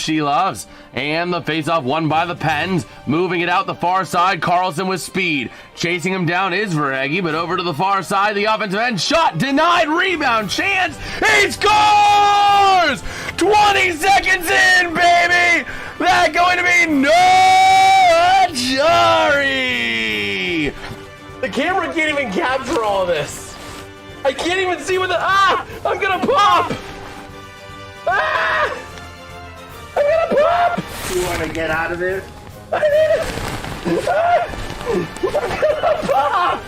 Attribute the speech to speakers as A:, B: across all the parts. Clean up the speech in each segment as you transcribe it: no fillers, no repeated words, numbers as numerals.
A: she loves. And the faceoff won by the Pens. Moving it out the far side, Carlson with speed. Chasing him down is Verhage, but over to the far side, the offensive end shot, denied, rebound, chance, he scores! 20 seconds in, baby! That's going to be Jari! The camera can't even capture all of this. I can't even see what the, I'm gonna pop! I'm gonna pop!
B: You want to get out of there?
A: I need it! I'm gonna pop!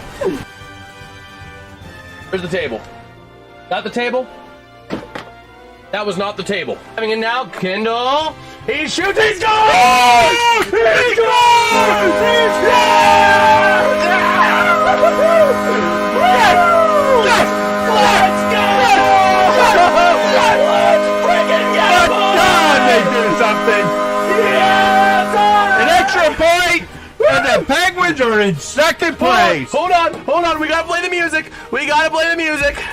A: Where's the table? Not the table? That was not the table. Having it now, Kindle. He shoots, he scores! He scores! He scores! Yes! Yes! Let's go! Let's freaking get it!
B: They do something.
A: Yes!
B: An extra point, and the Penguins are in second place.
A: Hold on. We gotta play the music.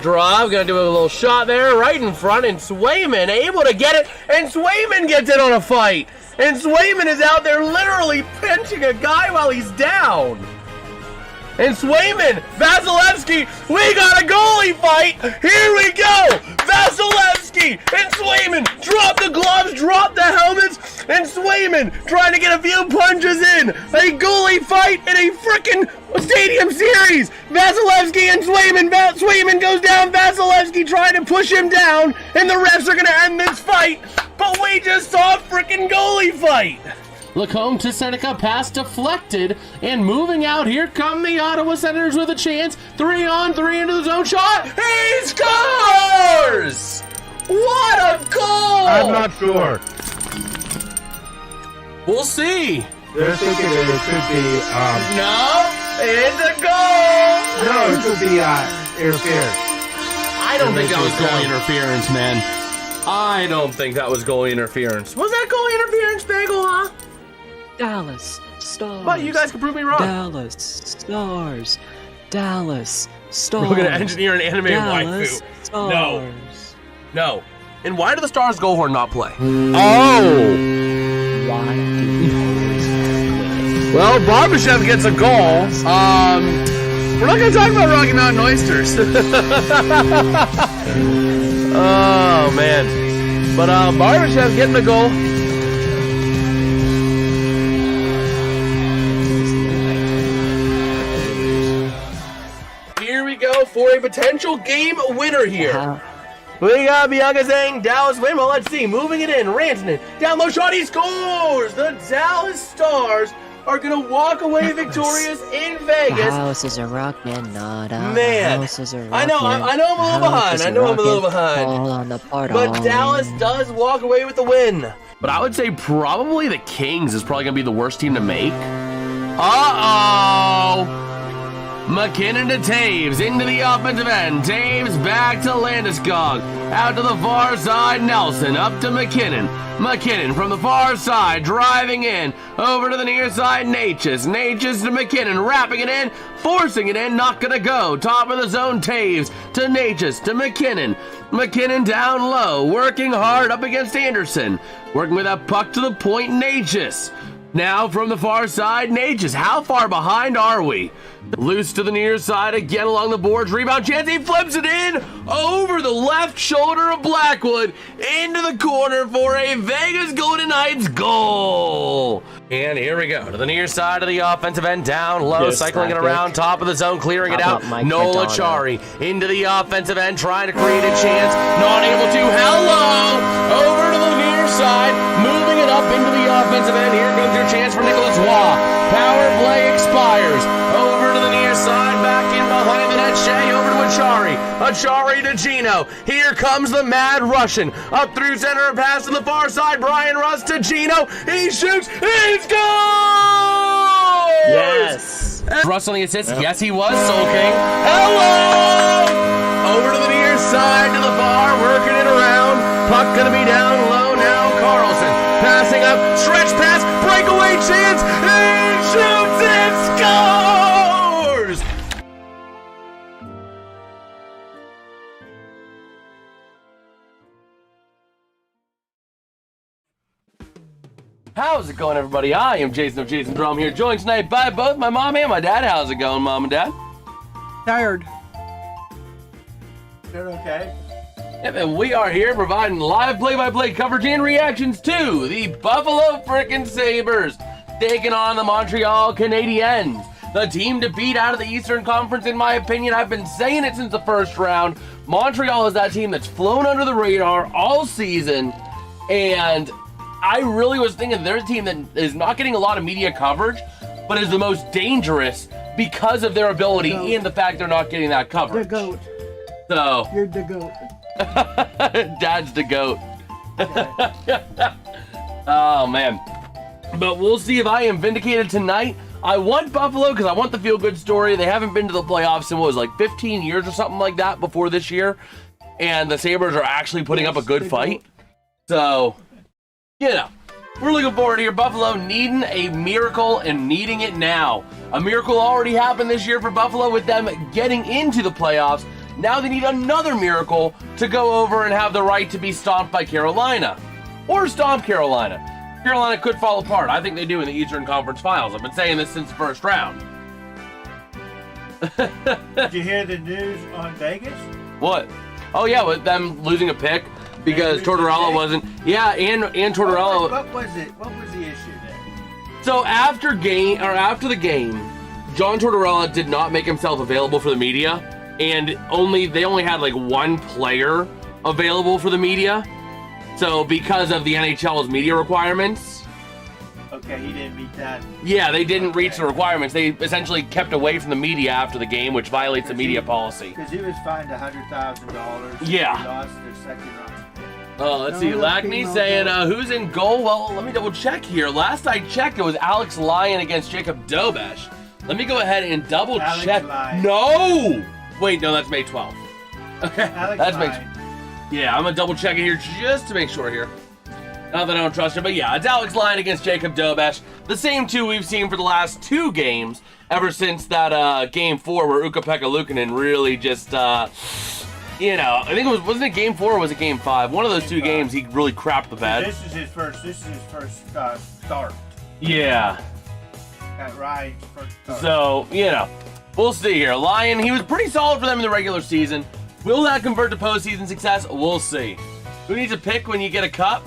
A: Draw, we're gonna do a little shot there, right in front, and Swayman able to get it, and Swayman gets it on a fight. And Swayman is out there literally pinching a guy while he's down. And Swayman, Vasilevsky, we got a goalie fight. Here we go. Vasilevsky and Swayman drop the gloves, drop the helmets, and Swayman trying to get a few punches in. A goalie fight in a freaking stadium series. Vasilevsky and Swayman. Swayman goes down. Vasilevsky trying to push him down, and the refs are going to end this fight. But we just saw a freaking goalie fight. Lacombe to Seneca, pass deflected, and moving out, here come the Ottawa Senators with a chance, 3-on-3 into the zone shot, he scores! What a goal!
B: I'm not sure.
A: We'll see.
B: They're thinking that it could be,
A: No, it's a goal!
B: no, it could be, interference.
A: I don't think that was goalie interference, man. I don't think that was goalie interference. Was that goalie interference, Bagel, huh?
C: Dallas Stars.
A: But you guys can prove me wrong.
C: Dallas Stars. Dallas Stars.
A: We're gonna engineer an animated
C: Dallas
A: waifu.
C: Stars.
A: No. And why do the Stars go horn not play?
C: Why do
A: Well, Barbashev gets a goal. We're not gonna talk about Rocky Mountain oysters. Oh man. But Barbashev getting a goal. Here we go for a potential game winner here. We got Bianca saying Dallas win. Well, let's see. Moving it in. Rantanen. Down low shot. He scores. The Dallas Stars are going to walk away victorious in Vegas.
C: The house is a rockin', not a
A: Man.
C: house is a rockin'.
A: I know I'm a little behind.
C: All on the part
A: But Dallas does walk away with the win. But I would say probably the Kings is probably going to be the worst team to make. Uh-oh. McKinnon to Taves, into the offensive end. Taves back to Landeskog. Out to the far side, Nelson. Up to McKinnon. McKinnon from the far side, driving in. Over to the near side, Natchez. Natchez to McKinnon, wrapping it in, forcing it in, not gonna go. Top of the zone, Taves to Natchez to McKinnon. McKinnon down low, working hard up against Anderson. Working with that puck to the point, Natchez. Now from the far side, Natchez. How far behind are we? Loose to the near side, again along the boards. Rebound chance, he flips it in over the left shoulder of Blackwood into the corner for a Vegas Golden Knights goal. And here we go to the near side of the offensive end, down low, cycling it around, top of the zone, clearing it out. Nola Chari into the offensive end, trying to create a chance, not able to. Hello, over to the near side, moving it up into the offensive end. Here comes your chance for Nicholas Waugh. Power play expires. Over to the near side, back in behind the net. Shea over to Achari. Achari to Gino. Here comes the Mad Russian. Up through center and pass to the far side. Brian Russ to Gino. He shoots. He scores!
C: Yes.
A: Russ on the assist. Yes, he was. Soul King. Hello! Over to the near side to the far. Working it around. Puck gonna be down low now. Carlson passing up. Stretch pass. Breakaway chance. He shoots and scores! How's it going, everybody? I am Jason of JasonsRealm here, joined tonight by both my mom and my dad. How's it going, Mom and Dad?
B: Tired.
D: Doing okay?
A: Yep, and we are here providing live play-by-play coverage and reactions to the Buffalo frickin' Sabres taking on the Montreal Canadiens. The team to beat out of the Eastern Conference, in my opinion. I've been saying it since the first round. Montreal is that team that's flown under the radar all season, and I really was thinking they're a team that is not getting a lot of media coverage, but is the most dangerous because of their ability and the fact they're not getting that coverage.
E: The GOAT.
A: So
E: You're the GOAT.
A: Dad's the GOAT. Oh man. But we'll see if I am vindicated tonight. I want Buffalo because I want the feel-good story. They haven't been to the playoffs in what was like 15 years or something like that before this year. And the Sabres are actually putting up a good fight. So, you know, we're looking forward here. Buffalo needing a miracle and needing it now. A miracle already happened this year for Buffalo with them getting into the playoffs. Now they need another miracle to go over and have the right to be stomped by Carolina. Or stomp Carolina. Carolina could fall apart. I think they do in the Eastern Conference Finals. I've been saying this since the first round.
D: Did you hear the news on Vegas?
A: What? Oh yeah, with them losing a pick because Tortorella wasn't. Yeah, and Tortorella.
D: What was it? What was the issue there?
A: So after the game, John Tortorella did not make himself available for the media, and they only had like one player available for the media. So because of the NHL's media requirements.
D: Okay, he didn't meet that.
A: Yeah, they didn't reach the requirements. They essentially kept away from the media after the game, which violates the media policy.
D: Because he was fined $100,000.
A: Yeah.
D: He lost their second round.
A: Let's see. Lackney saying, who's in goal? Well, let me double check here. Last I checked, it was Alex Lyon against Jacob Dobesh. Let me go ahead and double check.
D: Lyon.
A: No! Wait, no, that's May 12th. Okay, that's May 12th.
D: Lyon.
A: Yeah, I'm gonna double check it here just to make sure here. Not that I don't trust him, but yeah, it's Alex Lyon against Jacob Dobesh. The same two we've seen for the last two games, ever since that game 4 where Ukko-Pekka Luukkonen really just, you know, I think wasn't it game 4 or was it game 5? One of those two games he really crapped the bed.
D: This is his first start.
A: Yeah.
D: At Ryan's first start.
A: So, you know, we'll see here. Lyon, he was pretty solid for them in the regular season. Will that convert to postseason success? We'll see. Who needs a pick when you get a cup?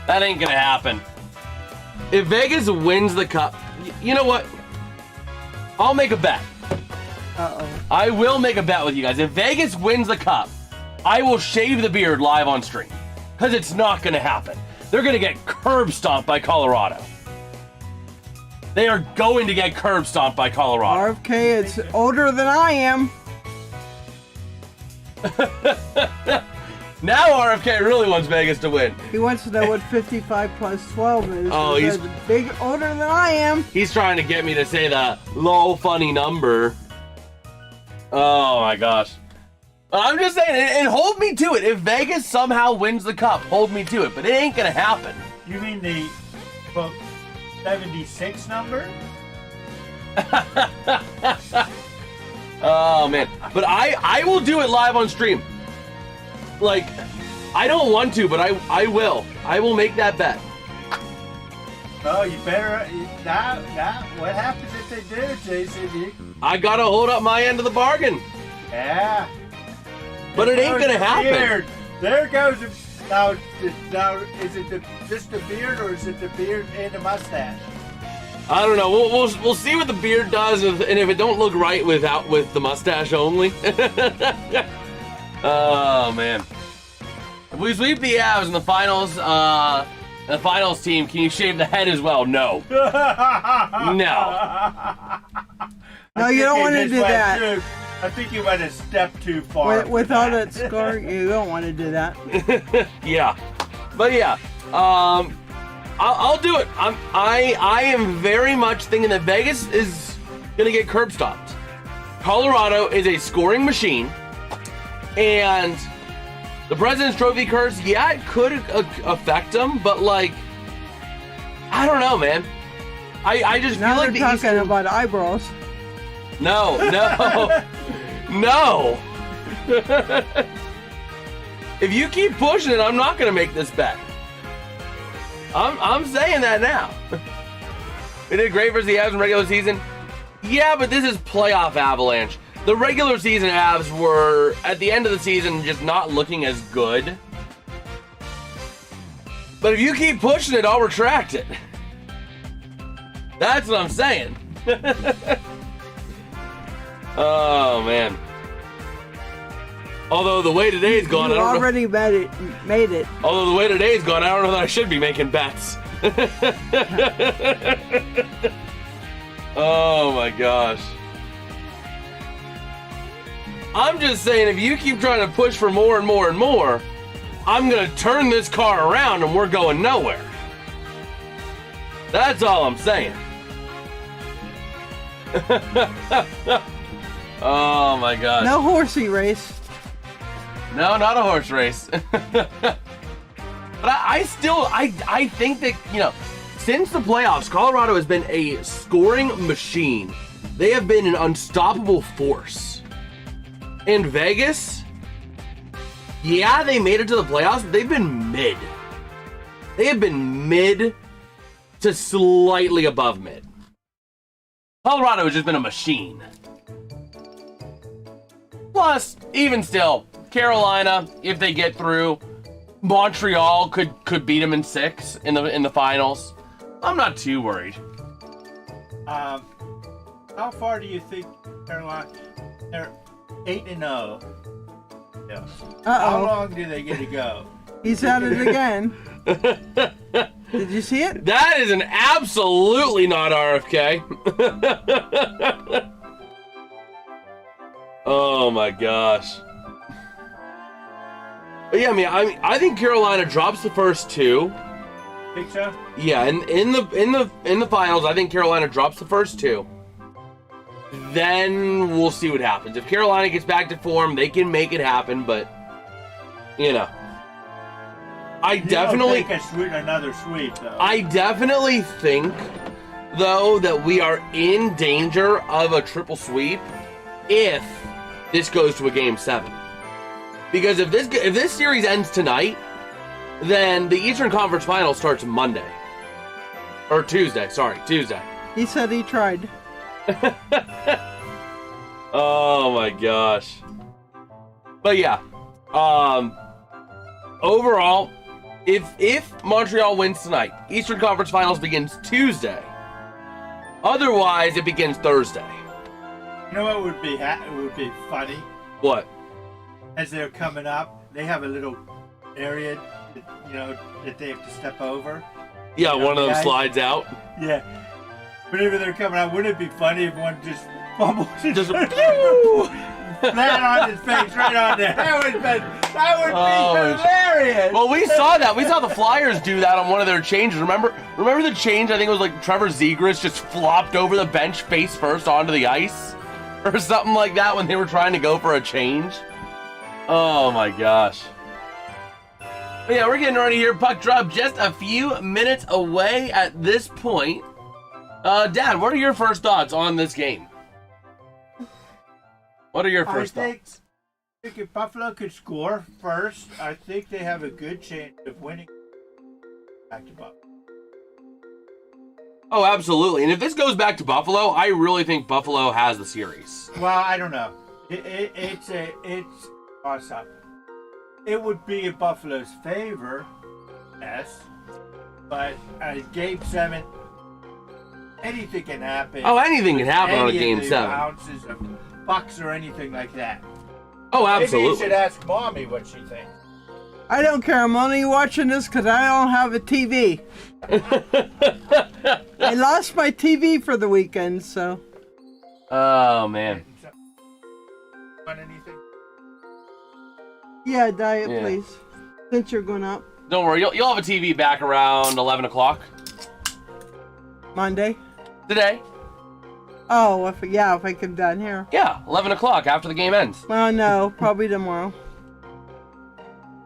A: That ain't gonna happen. If Vegas wins the cup, you know what? I'll make a bet.
E: Uh-oh.
A: I will make a bet with you guys. If Vegas wins the cup, I will shave the beard live on stream. Because it's not gonna happen. They're gonna get curb stomped by Colorado. They are going to get curb stomped by Colorado.
E: RFK, it's older than I am.
A: Now RFK really wants Vegas to win.
E: He wants to know what 55 plus 12 is.
A: Oh,
E: He
A: he's
E: says, big older than I am.
A: He's trying to get me to say the low funny number. Oh my gosh. I'm just saying, and hold me to it. If Vegas somehow wins the cup, hold me to it. But it ain't gonna happen.
D: You mean the 76 number?
A: Oh man. But I will do it live on stream. Like, I don't want to, but I will. I will make that bet.
D: Oh, you better. Now, what happens if they do, Jason?
A: I gotta hold up my end of the bargain.
D: Yeah.
A: But it ain't gonna happen.
D: Beard. There goes. Now, is it just the beard, or is it the beard and the mustache?
A: I don't know. We'll see what the beard does, and if it don't look right with the mustache only. Oh man. If we sweep the Avs in the finals, the finals team, can you shave the head as well? No. No.
E: No, you don't want to do that.
D: I think you went a step too far.
E: With all that scar, you don't want to do that.
A: Yeah. But yeah. I'll do it. I am very much thinking that Vegas is gonna get curb stomped. Colorado is a scoring machine, and the President's Trophy curse, yeah, it could affect them, but like, I don't know, man. I just
E: now
A: feel like
E: they're talking about eyebrows.
A: No. No. If you keep pushing it, I'm not gonna make this bet. I'm saying that now. We did great versus the Avs in regular season. Yeah, but this is playoff Avalanche. The regular season Avs were, at the end of the season, just not looking as good. But if you keep pushing it, I'll retract it. That's what I'm saying. Oh, man. Although the way today's gone,
E: You
A: I don't know.
E: already made it.
A: Although the way today's gone, I don't know that I should be making bets. Oh my gosh. I'm just saying, if you keep trying to push for more and more and more, I'm gonna turn this car around and we're going nowhere. That's all I'm saying. Oh my gosh.
E: No horsey race.
A: No, not a horse race. But I think that, you know, since the playoffs, Colorado has been a scoring machine. They have been an unstoppable force. In Vegas, yeah, they made it to the playoffs, but they've been mid. They have been mid to slightly above mid. Colorado has just been a machine. Plus, even still, Carolina, if they get through, Montreal could beat them in 6 in the finals. I'm not too worried.
D: How far do you think Carolina? They're 8-0. Yeah. How long do they get to go?
E: He's at it again. Did you see it?
A: That is an absolutely not RFK. Oh my gosh. But yeah, I think Carolina drops the first 2.
D: Think so?
A: Yeah, and in the finals, I think Carolina drops the first 2. Then we'll see what happens. If Carolina gets back to form, they can make it happen. But you know, I definitely
D: don't think another sweep though.
A: I definitely think, though, that we are in danger of a triple sweep if this goes to a game 7. Because if this series ends tonight, then the Eastern Conference Final starts Monday. Or Tuesday, sorry, Tuesday.
E: He said he tried.
A: Oh my gosh. But yeah, overall, if Montreal wins tonight, Eastern Conference Finals begins Tuesday. Otherwise, it begins Thursday.
D: You know what would be funny?
A: What?
D: As they're coming up, they have a little area that they have to step over.
A: Yeah, one of them slides out.
D: Yeah. Whenever they're coming out, wouldn't it be funny if one just fumbles?
A: Just
D: flat on his face, right on there. That would be hilarious.
A: Well, we saw that. We saw the Flyers do that on one of their changes. Remember the change? I think it was like Trevor Zegras just flopped over the bench face first onto the ice, or something like that when they were trying to go for a change. Oh my gosh. But yeah, we're getting ready here. Puck drop just a few minutes away at this point. Dad, what are your first thoughts on this game? What are your first thoughts?
D: I think if Buffalo could score first, I think they have a good chance of winning back to Buffalo.
A: Oh, absolutely. And if this goes back to Buffalo, I really think Buffalo has the series.
D: Well, I don't know. It's toss-up. It would be in Buffalo's favor, yes. But Game 7, anything can happen.
A: Oh, anything can happen on a Game 7.
D: Ounces of pucks or anything like that.
A: Oh, absolutely.
D: Maybe you should ask Mommy what she thinks.
E: I don't care. I'm only watching this because I don't have a TV. I lost my TV for the weekend, so.
A: Oh, man.
D: Want anything?
E: Yeah, diet, please. Since you're going up.
A: Don't worry. You'll have a TV back around 11 o'clock.
E: Monday?
A: Today.
E: Oh, if I come down here.
A: Yeah, 11 o'clock after the game ends.
E: Well, no, probably tomorrow.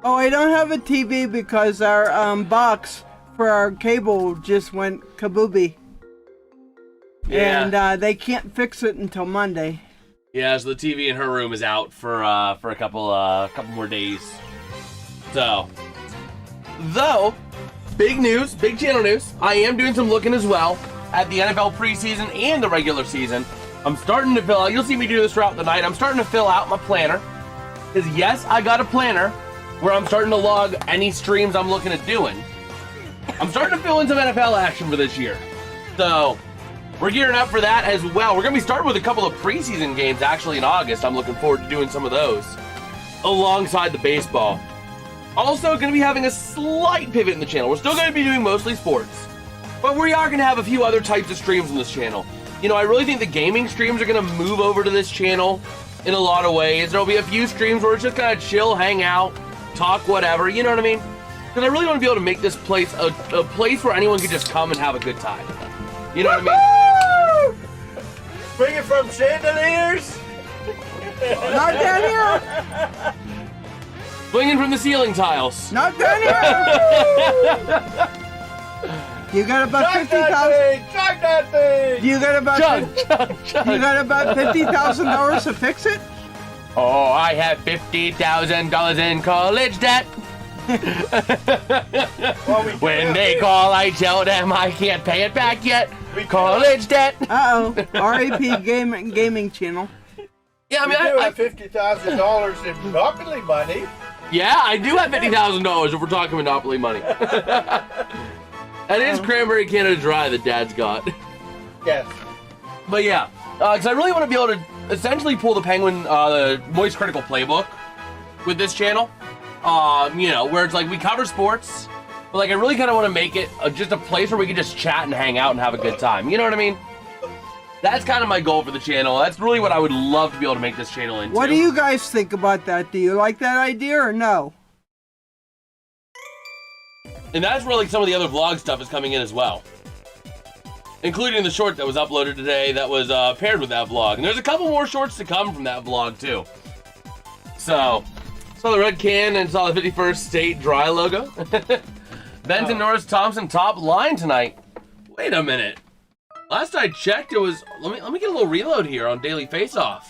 E: Oh, I don't have a TV because our box for our cable just went kabooby.
A: Yeah.
E: And they can't fix it until Monday.
A: Yeah, so the TV in her room is out for a couple more days. So, though, big news, big channel news. I am doing some looking as well at the NFL preseason and the regular season. I'm starting to fill out, you'll see me do this throughout the night, I'm starting to fill out my planner. Because yes, I got a planner where I'm starting to log any streams I'm looking at doing. I'm starting to fill in some NFL action for this year. So, we're gearing up for that as well. We're going to be starting with a couple of preseason games actually in August. I'm looking forward to doing some of those alongside the baseball. Also, going to be having a slight pivot in the channel. We're still going to be doing mostly sports, but we are going to have a few other types of streams on this channel. You know, I really think the gaming streams are going to move over to this channel in a lot of ways. There'll be a few streams where it's just kind of chill, hang out, talk, whatever. You know what I mean? Because I really want to be able to make this place a place where anyone can just come and have a good time. You know what I mean?
D: Bring it from chandeliers.
E: Not down here.
A: Swinging from the ceiling tiles.
E: Not down here. You got about 50,000.
D: Chug that thing.
E: You got about
A: Chug.
E: You got about $50,000 to fix it.
A: Oh, I have $50,000 in college debt. When they call, I tell them I can't pay it back yet. College debt.
E: RAP gaming channel.
A: Yeah, I
D: We
A: mean,
D: do
A: I
D: have $50,000 in Monopoly money.
A: yeah, I do have $50,000 if we're talking Monopoly money. That is Cranberry Canada Dry that Dad's got.
D: Yes.
A: But yeah, because I really want to be able to essentially pull the Penguin, the Moist Critical Playbook with this channel. You know, where it's like we cover sports, but like I really kind of want to make it just a place where we can just chat and hang out and have a good time. You know what I mean? That's kind of my goal for the channel. That's really what I would love to be able to make this channel into.
E: What do you guys think about that? Do you like that idea or no?
A: And that's where like some of the other vlog stuff is coming in as well. Including the short that was uploaded today that was paired with that vlog. And there's a couple more shorts to come from that vlog too. So, saw the red can and saw the 51st State Dry logo. Benton Norris Thompson top line tonight. Wait a minute. Last I checked it was, let me get a little reload here on Daily Faceoff.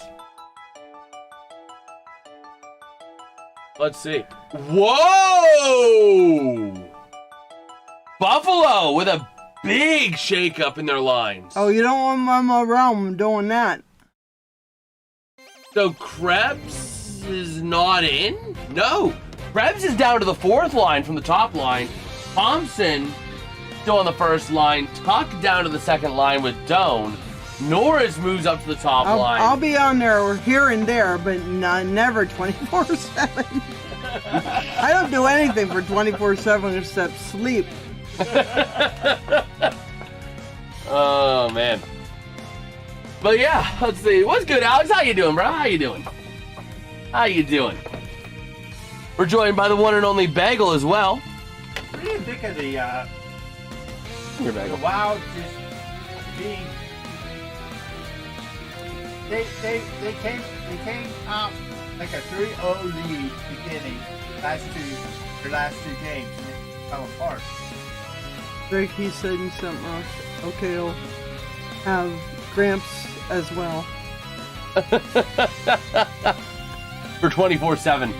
A: Let's see. Whoa! Buffalo with a big shakeup in their lines.
E: Oh, you don't want my realm doing that.
A: So Krebs is not in? No. Krebs is down to the fourth line from the top line. Thompson still on the first line. Tuck down to the second line with Doan. Norris moves up to the top line.
E: I'll be on there here and there, but never 24/7. I don't do anything for 24/7 except sleep.
A: Oh man. But yeah, let's see. What's good, Alex? How you doing, bro? How you doing? How you doing? We're joined by the one and only Bagel as well.
D: What do you think of the
A: Here, Bagel.
D: Wild just being? They came out like a 3-0 lead beginning their last two games and it fell apart.
E: Drake, he's saying something else. Okay, he'll have Gramps as well.
A: For 24/7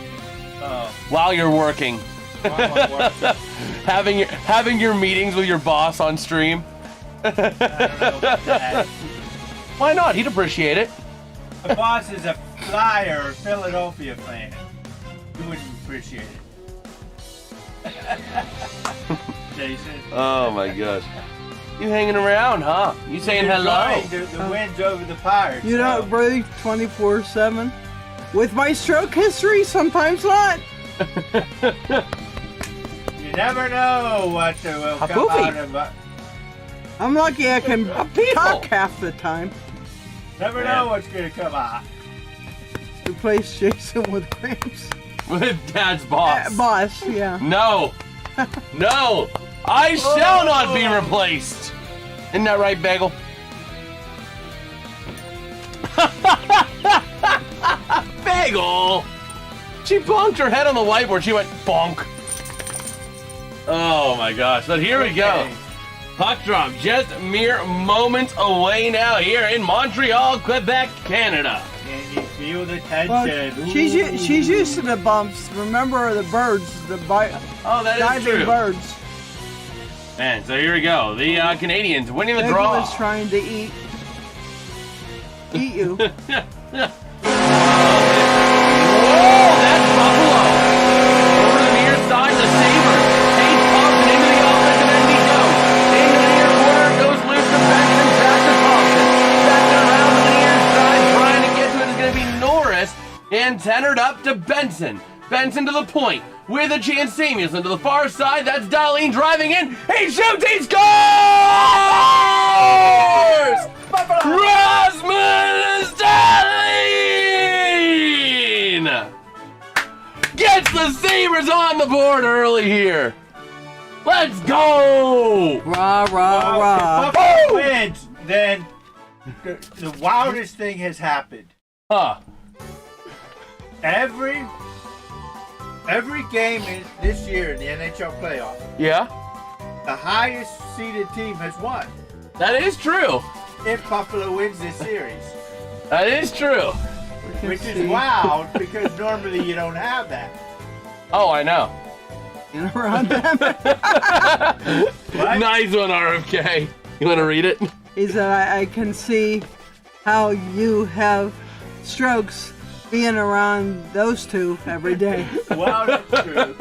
D: Oh,
A: while you're working.
D: I'm working.
A: having your meetings with your boss on stream.
D: I don't know about that.
A: Why not? He'd appreciate it.
D: The boss is a Flyer Philadelphia fan. You wouldn't appreciate it. Jason.
A: Oh my gosh. You hanging around, huh? You saying hello?
D: The wins over the Pirates.
E: You don't breathe 24/7? With my stroke history, sometimes not.
D: You never know what will come
A: poopy.
D: out of it.
E: I'm lucky I can
A: people.
E: talk half the time.
D: Never know what's going to come out.
E: Replace Jason with Gramps.
A: With Dad's boss.
E: Boss, yeah.
A: No. No. I shall not be replaced. Isn't that right, Bagel? Bagel! She bonked her head on the whiteboard. She went bonk. Oh my gosh. But here we go. Puck drop just mere moments away now here in Montreal, Quebec, Canada.
D: And you feel the
E: Well,
D: tension.
E: she's used to the bumps. Remember the birds, the
A: Oh, that is
E: diving
A: true.
E: birds.
A: Man, so here we go. The Canadians winning the
E: Egg
A: draw.
E: was trying to eat you.
A: Whoa, that's Buffalo. Over to the near side, the Sabres. Hayes pumps it into the offensive end he goes. Into the near corner, goes loose to Benson, back to Thompson. Back around to the near side, trying to get to it is going to be Norris. And tendered up to Benson. Benson to the point. With a chance, Samuelson to the far side. That's Darlene driving in. He shoots, he scores! Rasmus Dahlin gets the Sabres on the board early here. Let's go!
E: Rah, rah, rah.
D: If Buffalo wins, then the wildest thing has happened.
A: Huh.
D: Every game this year in the NHL Playoffs,
A: Yeah,
D: the highest seeded team has won.
A: that is true.
D: If Buffalo wins this series,
A: That is true.
D: which is wild because normally you don't have that.
A: Oh, I know.
E: Around them.
D: What?
A: Nice one, RFK. You want to read it?
E: He said, I can see how you have strokes being around those two every day.
D: Well, that's true.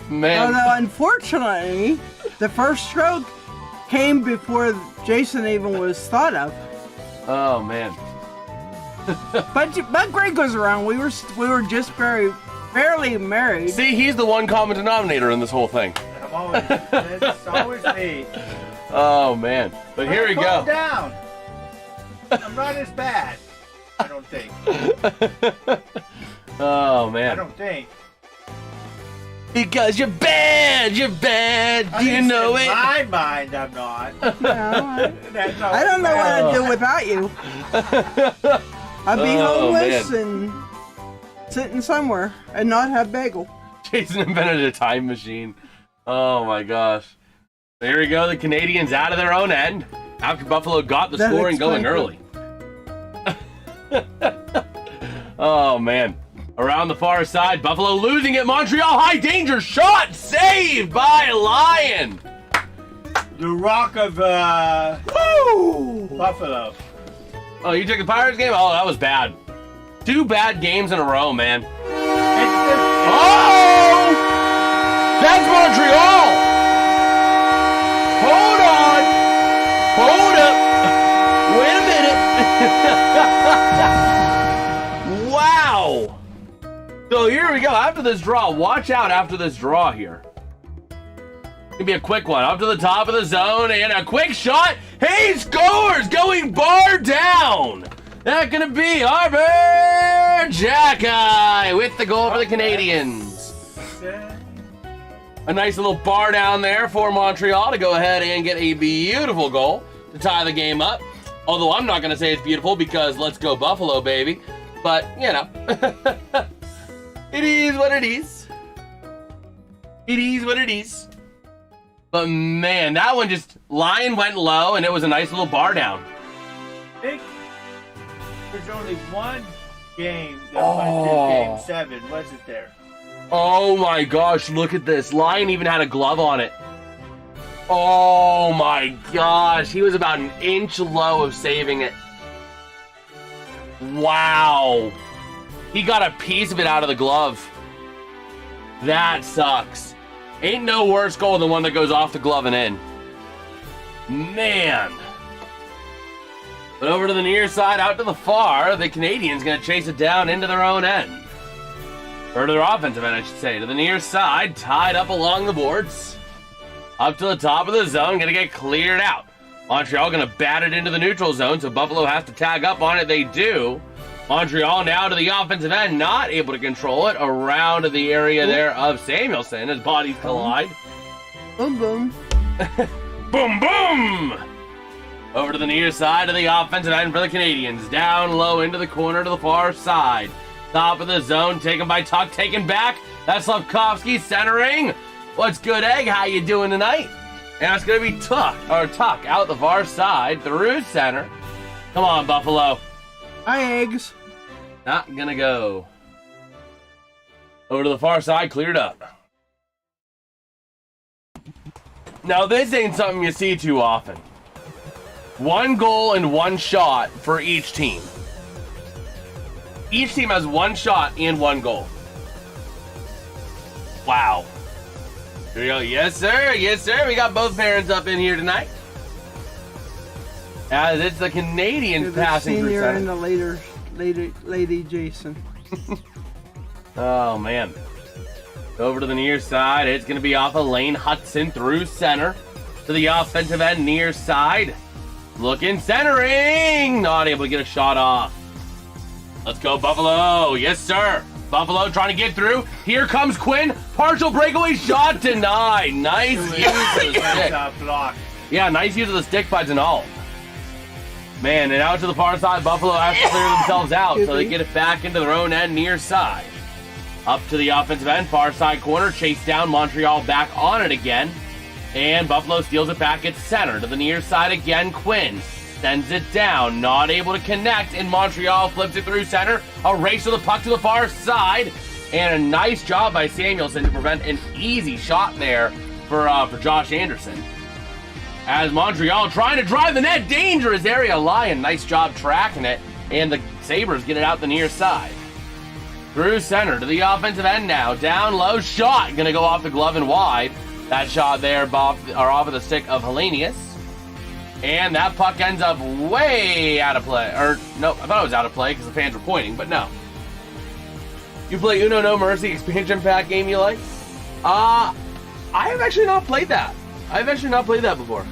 A: Man.
E: Although, unfortunately, the first stroke came before Jason even was thought of.
A: Oh, man.
E: But Greg goes around. We were just barely married.
A: See, he's the one common denominator in this whole thing.
D: It's always me.
A: Oh, man. But here we
D: Calm
A: go.
D: down. I'm not as bad. I don't think.
A: Oh,
D: I
A: man.
D: don't think.
A: Because you're bad. You're bad.
D: At
A: Do you
D: least
A: know
D: in
A: it?
D: my mind, I'm not.
E: No,
D: That's all
E: I don't know what I'd do without you. I'd be
A: Oh,
E: homeless
A: man.
E: and sitting somewhere and not have bagel.
A: Jason invented a time machine. Oh, my gosh. So here we go. The Canadians out of their own end after Buffalo got the
E: That
A: scoring going
E: explains
A: early. Oh, man. Around the far side, Buffalo losing it. Montreal, high danger shot, saved by Lyon.
D: The Rock of
A: Woo!
D: Buffalo.
A: Oh, you took the Pirates game? Oh, that was bad. 2 bad games in a row, man. Oh! That's Montreal! Hold on! Hold up! Wait a minute! Wow! So here we go. After this draw, watch out after this draw here. Gonna be a quick one. Up to the top of the zone and a quick shot. He scores! Going bar down! That's gonna be Arbor Jacki with the goal for the Canadians. A nice little bar down there for Montreal to go ahead and get a beautiful goal to tie the game up. Although I'm not gonna say it's beautiful because let's go Buffalo, baby. But, you know. It is what it is. It is what it is. But man, that one just, Lyon went low and it was a nice little bar down.
D: I think there's only one game that went to Game 7, wasn't there?
A: Oh my gosh, look at this. Lyon even had a glove on it. Oh my gosh, he was about an inch low of saving it. Wow. He got a piece of it out of the glove. That sucks. Ain't no worse goal than one that goes off the glove and in. Man. But over to the near side, out to the far, the Canadians gonna chase it down into their own end. Or to their offensive end, I should say. To the near side, tied up along the boards. Up to the top of the zone, gonna get cleared out. Montreal gonna bat it into the neutral zone, so Buffalo has to tag up on it. They do. Montreal now to the offensive end, not able to control it. Around the area there of Samuelson as bodies collide.
E: Boom, boom.
A: Boom, boom! Over to the near side of the offensive end for the Canadians. Down low into the corner to the far side. Top of the zone, taken by Tuck, taken back. That's Slavkovsky centering. What's good, Egg? How you doing tonight? And it's going to be Tuck out the far side through center. Come on, Buffalo.
E: Hi, eggs.
A: Not gonna go. Over to the far side, cleared up. Now, this ain't something you see too often. 1 goal and 1 shot for each team. Each team has 1 shot and 1 goal. Wow. Here we go. Yes, sir. Yes, sir. We got both parents up in here tonight. As it's the Canadiens passing through
E: senior
A: center.
E: and the lady Jason.
A: Oh, man. Over to the near side. It's going to be off of Lane Hudson through center. To the offensive end near side. Looking, centering. Not able to get a shot off. Let's go, Buffalo. Yes, sir. Buffalo trying to get through. Here comes Quinn. Partial breakaway shot denied. Nice use of the stick.
D: Block.
A: Yeah, nice use of the stick buds and all. Man, and out to the far side, Buffalo has to clear themselves out, so they get it back into their own end near side. Up to the offensive end, far side corner, chase down, Montreal back on it again. And Buffalo steals it back at center. To the near side again, Quinn sends it down, not able to connect, and Montreal flips it through center. A race to the puck to the far side, and a nice job by Samuelson to prevent an easy shot there for Josh Anderson. As Montreal trying to drive the net, dangerous area line. Nice job tracking it, and the Sabres get it out the near side. Through center to the offensive end now. Down low, shot. Going to go off the glove and wide. That shot there off of the stick of Hellenius. And that puck ends up way out of play. Or, no, I thought it was out of play because the fans were pointing, but no. You play Uno No Mercy expansion pack game you like? I have actually not played that. I've actually not played that before.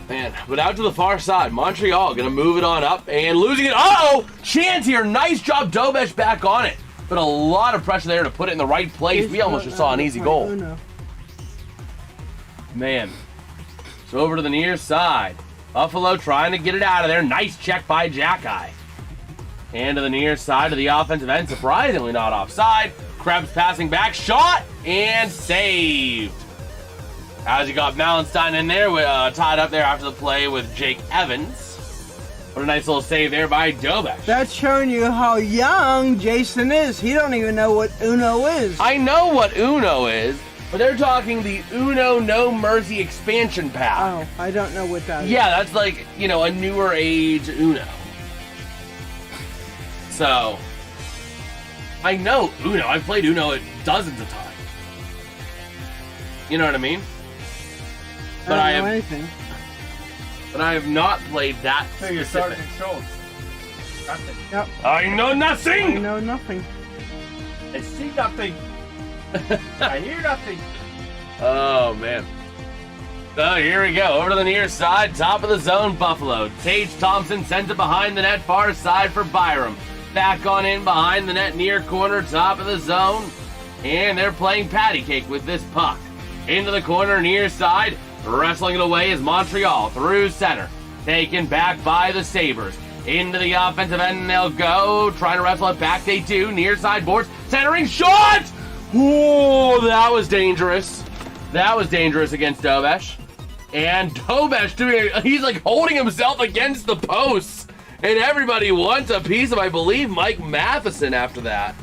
A: Man, but out to the far side, Montreal gonna move it on up and losing it. Uh-oh! Chance here, nice job, Dobesh back on it. But a lot of pressure there to put it in the right place. We almost just saw an easy goal. Man. So over to the near side. Buffalo trying to get it out of there. Nice check by Jackeye. And to the near side of the offensive end, surprisingly not offside. Krebs passing back, shot, and saved. As you got Malenstein in there, tied up there after the play with Jake Evans. What a nice little save there by Dobesh.
E: That's showing you how young Jason is. He don't even know what Uno is.
A: I know what Uno is, but they're talking the Uno No Mercy expansion pack.
E: Oh, I don't know what that is.
A: Yeah, that's like, you know, a newer age Uno. So, I know Uno. I've played Uno dozens of times. You know what I mean? But
E: I don't know anything.
A: But I have not played that
D: So you're
A: specific.
D: Sergeant Schultz. Nothing.
E: Yep.
A: I know
E: I
A: nothing!
E: know nothing.
D: I see nothing. I hear nothing.
A: Oh, man. So here we go. Over to the near side. Top of the zone, Buffalo. Tage Thompson sends it behind the net, far side for Byram. Back on in behind the net, near corner, top of the zone. And they're playing patty cake with this puck. Into the corner, near side. Wrestling it away is Montreal through center. Taken back by the Sabres. Into the offensive end, and they'll go. Trying to wrestle it back, they do. Near side boards. Centering, shot! Oh, that was dangerous. That was dangerous against Dobesh. And Dobesh he's like holding himself against the posts. And everybody wants a piece of, I believe, Mike Matheson after that.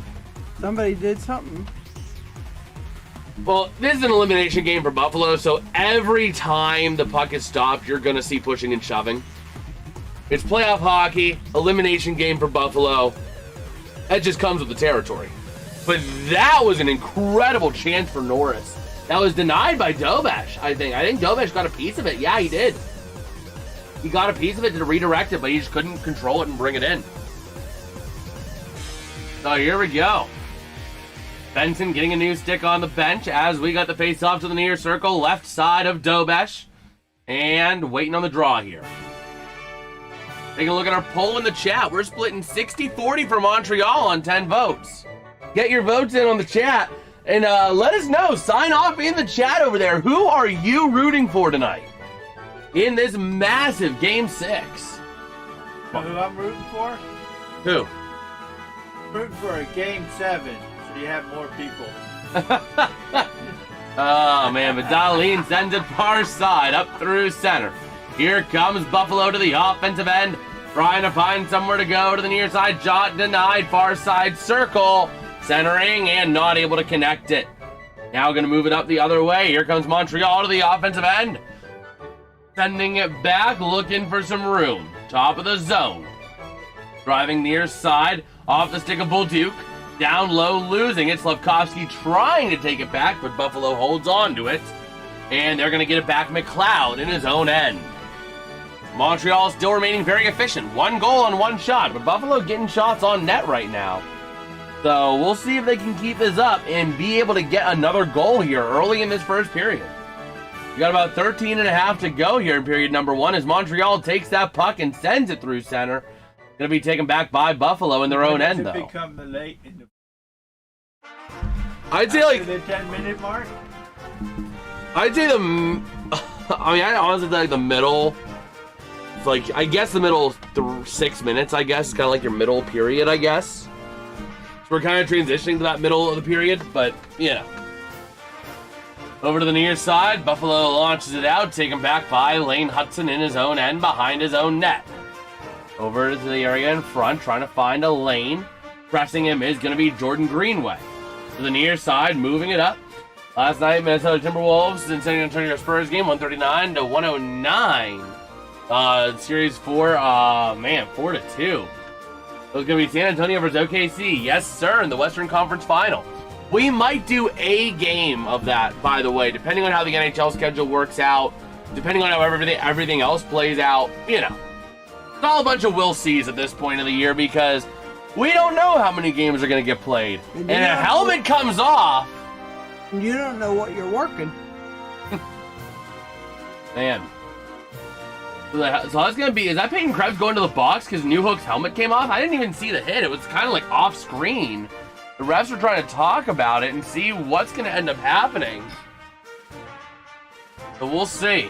E: Somebody did something.
A: Well, this is an elimination game for Buffalo, so every time the puck is stopped, you're going to see pushing and shoving. It's playoff hockey, elimination game for Buffalo. That just comes with the territory. But that was an incredible chance for Norris. That was denied by Dobesh, I think. I think Dobesh got a piece of it. Yeah, he did. He got a piece of it to redirect it, but he just couldn't control it and bring it in. So here we go. Benson getting a new stick on the bench as we got the face-off to the near circle, left side of Dobesh. And waiting on the draw here. Taking a look at our poll in the chat. We're splitting 60-40 for Montreal on 10 votes. Get your votes in on the chat and let us know. Sign off in the chat over there. Who are you rooting for tonight in this massive Game 6?
D: Know who I'm rooting for?
A: Who?
D: Rooting for a Game 7, so you have more people.
A: Oh, man, but Darlene sends it far side, up through center. Here comes Buffalo to the offensive end, trying to find somewhere to go to the near side. Shot denied, far side circle. Centering and not able to connect it. Now going to move it up the other way. Here comes Montreal to the offensive end. Sending it back, looking for some room. Top of the zone. Driving near side, off the stick of Bolduc. Down low, losing it. Slavkovsky trying to take it back, but Buffalo holds on to it. And they're going to get it back McLeod in his own end. Montreal still remaining very efficient. 1 goal on 1 shot, but Buffalo getting shots on net right now. So we'll see if they can keep this up and be able to get another goal here early in this first period. We got about 13 and a half to go here in period number 1 as Montreal takes that puck and sends it through center. Going to be taken back by Buffalo in their own end, though.
D: Become the late in the
A: I'd say like
D: the 10-minute mark.
A: I'd say I honestly think like the middle. It's like I guess the middle 6 minutes. I guess is kind of like your middle period. I guess. So we're kind of transitioning to that middle of the period, but you know. Over to the near side, Buffalo launches it out, taken back by Lane Hudson in his own end behind his own net. Over to the area in front, trying to find a lane. Pressing him is going to be Jordan Greenway. To the near side, moving it up. Last night, Minnesota Timberwolves and San Antonio Spurs game, 139 to 109. Series 4, 4-2. It was going to be San Antonio versus OKC. Yes, sir, in the Western Conference Final. We might do a game of that, by the way, depending on how the NHL schedule works out, depending on how everything else plays out, you know. It's all a bunch of will sees at this point of the year because we don't know how many games are going to get played. And a helmet comes off.
E: You don't know what you're working.
A: Man. So that's going to be, is that Peyton Krebs going to the box because Newhook's helmet came off? I didn't even see the hit. It was kind of like off screen. The refs are trying to talk about it and see what's going to end up happening. So we'll see.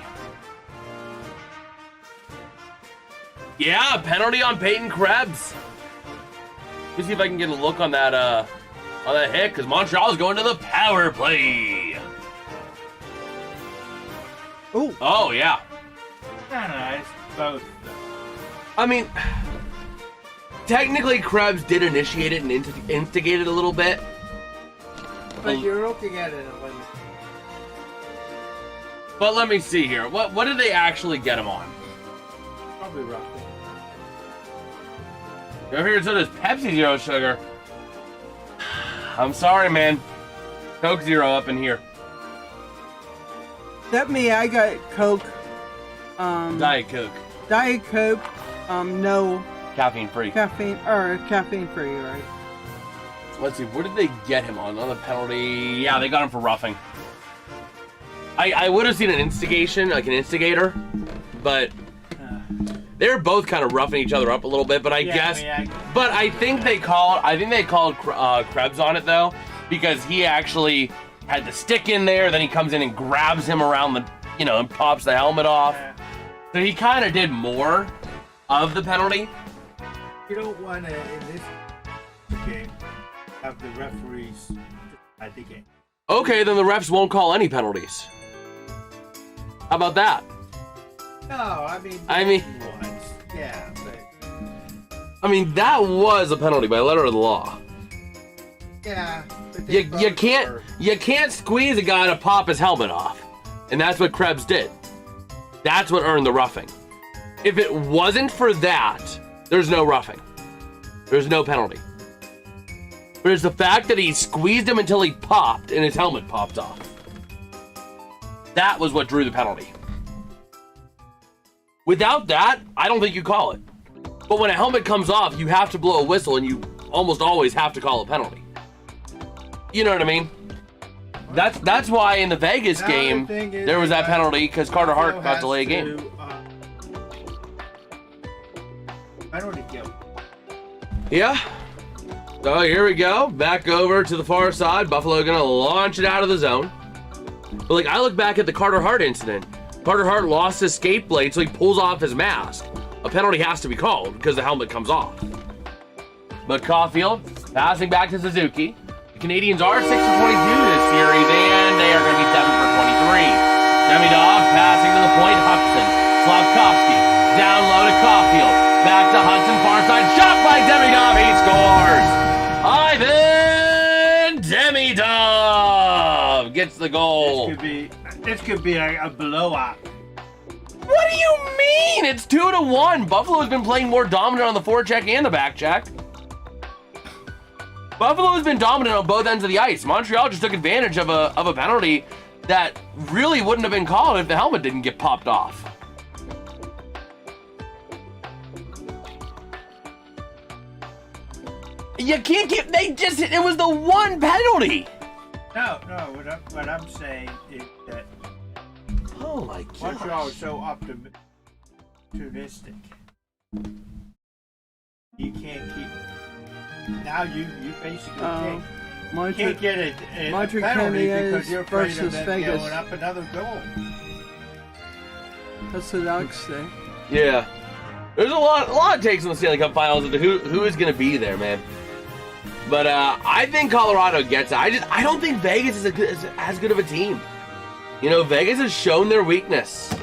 A: Yeah, penalty on Peyton Krebs. Let me see if I can get a look on that hit, because Montreal's going to the power play.
E: Ooh.
A: Oh, yeah.
D: It's both.
A: I mean, technically Krebs did initiate it and instigate it a little bit.
D: But you're looking at it.
A: But let me see here. What did they actually get him on?
D: Probably rough.
A: Over here, so does Pepsi Zero Sugar. I'm sorry, man. Coke Zero up in here.
E: That me, I got Coke.
A: Diet Coke.
E: Diet Coke. No
A: Caffeine free.
E: caffeine free, right?
A: Let's see, where did they get him on the penalty? Yeah, they got him for roughing. I would have seen an instigation, like an instigator, but they're both kind of roughing each other up a little bit. But I think they called Krebs on it though, because he actually had the stick in there. Then he comes in and grabs him around the, and pops the helmet off. So he kind of did more of the penalty.
D: You don't want to, in this game, have the referees at the game.
A: Okay, then the refs won't call any penalties. How about that?
D: No, I mean once. Yeah, but
A: that was a penalty by letter of the law.
D: yeah. But
A: You can't squeeze a guy to pop his helmet off. And that's what Krebs did. That's what earned the roughing. If it wasn't for that, there's no roughing. There's no penalty. But it's the fact that he squeezed him until he popped and his helmet popped off. That was what drew the penalty. Without that, I don't think you call it. But when a helmet comes off, you have to blow a whistle and you almost always have to call a penalty. You know what I mean? That's why in the Vegas game, there was that penalty because Carter Hart got to lay a game.
D: Penalty kill.
A: Yeah. So here we go. Back over to the far side. Buffalo gonna launch it out of the zone. But I look back at the Carter Hart incident. Carter Hart lost his skate blade, so he pulls off his mask. A penalty has to be called because the helmet comes off. But Caulfield passing back to Suzuki. The Canadiens are 6 for 22 this series, and they are going to be 7 for 23. Demidov passing to the point. Hudson. Slavkovsky down low to Caulfield. Back to Hudson, far side. Shot by Demidov. He scores. Ivan Demidov gets the goal.
D: This could be a blowout.
A: What do you mean? It's 2-1. Buffalo's been playing more dominant on the forecheck and the back check. Buffalo's been dominant on both ends of the ice. Montreal just took advantage of a penalty that really wouldn't have been called if the helmet didn't get popped off. You can't get, it was the one penalty.
D: No, what I'm saying is that
A: Oh my God.
D: Montreal is so optimistic. You can't keep. Now you basically can't get a
E: Montreal
D: penalty
E: Canadiens
D: because you're afraid of
E: versus
D: them
E: Vegas.
D: going up another goal.
E: That's what Alex say.
A: Yeah. There's a lot of takes on the Stanley Cup Finals into who is going to be there, man. But I think Colorado gets it. I don't think Vegas is as good of a team. You know, Vegas has shown their weakness.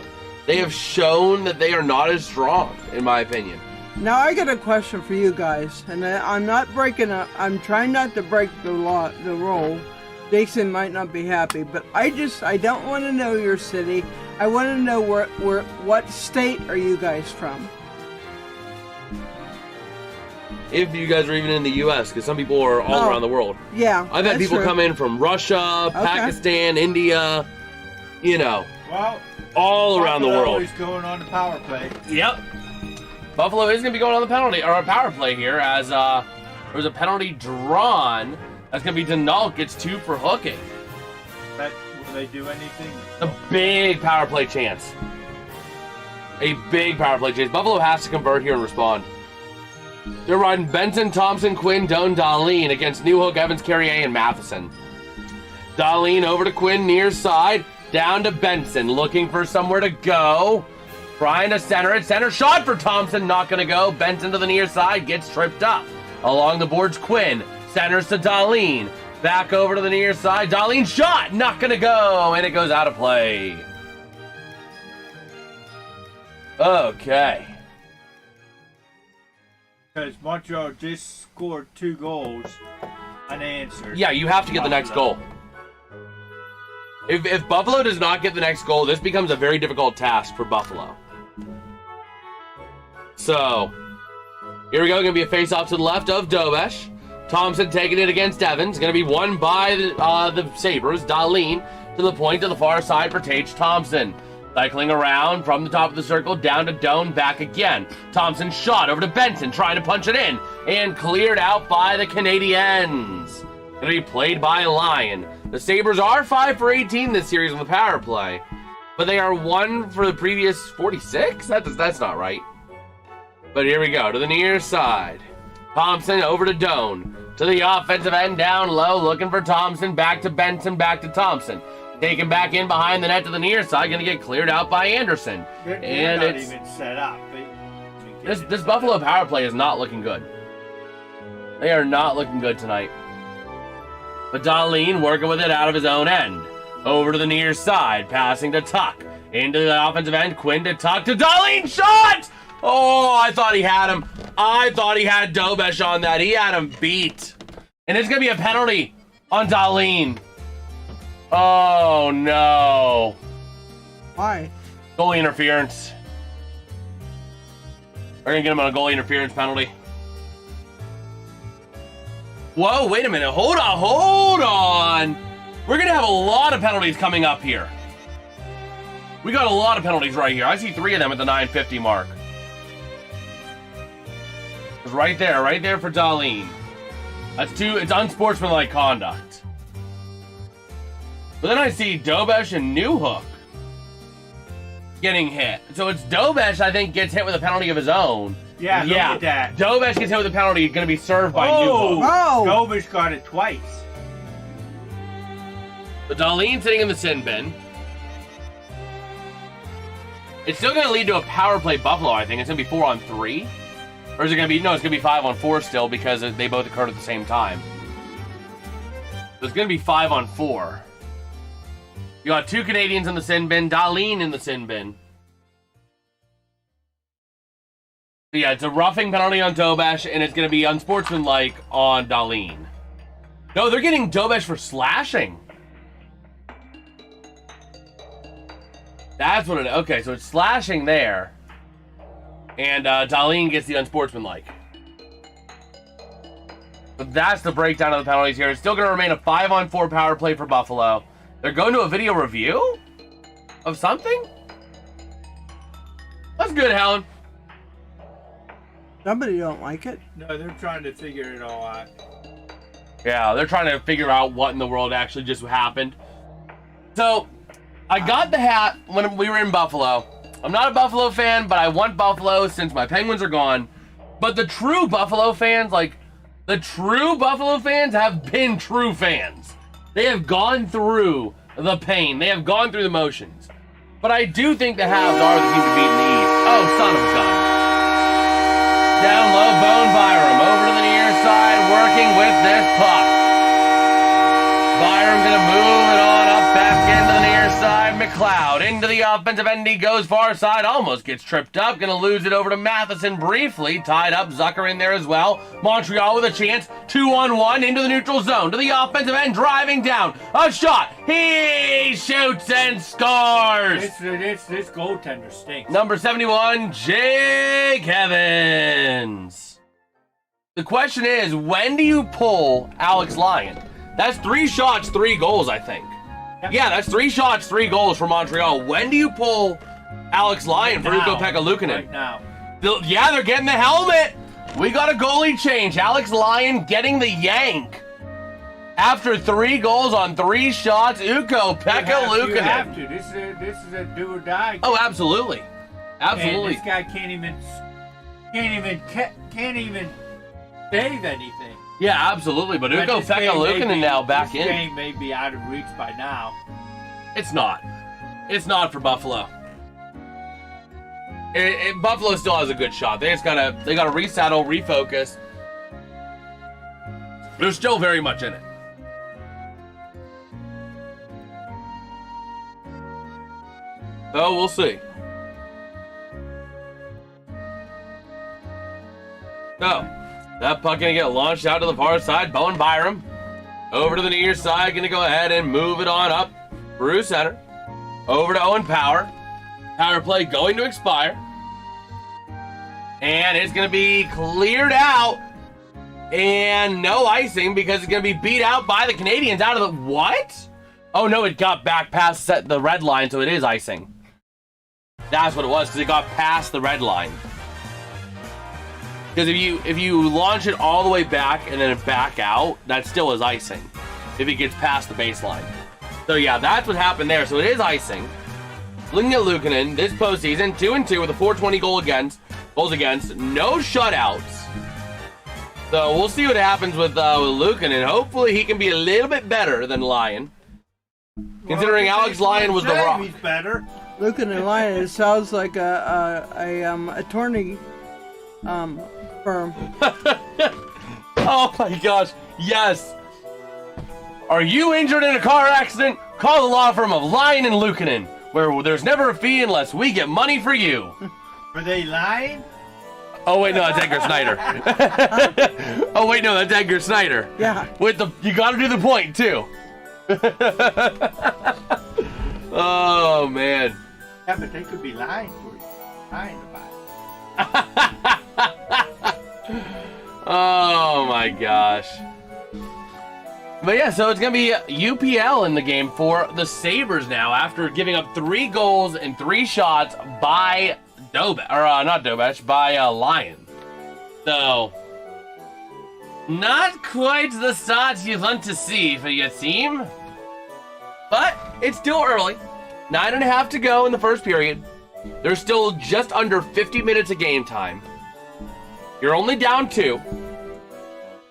A: They have shown that they are not as strong, in my opinion.
E: Now I got a question for you guys, and I'm not breaking up. I'm trying not to break the rule. Jason might not be happy, but I don't want to know your city. I want to know what state are you guys from?
A: If you guys are even in the U.S., because some people are all around the world.
E: Yeah,
A: I've had people come in from Russia, Pakistan, India, you know, all around the world.
D: Buffalo is going on the power play.
A: Yep. Buffalo is going to be going on the penalty or a power play here as there's a penalty drawn. That's going to be Denault gets 2 for hooking.
D: But will they do anything?
A: A big power play chance. A big power play chance. Buffalo has to convert here and respond. They're riding Benson, Thompson, Quinn, Doan, Dahlin against Newhook, Evans, Carrier, and Matheson. Dahlin over to Quinn, near side, down to Benson, looking for somewhere to go. Trying to center it. Center shot for Thompson, not going to go. Benson to the near side, gets tripped up. Along the boards, Quinn. Centers to Dahlin. Back over to the near side. Dahlin shot, not going to go. And it goes out of play. Okay.
D: Because Montreal just scored 2 goals unanswered.
A: Yeah, you have to get the next goal. If Buffalo does not get the next goal, this becomes a very difficult task for Buffalo. So, here we go. Going to be a face-off to the left of Dobesh. Thompson taking it against Evans. Going to be won by the Sabres. Dahlin to the point to the far side for Tage Thompson. Cycling around from the top of the circle, down to Doan, back again. Thompson shot over to Benson, trying to punch it in, and cleared out by the Canadiens. Going to be played by Lyon. The Sabres are 5 for 18 this series on the power play, but they are 1 for the previous 46? That's not right. But here we go, to the near side. Thompson over to Doan. To the offensive end, down low, looking for Thompson, back to Benson, back to Thompson. Taken back in behind the net to the near side, going to get cleared out by Anderson.
D: They're not even set up.
A: This Buffalo power play is not looking good. They are not looking good tonight. But Dahlin working with it out of his own end. Over to the near side, passing to Tuck. Into the offensive end, Quinn to Tuck to Dahlin. Shot! Oh, I thought he had him. I thought he had Dobesh on that. He had him beat. And it's going to be a penalty on Dahlin. Oh, no.
E: Why?
A: Goalie interference. We're going to get him on a goalie interference penalty. Whoa, wait a minute. Hold on. We're going to have a lot of penalties coming up here. We got a lot of penalties right here. I see 3 of them at the 9:50 mark. It's right there for Dahlin. That's 2. It's unsportsmanlike conduct. But then I see Dobesh and Newhook getting hit. So it's Dobesh, I think, gets hit with a penalty of his own.
D: Yeah, look at that.
A: Dobesh gets hit with a penalty, going to be served by Newhook.
E: Oh!
D: Dobesh got it twice.
A: But Dahlin sitting in the sin bin. It's still going to lead to a power play Buffalo, I think. It's going to be 4 on 3. Or is it going to be... No, it's going to be 5 on 4 still because they both occurred at the same time. So it's going to be 5 on 4. You got 2 Canadians in the sin bin, Dahlin in the sin bin. So yeah, it's a roughing penalty on Dobesh, and it's going to be unsportsmanlike on Dahlin. No, they're getting Dobesh for slashing. That's what it. Okay, so it's slashing there, and Darlene gets the unsportsmanlike. But that's the breakdown of the penalties here. It's still going to remain a 5-on-4 power play for Buffalo. They're going to a video review of something. That's good, Helen.
E: Somebody don't like it.
D: No, they're trying to figure it all out.
A: Yeah, they're trying to figure out what in the world actually just happened. So, I got the hat when we were in Buffalo. I'm not a Buffalo fan, but I want Buffalo since my Penguins are gone. But the true Buffalo fans, like, the true Buffalo fans have been true fans. They have gone through the pain. They have gone through the motions. But I do think the Habs are the team to beat in the East. Oh, son of a gun. Down low, Bone Byram. Over to the near side, working with this puck. Byram gonna move it on up back into the near side. McLeod into the offensive end. He goes far side, almost gets tripped up. Gonna lose it over to Matheson briefly. Tied up, Zucker in there as well. Montreal with a chance. 2-on-1 into the neutral zone. To the offensive end, driving down. A shot. He shoots and scores.
D: This goaltender stinks.
A: Number 71, Jake Evans. The question is, when do you pull Alex Lyon? That's 3 shots, 3 goals, I think.
D: Yep.
A: Yeah, that's 3 shots, 3 goals for Montreal. When do you pull Alex Lyon for Ukko-Pekka Luukkonen?
D: Right now.
A: Yeah, they're getting the helmet. We got a goalie change. Alex Lyon getting the yank. After 3 goals on 3 shots, Ukko-Pekka Luukkonen.
D: You have to. This is a do or die.
A: Oh, absolutely. Absolutely.
D: And this guy can't even save anything.
A: Yeah, absolutely. But Ukko-Pekka Luukkonen now back
D: this
A: in.
D: game may be out of reach by now.
A: It's not. It's not for Buffalo. Buffalo still has a good shot. They gotta resaddle, refocus. They're still very much in it. Oh, we'll see. Oh, that puck gonna get launched out to the far side. Bowen Byram over to the near side, gonna go ahead and move it on up through center. Over to Owen Power. Power play going to expire. And it's going to be cleared out. And no icing because it's going to be beat out by the Canadiens out of the... What? Oh, no, it got back past the red line, so it is icing. That's what it was, because it got past the red line. Because if you launch it all the way back and then back out, that still is icing. If it gets past the baseline. So, yeah, that's what happened there. So, it is icing. Looking at Luukkonen, this postseason, 2-2 with a .420 goals against, no shutouts. So we'll see what happens with Luukkonen. Hopefully he can be a little bit better than Lyon. Considering Alex Lyon was the rock.
D: He's better.
E: Luukkonen Lyon, it sounds like a attorney firm.
A: Oh my gosh, yes. Are you injured in a car accident? Call the law firm of Lyon and Luukkonen, where there's never a fee unless we get money for you.
D: Are they lying?
A: Oh wait, no, that's Edgar Snyder. Oh wait, no, that's Edgar Snyder.
E: Yeah.
A: You gotta do the point too. Oh man.
D: Yeah, but they could be lying for you. Lying about it.
A: Oh my gosh. But yeah, so it's going to be UPL in the game for the Sabres now after giving up 3 goals and 3 shots by by Lyon. So, not quite the start you want to see for your team. But it's still early. 9.5 to go in the first period. There's still just under 50 minutes of game time. You're only down 2.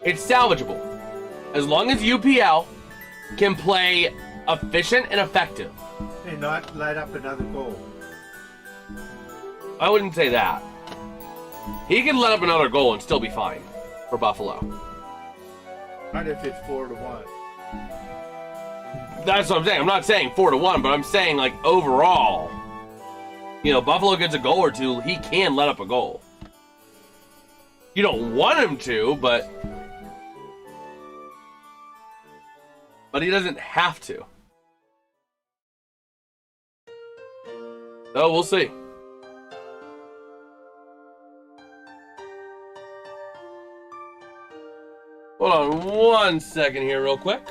A: It's salvageable. As long as UPL can play efficient and effective.
D: And not let up another goal.
A: I wouldn't say that. He can let up another goal and still be fine for Buffalo.
D: Not if it's 4-1.
A: That's what I'm saying. I'm not saying 4-1, but I'm saying like overall, Buffalo gets a goal or 2, he can let up a goal. You don't want him to, but he doesn't have to. Oh, we'll see. Hold on 1 second here real quick.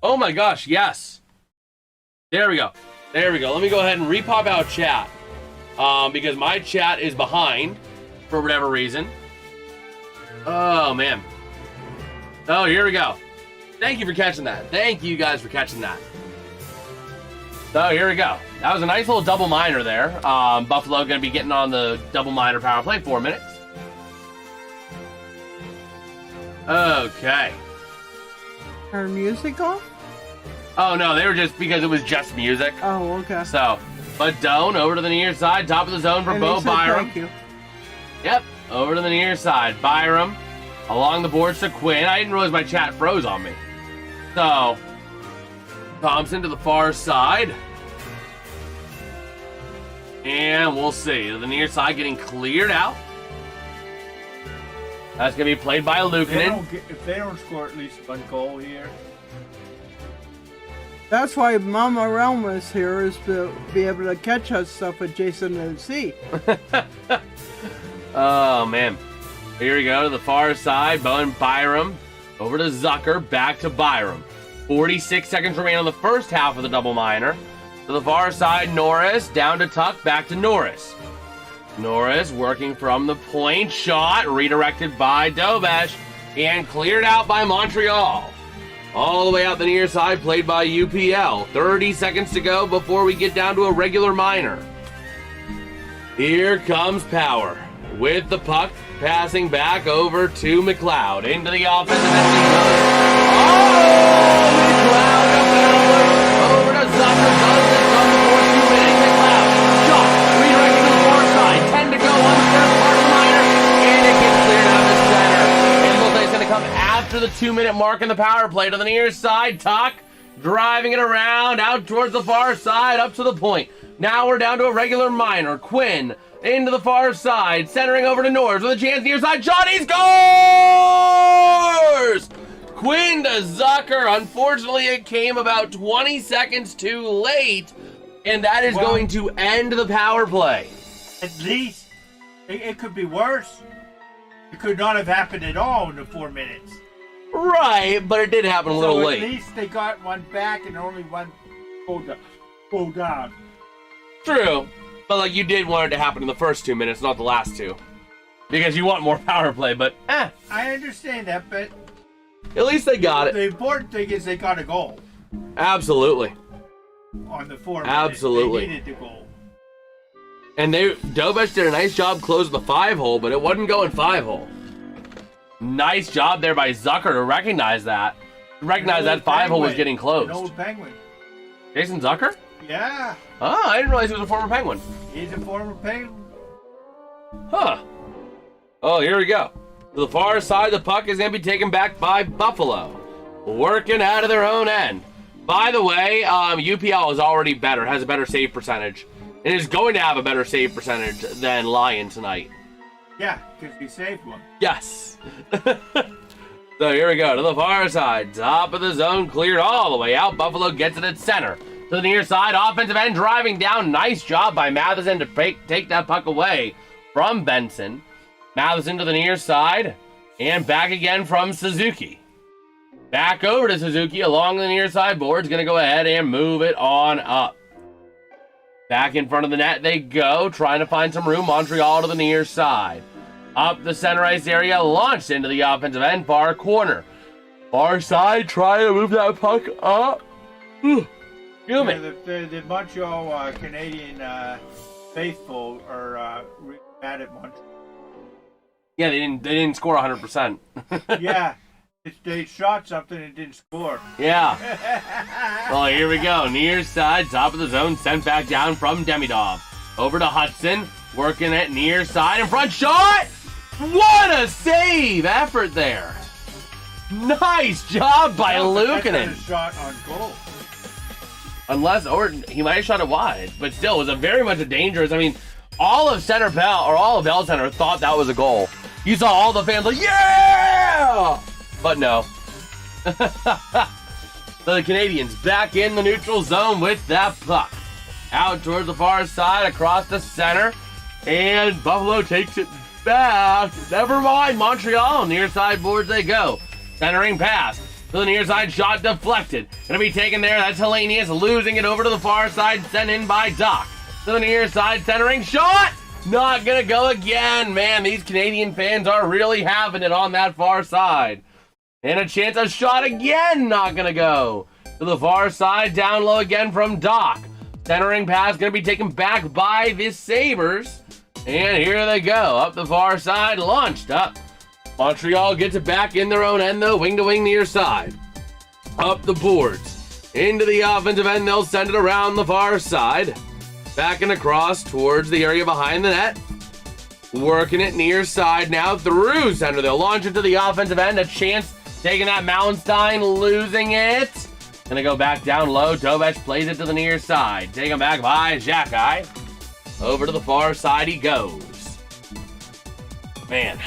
A: Oh my gosh, yes. There we go. There we go. Let me go ahead and repop out chat. Because my chat is behind for whatever reason. Oh, man. Oh, here we go. Thank you for catching that. Thank you guys for catching that. So here we go. That was a nice little double minor there. Buffalo going to be getting on the double minor power play, 4 minutes. Okay.
E: Her music off?
A: Oh, no, they were just, because it was just music.
E: Oh, okay.
A: So, but Doan over to the near side, top of the zone for
E: And
A: Bo
E: he said
A: Byram.
E: Thank you.
A: Yep, over to the near side. Byram along the boards to Quinn. I didn't realize my chat froze on me. So, Thompson to the far side. And we'll see. To the near side getting cleared out. That's going to be played by Luukkonen.
D: If they don't score at least one goal here.
E: That's why Mama Realm is here, is to be able to catch us stuff with Jason and C.
A: Oh, man. Here we go to the far side. Bowen Byram over to Zucker. Back to Byram. 46 seconds remain on the first half of the double minor. To the far side, Norris. Down to Tuck. Back to Norris. Norris working from the point. Shot redirected by Dobesh. And cleared out by Montreal. All the way out the near side, played by UPL. 30 seconds to go before we get down to a regular minor. Here comes Power with the puck, passing back over to McLeod. Into the offensive end. Oh! McLeod up and over to Zucker. Does this come before 2 minutes. McLeod, shot, redirected to the far side. 10 to go on the first part of the minor. And it gets cleared out to center. And Multay's going to come after the 2-minute mark in the power play to the near side. Tuck driving it around out towards the far side up to the point. Now we're down to a regular minor. Quinn into the far side, centering over to Norris with a chance near side shot. He scores! Quinn to Zucker. Unfortunately, it came about 20 seconds too late, And that is
D: Well-
A: going to end the power play.
D: At least it could be worse. It could not have happened at all in the 4 minutes.
A: Right, but it did happen a little
D: So
A: late.
D: at least they got one back and only one pulled down.
A: True. But like you did want it to happen in the first 2 minutes, not the last two. Because you want more power play, but
D: I understand that, but
A: at least they got it.
D: the important thing is they got a goal
A: Absolutely.
D: on the 4 minutes.
A: Absolutely.
D: They needed the goal.
A: And Dovesh did a nice job closing the 5-hole, but it wasn't going 5-hole. Nice job there by Zucker to recognize that. Recognize that 5-hole was getting
D: An
A: closed.
D: old Penguin.
A: Jason Zucker?
D: Yeah,
A: Oh, I didn't realize he was a former Penguin.
D: he's a former Penguin.
A: Huh. Oh, here we go. To the far side, the puck is going to be taken back by Buffalo. Working out of their own end. By the way, UPL is already better, has a better save percentage. And is going to have a better save percentage than Lion tonight.
D: Yeah, because he saved one.
A: Yes. So here we go. To the far side. Top of the zone cleared all the way out. Buffalo gets it at center. To the near side. Offensive end driving down. Nice job by Matheson to take that puck away from Benson. Matheson to the near side. And back again from Suzuki. Back over to Suzuki along the near side boards. Going to go ahead and move it on up. Back in front of the net they go. Trying to find some room. Montreal to the near side. Up the center ice area. Launched into the offensive end. Far corner. Far side. Trying to move that puck up. Excuse me.
D: The Montreal Canadian faithful are really mad at Montreal.
A: Yeah, they didn't score 100%.
D: Yeah, they shot something and didn't score.
A: Yeah. Well, here we go. Near side, top of the zone, sent back down from Demidov. Over to Hudson, working it near side, in front shot! What a save effort there. Nice job by Luukkonen.
D: That's a shot on goal.
A: Unless, or he might have shot it wide, but still, it was very much a dangerous. I mean, all of Bell Center thought that was a goal. You saw all the fans like, yeah! But no. So the Canadiens back in the neutral zone with that puck. Out towards the far side, across the center, and Buffalo takes it back. Never mind, Montreal, near side boards they go. Centering pass. To the near side, shot deflected. Gonna be taken there. That's Hellenius losing it over to the far side, sent in by Doc. To the near side, centering shot. Not gonna go again. Man, these Canadian fans are really having it on that far side. And a chance of shot again. Not gonna go. To the far side, down low again from Doc. Centering pass gonna be taken back by the Sabres. And here they go. Up the far side, launched up. Montreal gets it back in their own end, though, wing to wing near side. Up the boards. Into the offensive end, they'll send it around the far side. Back and across towards the area behind the net. Working it near side now through center. They'll launch it to the offensive end. A chance taking that Malmstein, losing it. Gonna go back down low. Dovesh plays it to the near side. Taken back by Xhekaj. Over to the far side he goes. Man.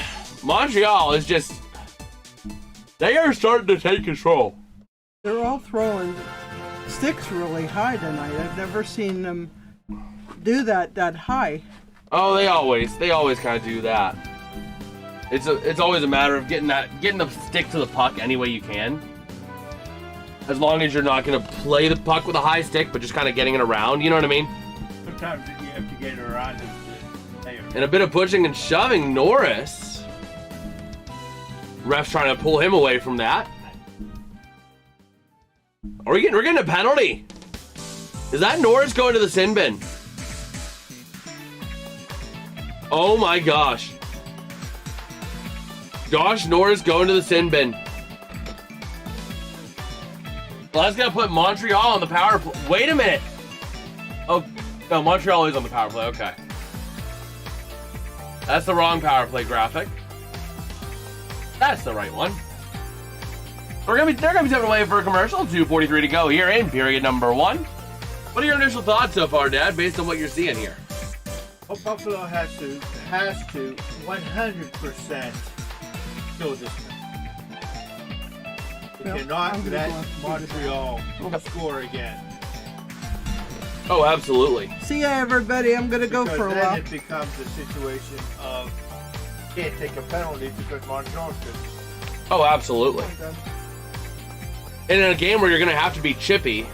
A: Montreal is just, they are starting to take control.
E: They're all throwing sticks really high tonight. I've never seen them do that high.
A: Oh, they always kind of do that. It's always a matter of getting the stick to the puck any way you can. As long as you're not going to play the puck with a high stick, but just kind of getting it around, you know what I mean?
D: Sometimes you have to get it around the player.
A: And a bit of pushing and shoving, Norris. Ref's trying to pull him away from that. We're getting a penalty. Is that Norris going to the sin bin? Oh my gosh. Josh Norris going to the sin bin. Well, that's going to put Montreal on the power play. Wait a minute. Oh, no, Montreal is on the power play. Okay. That's the wrong power play graphic. That's the right one. They're gonna be stepping away for a commercial. 2:43 to go here in period number 1. What are your initial thoughts so far, Dad, based on what you're seeing here?
D: Well, Buffalo has to 100% kill this one. They
E: Yep,
D: cannot
E: I'm gonna
D: let
E: go after
D: Montreal score again.
A: Oh, absolutely.
E: See ya, everybody. I'm gonna go
D: Because
E: for a
D: then
E: while.
D: it becomes a situation of you can't take a penalty because Montreal's good.
A: Oh, absolutely. And in a game where you're going to have to be chippy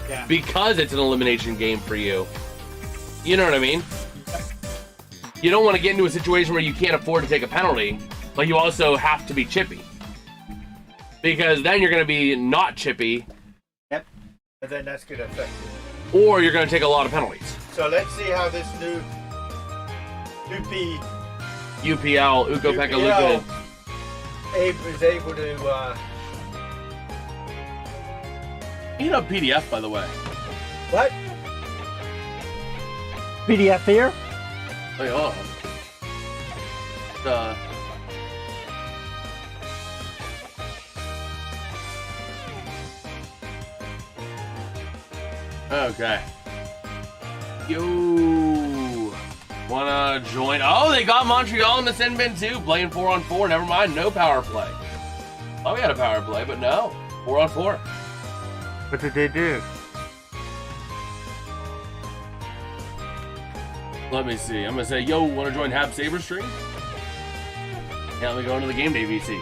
D: Yeah.
A: because it's an elimination game for you, you know what I mean? You don't want to get into a situation where you can't afford to take a penalty, but you also have to be chippy. Because then you're going to be not chippy,
D: Yep. And then that's going to affect you.
A: or you're going to take a lot of penalties.
D: So let's see how this new
A: UPL, Uko Pekka Luukkonen.
D: Abe is able to.
A: You know PDF, by the way.
D: What?
B: PDF here?
A: Wait, hold on. Okay. Yo. Wanna join? Oh, they got Montreal in the sin bin too, playing 4-on-4. Never mind, no power play. Oh, we had a power play, but no. 4-on-4.
D: What did they do?
A: Let me see. I'm gonna say, yo, wanna join Habs Sabres stream? Yeah, let me go into the game day VC.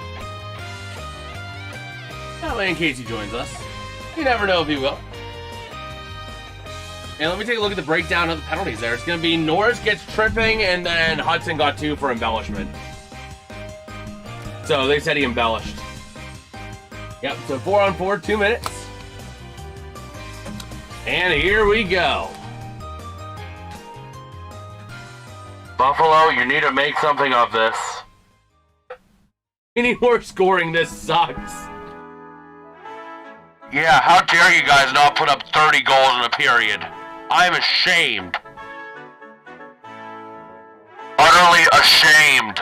A: That way, in case he joins us. You never know if he will. And let me take a look at the breakdown of the penalties there. It's going to be Norris gets tripping, and then Hudson got 2 for embellishment. So they said he embellished. Yep, so 4-on-4, 2 minutes. And here we go. Buffalo, you need to make something of this. Any more scoring, this sucks. Yeah, how dare you guys not put up 30 goals in a period? I'm ashamed. Utterly ashamed.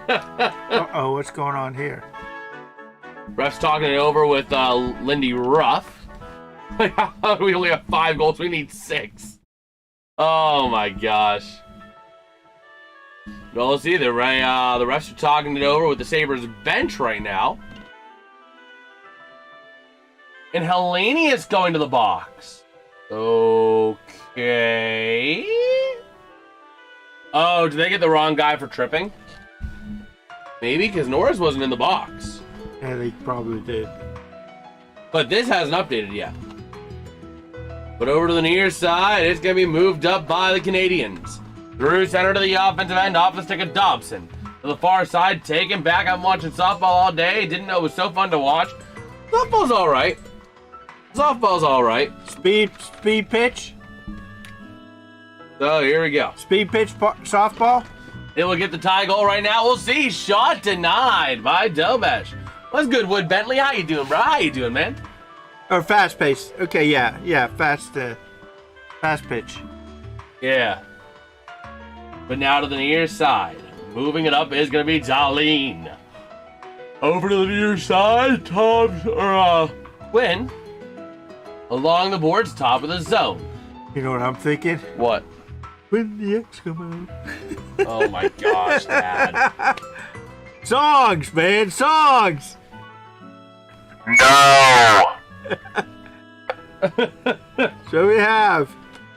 D: Uh-oh, what's going on here?
A: Ref's talking it over with Lindy Ruff. We only have 5 goals. We need 6. Oh my gosh. Well, let's see. The refs are talking it over with the Sabres bench right now. And Hellenius going to the box. Okay. Oh, did they get the wrong guy for tripping? Maybe, because Norris wasn't in the box.
D: Yeah, they probably did.
A: But this hasn't updated yet. But over to the near side, it's going to be moved up by the Canadiens. Through center to the offensive end, off the stick of Dobson. To the far side, taken back. I'm watching softball all day. Didn't know it was so fun to watch. Softball's all right. Softball's all right.
D: Speed pitch.
A: So here we go.
D: Speed pitch softball.
A: It will get the tie goal right now. We'll see. Shot denied by Domesh. What's good, Wood Bentley? How you doing, bro? How you doing, man?
D: Or fast pace. Okay, yeah, fast pitch.
A: Yeah. But now to the near side. Moving it up is going to be Darlene. Over to the near side. Quinn. Along the boards, top of the zone.
D: You know what I'm thinking?
A: What?
D: When the X come out.
A: Oh my gosh, Dad.
D: Songs, man, songs.
A: No.
D: So we have.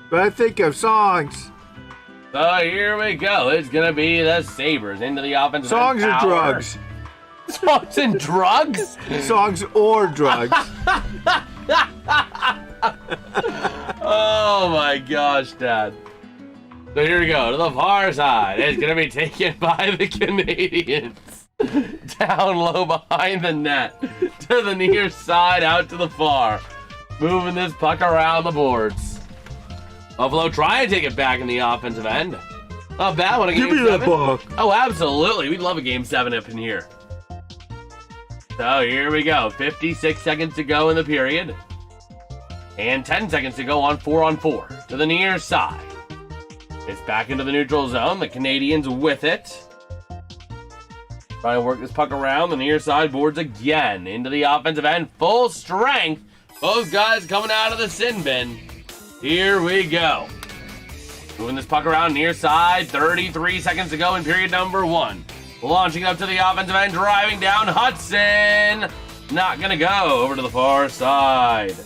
D: But I think of songs.
A: So here we go. It's going to be the Sabres into the offensive
D: Songs
A: end
D: or
A: power.
D: drugs?
A: Songs and drugs?
D: Songs or drugs.
A: Oh my gosh, Dad. So here we go. To the far side. It's going to be taken by the Canadiens. Down low behind the net. To the near side, out to the far. Moving this puck around the boards. Buffalo trying to take it back in the offensive end. Not bad. Want to
D: Give me that puck.
A: Oh, absolutely. We'd love a game 7 up in here. So here we go. 56 seconds to go in the period. And 10 seconds to go on 4-on-4. To the near side. It's back into the neutral zone. The Canadiens with it. Trying to work this puck around the near side boards again. Into the offensive end. Full strength. Both guys coming out of the sin bin. Here we go. Moving this puck around near side. 33 seconds to go in period number 1. Launching up to the offensive end. Driving down Hudson. Not going to go. Over to the far side.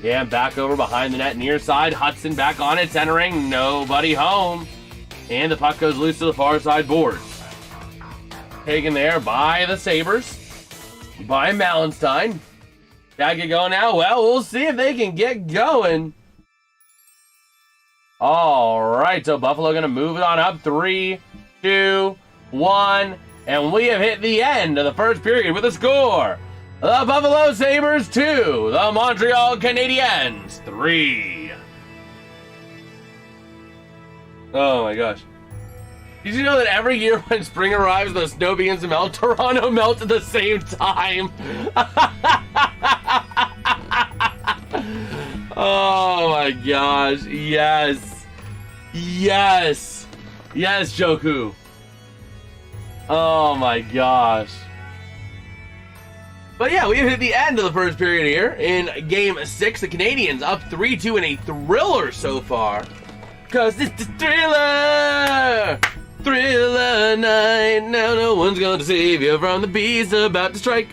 A: Yeah, back over behind the net, near side. Hudson back on it, centering. Nobody home. And the puck goes loose to the far side boards. Taken there by the Sabres. By Malenstein. Gotta get going now. Well, we'll see if they can get going. All right, so Buffalo going to move it on up. 3, 2, 1. And we have hit the end of the first period with a score. The Buffalo Sabres 2. The Montreal Canadiens 3. Oh my gosh. Did you know that every year when spring arrives, the snow begins to melt? Toronto melts at the same time. Oh my gosh. Yes. Yes. Yes, Joku. Oh my gosh. But yeah, we have hit the end of the first period here. In Game 6, the Canadiens up 3-2 in a thriller so far. Because it's the thriller! Thriller night, now no one's gonna save you from the beast about to strike.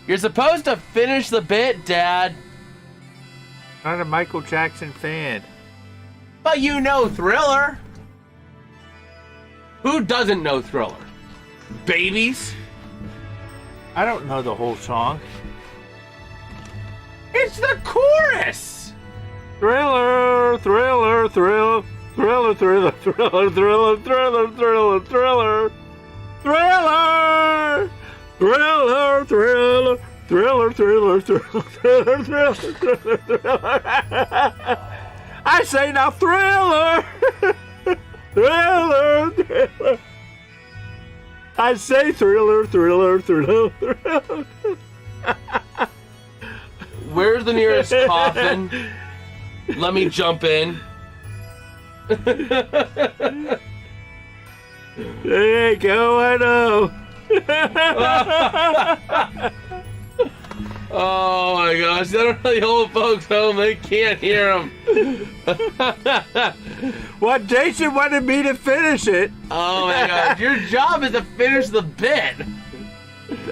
A: You're supposed to finish the bit, Dad.
B: Not a Michael Jackson fan.
A: But you know Thriller. Who doesn't know Thriller? Babies?
B: I don't know the whole song.
A: It's the chorus!
B: Thriller, thriller, thriller, thriller, thriller, thriller, thriller, thriller, thriller, thriller, thriller, thriller, thriller, thriller, thriller, thriller, thriller, thriller, thriller. I say now thriller, thriller, thriller. I say thriller, thriller, thriller, thriller.
A: Where's the nearest coffin? Let me jump in.
B: There you go, I know.
A: Oh my gosh, I don't know the old folks home, they can't hear them.
B: Well, Jason wanted me to finish it.
A: Oh my gosh, your job is to finish the bit.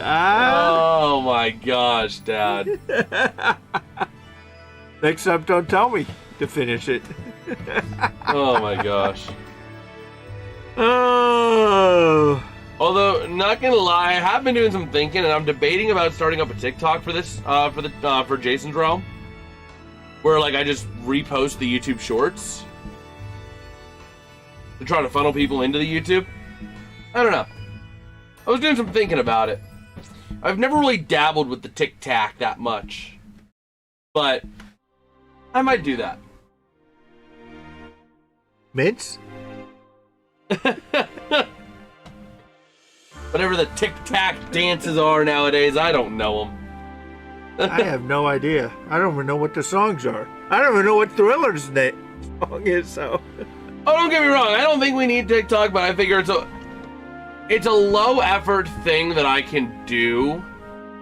A: Oh my gosh, Dad.
B: Next time, don't tell me to finish it.
A: Oh my gosh.
B: Oh.
A: Although, not gonna lie, I have been doing some thinking, and I'm debating about starting up a TikTok for this, for Jason's Realm, where like I just repost the YouTube Shorts to try to funnel people into the YouTube. I don't know. I was doing some thinking about it. I've never really dabbled with the tic-tac that much, but I might do that.
B: Mints?
A: Whatever the tic-tac dances are nowadays, I don't know them.
B: I have no idea. I don't even know what the songs are. I don't even know what Thriller's song is, so.
A: Oh, don't get me wrong. I don't think we need TikTok, but I figure it's a low effort thing that I can do.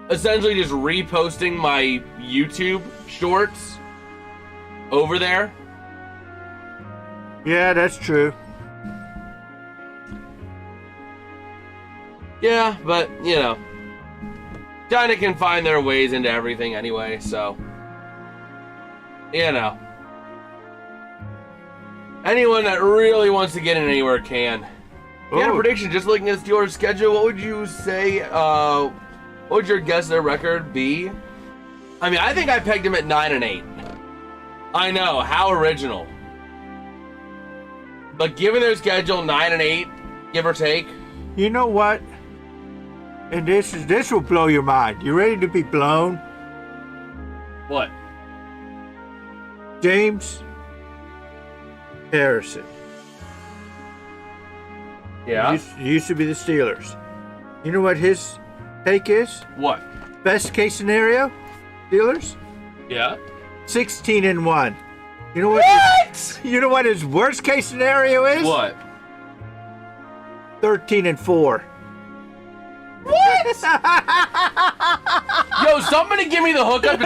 A: Essentially just reposting my YouTube shorts over there.
B: Yeah, that's true.
A: Yeah, but, you know, China can find their ways into everything anyway, so, you know. Anyone that really wants to get in anywhere can. If you had a prediction, just looking at Steelers' schedule, what would you say, what would your guess their record be? I mean, I think I pegged them at 9-8. I know, how original. But given their schedule, 9-8, give or take.
B: You know what? And this will blow your mind. You ready to be blown?
A: What?
B: James Harrison.
A: Yeah?
B: He used to be the Steelers. You know what his take is?
A: What?
B: Best case scenario? Steelers?
A: Yeah?
B: 16-1. You know what? You know what his worst case scenario is?
A: What?
B: 13-4.
A: What? Yo, somebody give me the hookup to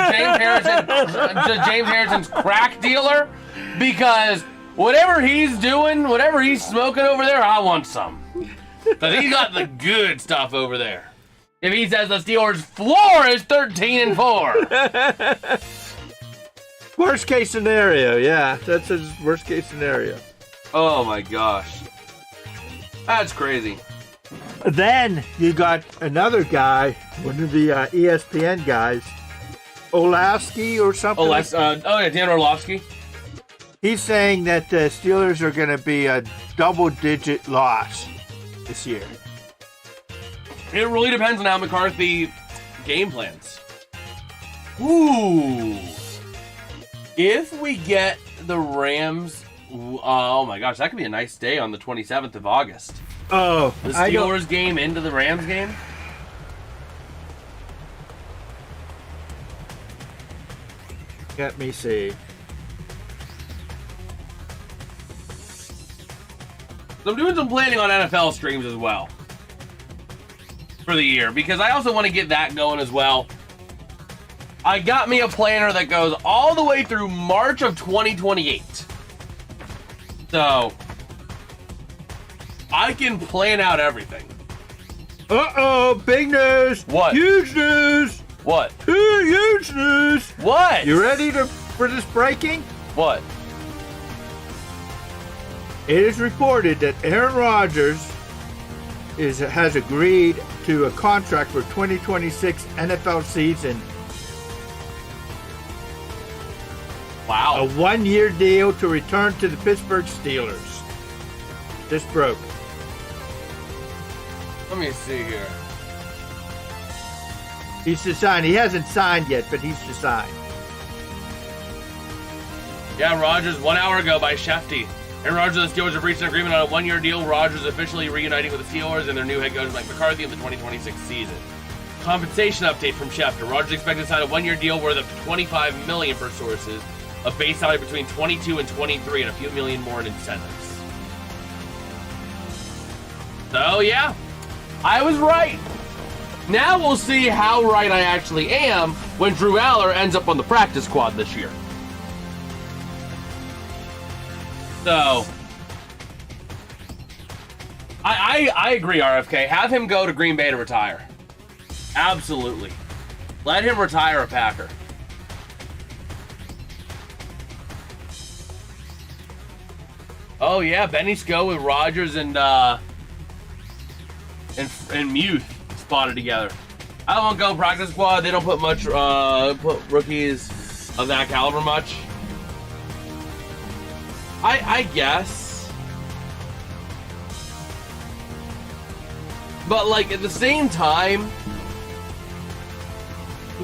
A: James Harrison's crack dealer, because whatever he's doing, whatever he's smoking over there, I want some. Because he's got the good stuff over there. If he says the Steelers' floor is 13-4.
B: Worst case scenario, yeah. That's his worst case scenario.
A: Oh my gosh. That's crazy.
B: Then you got another guy, one of the ESPN guys, Olowski or something.
A: Dan Orlovsky.
B: He's saying that the Steelers are going to be a double-digit loss this year.
A: It really depends on how McCarthy game plans. Ooh. If we get the Rams, oh my gosh, that could be a nice day on the 27th of August.
B: Oh,
A: The Steelers game into the Rams game.
B: Let me see.
A: So I'm doing some planning on NFL streams as well for the year because I also want to get that going as well. I got me a planner that goes all the way through March of 2028. So I can plan out everything.
B: Uh-oh, big news.
A: What?
B: Huge news.
A: What?
B: Huge news.
A: What?
B: You ready for this breaking?
A: What?
B: It is reported that Aaron Rodgers has agreed to a contract for 2026 NFL season.
A: Wow.
B: A one-year deal to return to the Pittsburgh Steelers. This broke.
A: Let me see here.
B: He's to sign. He hasn't signed yet, but he's to sign.
A: Yeah, Rodgers 1 hour ago by Shefty. Aaron Rodgers and the Steelers have reached an agreement on a one-year deal. Rodgers officially reuniting with the Steelers and their new head coach Mike McCarthy in the 2026 season. Compensation update from Schefter. Rodgers expected to sign a one-year deal worth up to $25 million per sources, a base salary between 22 and 23, and a few million more in incentives. So yeah, I was right. Now we'll see how right I actually am when Drew Aller ends up on the practice squad this year. So, I agree, RFK. Have him go to Green Bay to retire. Absolutely. Let him retire a Packer. Oh yeah, Benny's go with Rodgers and Muth spotted together. I won't go practice squad. They don't put much put rookies of that caliber much. I guess. But like at the same time,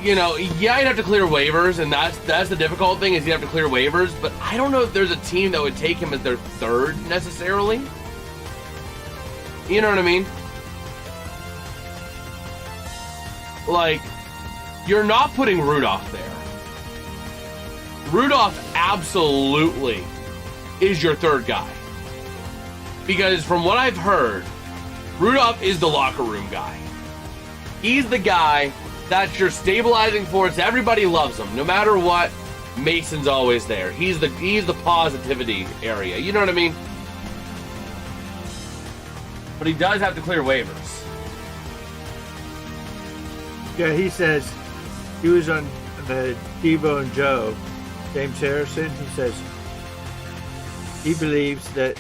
A: you know, yeah, you'd have to clear waivers, and that's the difficult thing is you have to clear waivers, but I don't know if there's a team that would take him as their third necessarily. You know what I mean? Like, you're not putting Rudolph there. Rudolph absolutely is your third guy. Because from what I've heard, Rudolph is the locker room guy. He's the guy that's your stabilizing force. Everybody loves him. No matter what, Mason's always there. He's the positivity area. You know what I mean? But he does have to clear waivers.
B: Yeah, he says he was on the Devo and Joe, James Harrison. He says he believes that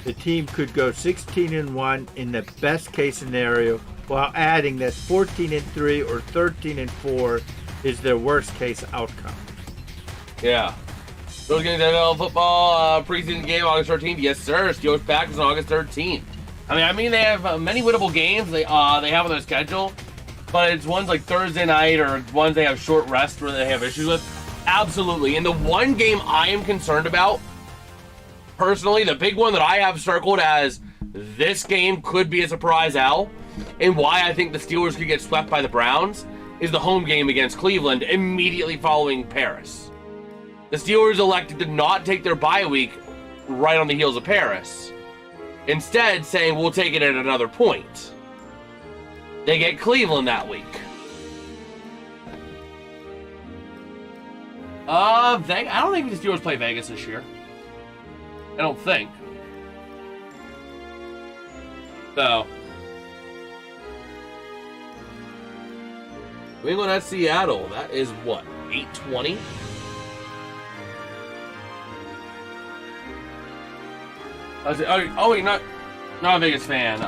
B: the team could go 16-1 in the best case scenario, while adding that 14-3 or 13-4 is their worst case outcome.
A: Yeah. Steelers getting to NFL football preseason game August 13th. Yes, sir. Steelers Packers on August 13th. I mean they have many winnable games they have on their schedule, but it's ones like Thursday night or ones they have short rest where they have issues with. Absolutely. And the one game I am concerned about, personally, the big one that I have circled as this game could be a surprise L, and why I think the Steelers could get swept by the Browns, is the home game against Cleveland immediately following Paris. The Steelers elected to not take their bye week right on the heels of Paris, instead saying we'll take it at another point. They get Cleveland that week. I don't think the Steelers play Vegas this year. I don't think. So. New England at Seattle. That is what? 8:20? Oh wait, not a Vegas fan.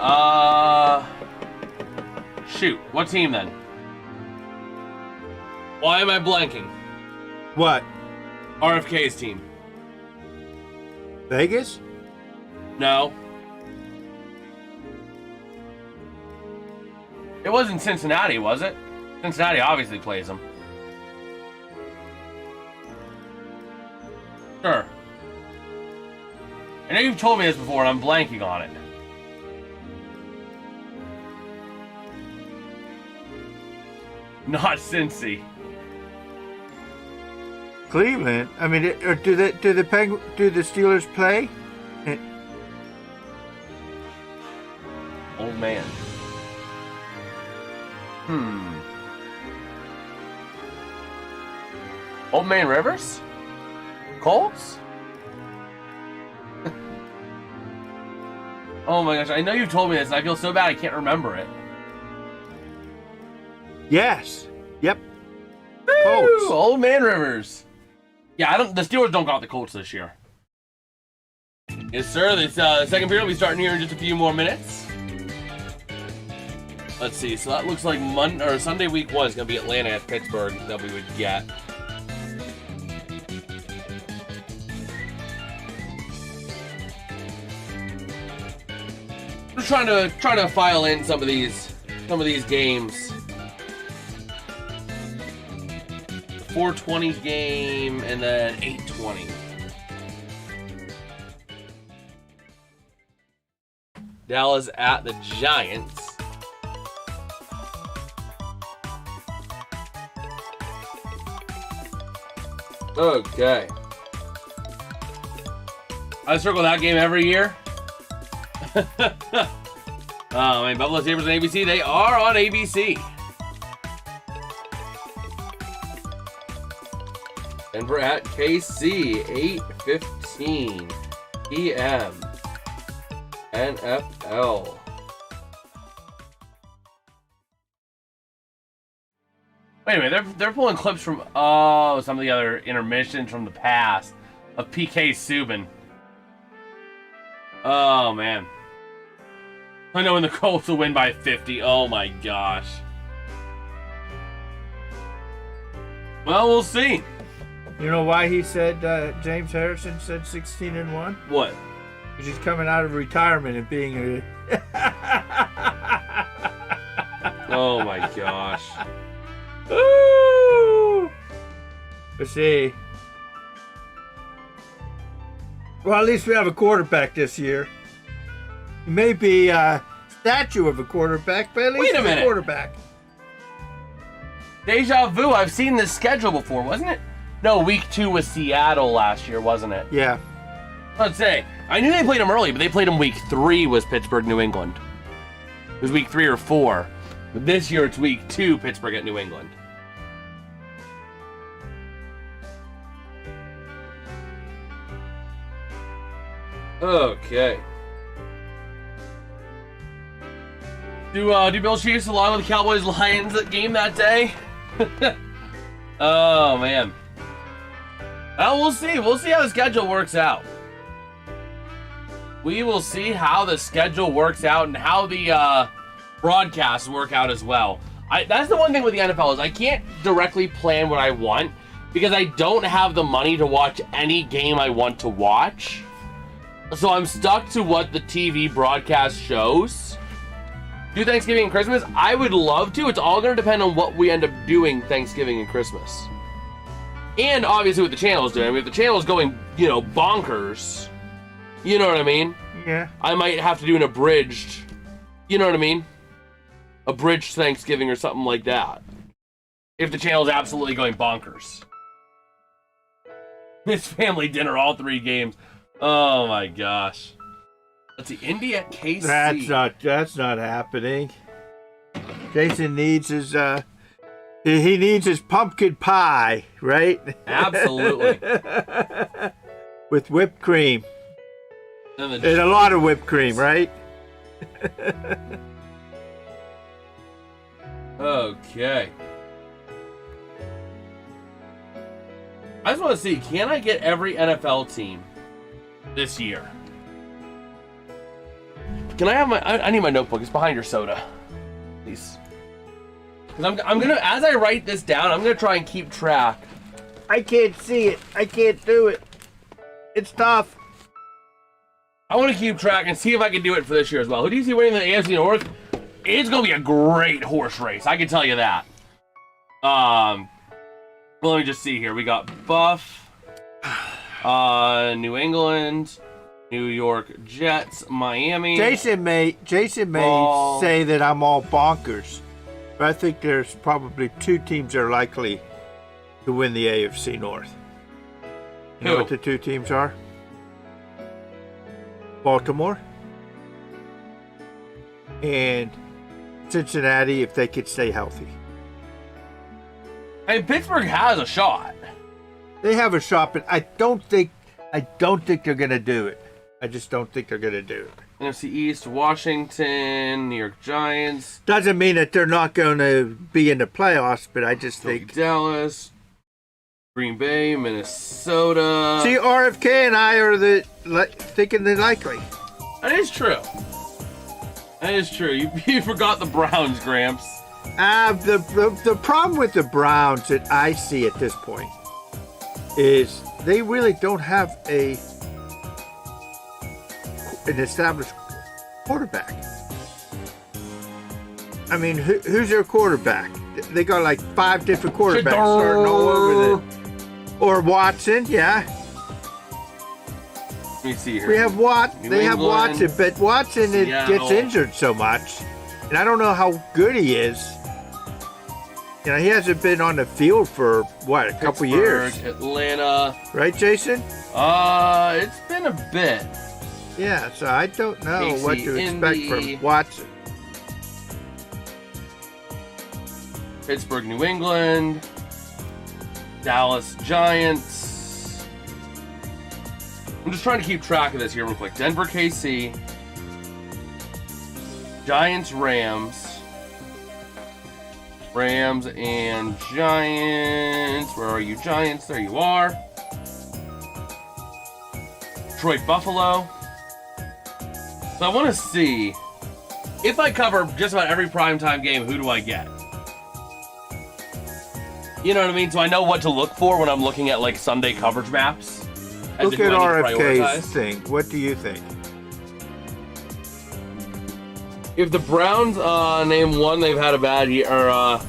A: Shoot. What team then? Why am I blanking?
B: What?
A: RFK's team.
B: Vegas?
A: No. It wasn't Cincinnati, was it? Cincinnati obviously plays them. Sure. I know you've told me this before, and I'm blanking on it. Not Cincy.
B: Cleveland. I mean, or do the Steelers play?
A: Old man. Old man Rivers? Colts? Oh my gosh, I know you told me this, and I feel so bad I can't remember it.
B: Yes. Yep.
A: Woo!
B: Colts.
A: Old man Rivers. Yeah, the Steelers don't got the Colts this year. Yes, sir. This second period will be starting here in just a few more minutes. Let's see. So that looks like Sunday week 1 is going to be Atlanta at Pittsburgh that we would get. We're trying to file in some of these games. The 4:20 game and then 8:20. Dallas at the Giants. Okay. I circle that game every year. Oh man, Buffalo Sabres on ABC. They are on ABC. Denver at KC, 8:15 p.m. NFL. Wait a minute, they're pulling clips from some of the other intermissions from the past of PK Subban. Oh man. I know when the Colts will win by 50. Oh my gosh. Well, we'll see.
B: You know why he said James Harrison said 16-1?
A: What?
B: Because he's coming out of retirement and being a.
A: Oh my gosh.
B: Ooh. Let's see. Well, at least we have a quarterback this year. He may be a statue of a quarterback, but at least
A: Wait a
B: he's
A: minute.
B: a quarterback.
A: Deja vu. I've seen this schedule before, wasn't it? No, week 2 was Seattle last year, wasn't it?
B: Yeah.
A: Let's say. I knew they played them early, but they played them week 3 was Pittsburgh, New England. It was week 3 or 4. But this year it's week 2, Pittsburgh at New England. Okay. Do Bills Chiefs along with the Cowboys Lions game that day? Oh man. Well, we'll see. We'll see how the schedule works out. We will see how the schedule works out and how the broadcasts work out as well. That's the one thing with the NFL is I can't directly plan what I want because I don't have the money to watch any game I want to watch. So I'm stuck to what the TV broadcast shows. Do Thanksgiving and Christmas? I would love to. It's all going to depend on what we end up doing Thanksgiving and Christmas. And obviously what the channel is doing. I mean, if the channel is going, bonkers, you know what I mean?
B: Yeah.
A: I might have to do an abridged, you know what I mean? Abridged Thanksgiving or something like that. If the channel is absolutely going bonkers. It's family dinner, all 3 games. Oh my gosh. Let's see, Indy at KC.
B: That's not happening. Jason needs his he needs his pumpkin pie, right?
A: Absolutely.
B: With whipped cream.
A: And
B: a lot of whipped cream, right?
A: Okay. I just want to see, can I get every NFL team this year? Can I have my, I need my notebook. It's behind your soda. Please. Because I'm going to, as I write this down, I'm going to try and keep track.
B: I can't see it. I can't do it. It's tough.
A: I want to keep track and see if I can do it for this year as well. Who do you see winning the AFC North? It's going to be a great horse race. I can tell you that. Well, let me just see here. We got Buff, New England, New York Jets, Miami.
B: Jason may say that I'm all bonkers, but I think there's probably two teams that are likely to win the AFC North. You know
A: Who?
B: what the two teams are? Baltimore and Cincinnati, if they could stay healthy.
A: I mean, Pittsburgh has a shot.
B: They have a shot, but I don't think they're gonna do it. I just don't think they're gonna do it.
A: NFC East, Washington, New York Giants.
B: Doesn't mean that they're not gonna be in the playoffs, but I just think
A: Dallas, Green Bay, Minnesota.
B: see, RFK and I are thinking the likely.
A: That is true. That is true. You forgot the Browns, Gramps.
B: The problem with the Browns that I see at this point is they really don't have an established quarterback. I mean, who's their quarterback? They got like 5 different quarterbacks starting all over the. Or Watson, yeah.
A: Let me see here.
B: We have They have
A: England,
B: Watson, but Watson
A: Seattle.
B: gets injured so much, and I don't know how good he is. You know, he hasn't been on the field for what, a couple years,
A: Atlanta.
B: right, Jason?
A: It's been a bit.
B: Yeah, so I don't know
A: KC,
B: what to expect
A: Indy.
B: from Watson.
A: Pittsburgh, New England. Dallas Giants. I'm just trying to keep track of this here real quick. Denver, KC. Giants, Rams. Rams and Giants. Where are you, Giants? There you are. Detroit, Buffalo. So I want to see if I cover just about every primetime game, who do I get? You know what I mean? So I know what to look for when I'm looking at like Sunday coverage maps.
B: Look at RFK's thing. What do you think?
A: If the Browns name one they've had a bad year, or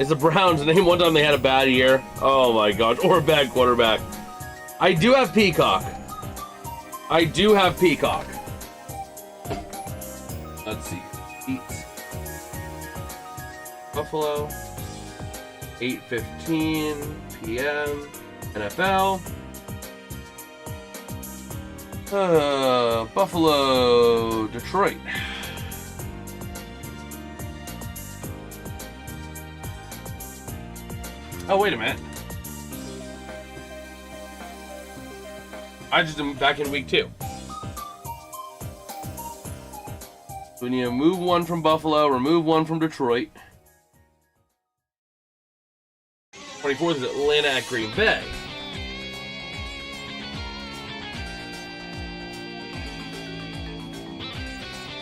A: is the Browns name one time they had a bad year? Oh my gosh, or a bad quarterback. I do have Peacock. Let's see. Eat. Buffalo. 8:15 p.m. NFL. Buffalo, Detroit. Oh, wait a minute. I just am back in week 2. We need to move one from Buffalo, remove one from Detroit. 24th is Atlanta at Green Bay.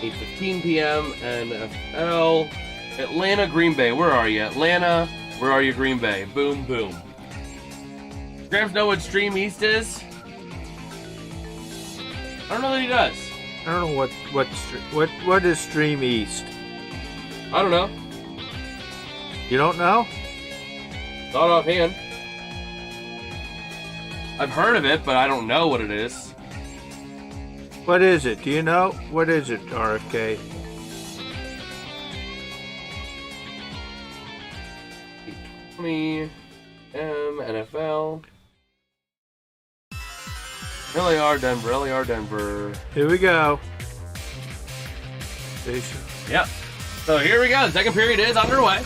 A: $8:15 p.m. NFL. Atlanta, Green Bay. Where are you? Atlanta. Where are you, Green Bay? Boom, boom. Gramps know what Stream East is? I don't know that he does.
B: I don't know what is Stream East.
A: I don't know.
B: You don't know?
A: Not offhand. I've heard of it, but I don't know what it is.
B: What is it? Do you know? What is it, RFK?
A: 8:20 NFL. LAR Denver.
B: Here we go. Jason.
A: Yep. So here we go. The second period is underway.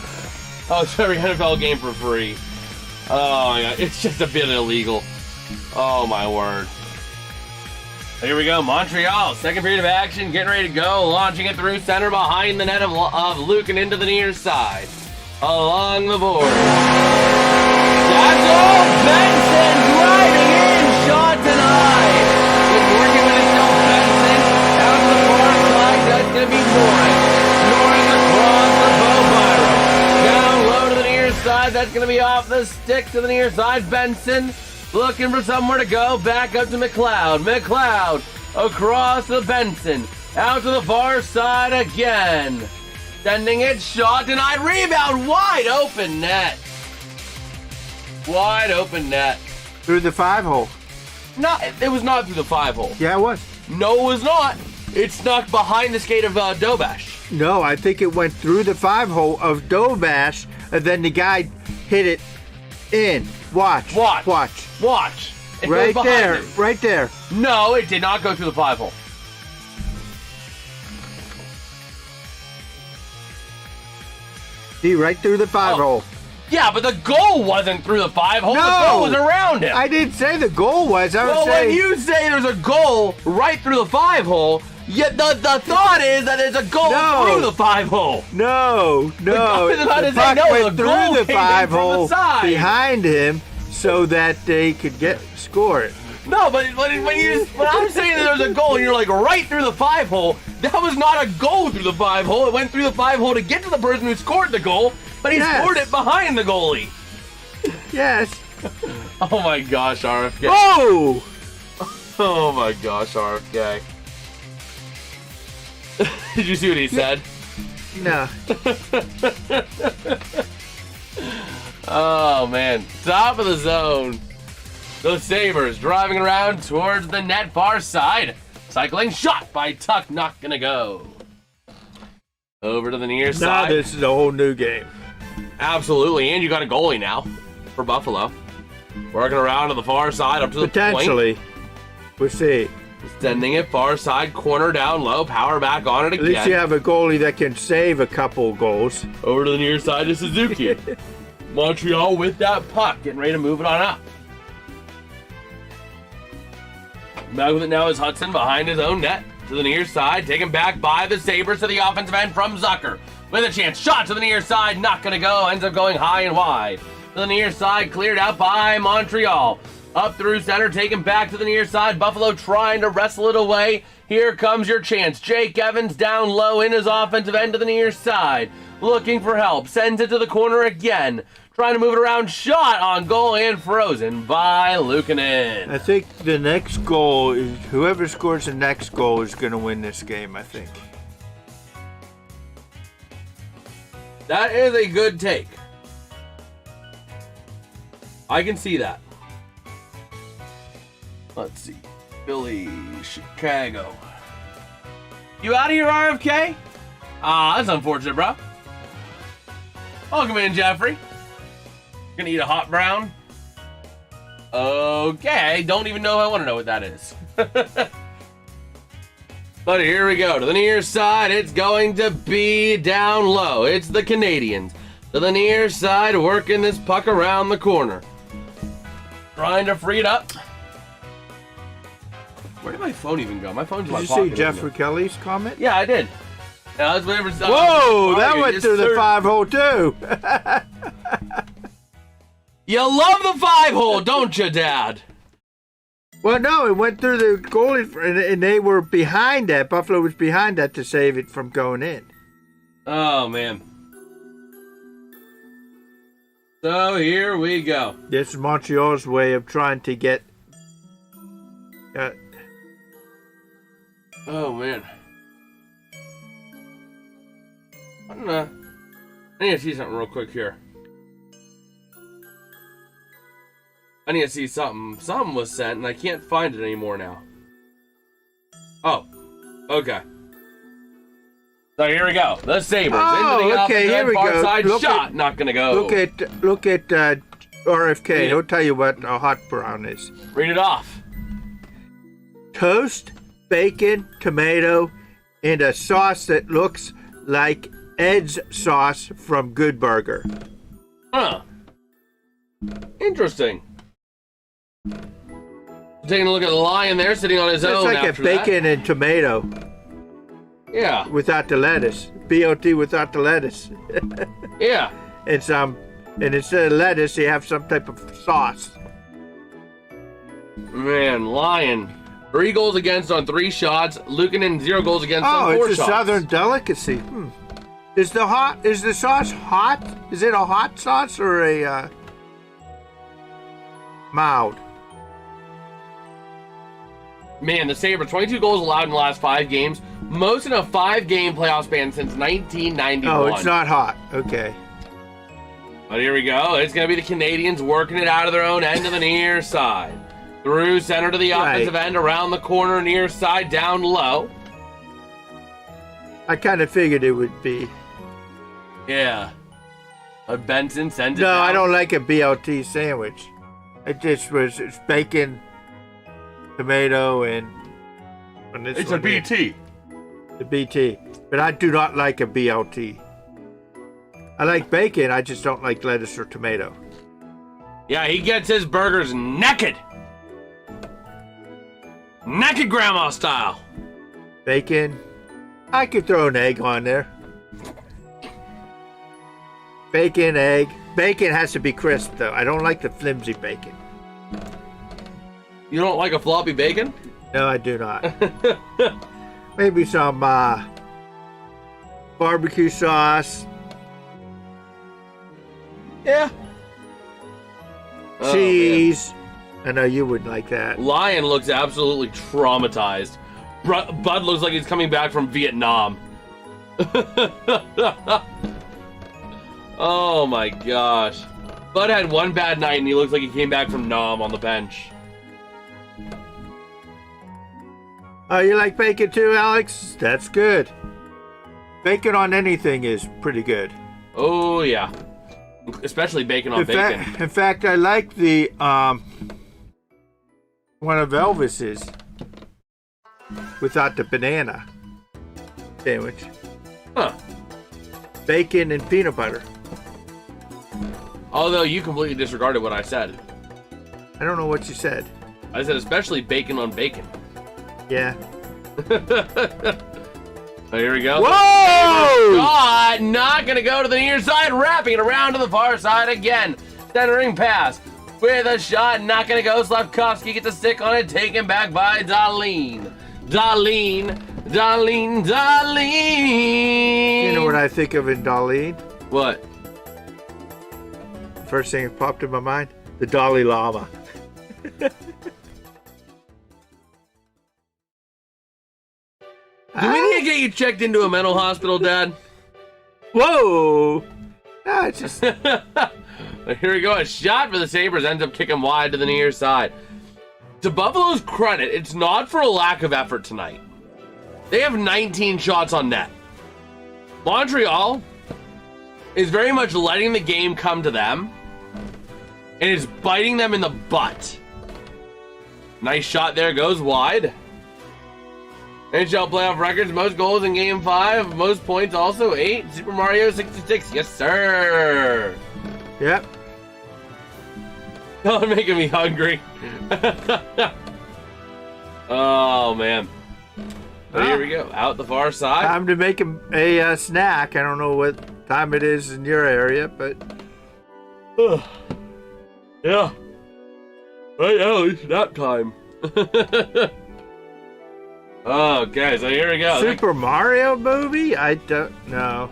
A: Oh, it's every NFL game for free. Oh my god, it's just a bit illegal. Oh my word. Here we go, Montreal. Second period of action, getting ready to go. Launching it through center behind the net of Luke and into the near side. Along the board. That's all, Benson! side. That's going to be off the stick to the near side. Benson looking for somewhere to go. Back up to McLeod. McLeod across the Benson. Out to the far side again. Sending it. Shot denied. Rebound. Wide open net. Wide open net.
B: Through the 5-hole.
A: No, it was not through the 5-hole.
B: Yeah, it was.
A: No, it was not. It snuck behind the skate of Dobash.
B: No, I think it went through the 5-hole of Dobash, and then the guy hit it in. Watch.
A: Watch.
B: Watch.
A: Watch. It
B: Right
A: goes
B: there.
A: behind him.
B: Right there.
A: No, it did not go through the 5-hole.
B: See, right through the 5-hole.
A: Yeah, but the goal wasn't through the 5-hole.
B: No.
A: The goal was around him.
B: I didn't say the goal was. I was
A: Well,
B: saying.
A: when you say there's a goal right through the 5-hole, yet the thought is that there's a goal
B: No.
A: through the 5-hole.
B: No.
A: guy was about to
B: The
A: say
B: puck
A: no,
B: went
A: the goal
B: through the
A: came in from the
B: 5-hole
A: side.
B: behind him so that they could score it.
A: No, but when I'm saying that there's a goal and you're like right through the 5-hole, that was not a goal through the 5-hole. It went through the 5-hole to get to the person who scored the goal, but he
B: Yes.
A: scored it behind the goalie.
B: Yes.
A: Oh my gosh, RFK.
B: Oh!
A: Oh my gosh, RFK. Did you see what he said?
B: No.
A: Oh man, top of the zone. The Sabres driving around towards the net far side. Cycling shot by Tuck, not gonna go. Over to the near
B: Now
A: side.
B: this is a whole new game.
A: Absolutely, and you got a goalie now for Buffalo. Working around to the far side up to the
B: Potentially. We'll see.
A: point. Sending it far side, corner down low, power back on it
B: At least you
A: again.
B: have a goalie that can save a couple goals.
A: Over to the near side to Suzuki. Montreal with that puck, getting ready to move it on up. Back with it now is Hudson behind his own net. To the near side, taken back by the Sabres to the offensive end from Zucker. With a chance, shot to the near side, not gonna go, ends up going high and wide. To the near side, cleared out by Montreal. Up through center, taken back to the near side. Buffalo trying to wrestle it away. Here comes your chance. Jake Evans down low in his offensive end to the near side. Looking for help, sends it to the corner again. Trying to move it around, shot on goal and frozen by Luukkonen.
B: I think the next goal is whoever scores the next goal is going to win this game, I think.
A: That is a good take. I can see that. Let's see. Philly, Chicago. You out of here, RFK? Ah, that's unfortunate, bro. Welcome in, Jeffrey. Gonna eat a hot brown? Okay, don't even know if I want to know what that is. But here we go. To the near side, it's going to be down low. It's the Canadiens. To the near side, working this puck around the corner. Trying to free it up. Where did my phone even go? My phone's in my
B: Did you
A: pocket.
B: see Jeffrey Kelly's comment?
A: Yeah, I did. Yeah, that's whatever.
B: Whoa, that went through the 5-hole too.
A: You love the 5-hole, don't you, Dad?
B: Well, no, it went through the goalie, and they were behind that. Buffalo was behind that to save it from going in.
A: Oh, man. So here we go.
B: This is Montreal's way of trying to get...
A: Oh, man. I don't know. I need to see something real quick here. I need to see something. Something was sent, and I can't find it anymore now. Oh. Okay. So here we go. The Sabres into the
B: okay, here we
A: far
B: go.
A: side
B: Look
A: shot.
B: at-
A: Not gonna go.
B: Look at RFK.
A: Yeah.
B: He'll tell you what a hot brown is.
A: Read it off.
B: Toast, bacon, tomato, and a sauce that looks like Ed's sauce from Good Burger.
A: Huh. Interesting. Taking a look at the Lion there, sitting on his
B: It's
A: own.
B: like a
A: after that.
B: bacon and tomato
A: Yeah.
B: without the lettuce. BLT without the lettuce.
A: Yeah.
B: And instead of lettuce, you have some type of sauce.
A: Man, Lion. 3 goals against on 3 shots. Luukkonen 0 goals against
B: Oh,
A: on 4
B: it's a
A: shots.
B: southern delicacy. Is the sauce hot? Is it a hot sauce or a mild?
A: Man, the Sabres, 22 goals allowed in the last 5 games. Most in a 5-game playoff span since 1991.
B: Oh, it's not hot. Okay.
A: But here we go. It's going to be the Canadiens working it out of their own end to the near side. Through center to the offensive end, around the corner, near side, down low.
B: I kind of figured it would be.
A: Yeah. Benson sends it
B: No,
A: down.
B: I don't like a BLT sandwich. It's bacon, tomato, and this
A: It's a
B: one here,
A: BT.
B: the BT. But I do not like a BLT. I like bacon, I just don't like lettuce or tomato.
A: Yeah, he gets his burgers naked. Naked grandma style.
B: Bacon. I could throw an egg on there. Bacon, egg. Bacon has to be crisp, though. I don't like the flimsy bacon.
A: You don't like a floppy bacon?
B: No, I do not. Maybe some barbecue sauce,
A: Yeah.
B: cheese. I know you wouldn't like that.
A: Lion looks absolutely traumatized. Bud looks like he's coming back from Vietnam. Oh my gosh. Bud had one bad night and he looks like he came back from Nam on the bench.
B: Oh, you like bacon too, Alex? That's good. Bacon on anything is pretty good.
A: Oh yeah. Especially bacon on bacon.
B: In fact, I like the one of Elvis's without the banana sandwich.
A: Huh.
B: Bacon and peanut butter.
A: Although you completely disregarded what I said.
B: I don't know what you said.
A: I said especially bacon on bacon.
B: Yeah.
A: So here we go.
B: Whoa!
A: God, not gonna go to the near side, wrapping it around to the far side again. Centering pass with a shot, not gonna go. Slavkovsky gets a stick on it, taken back by Dahlin. Dahlin.
B: You know what I think of in Dalai?
A: What?
B: First thing that popped in my mind? The Dalai Lama.
A: Do we need to get you checked into a mental hospital, Dad?
B: Whoa! No, it's just...
A: Here we go. A shot for the Sabres ends up kicking wide to the near side. To Buffalo's credit, it's not for a lack of effort tonight. They have 19 shots on net. Montreal is very much letting the game come to them and is biting them in the butt. Nice shot there, goes wide. NHL playoff records, most goals in Game 5, most points also 8. Super Mario 66, yes sir.
B: Yep.
A: Y'all are making me hungry. Oh man. So here we go, out the far side.
B: Time to make a snack. I don't know what time it is in your area, but...
A: Yeah. Right now, it's nap time. Okay, so here we go.
B: Super Mario movie? I don't know.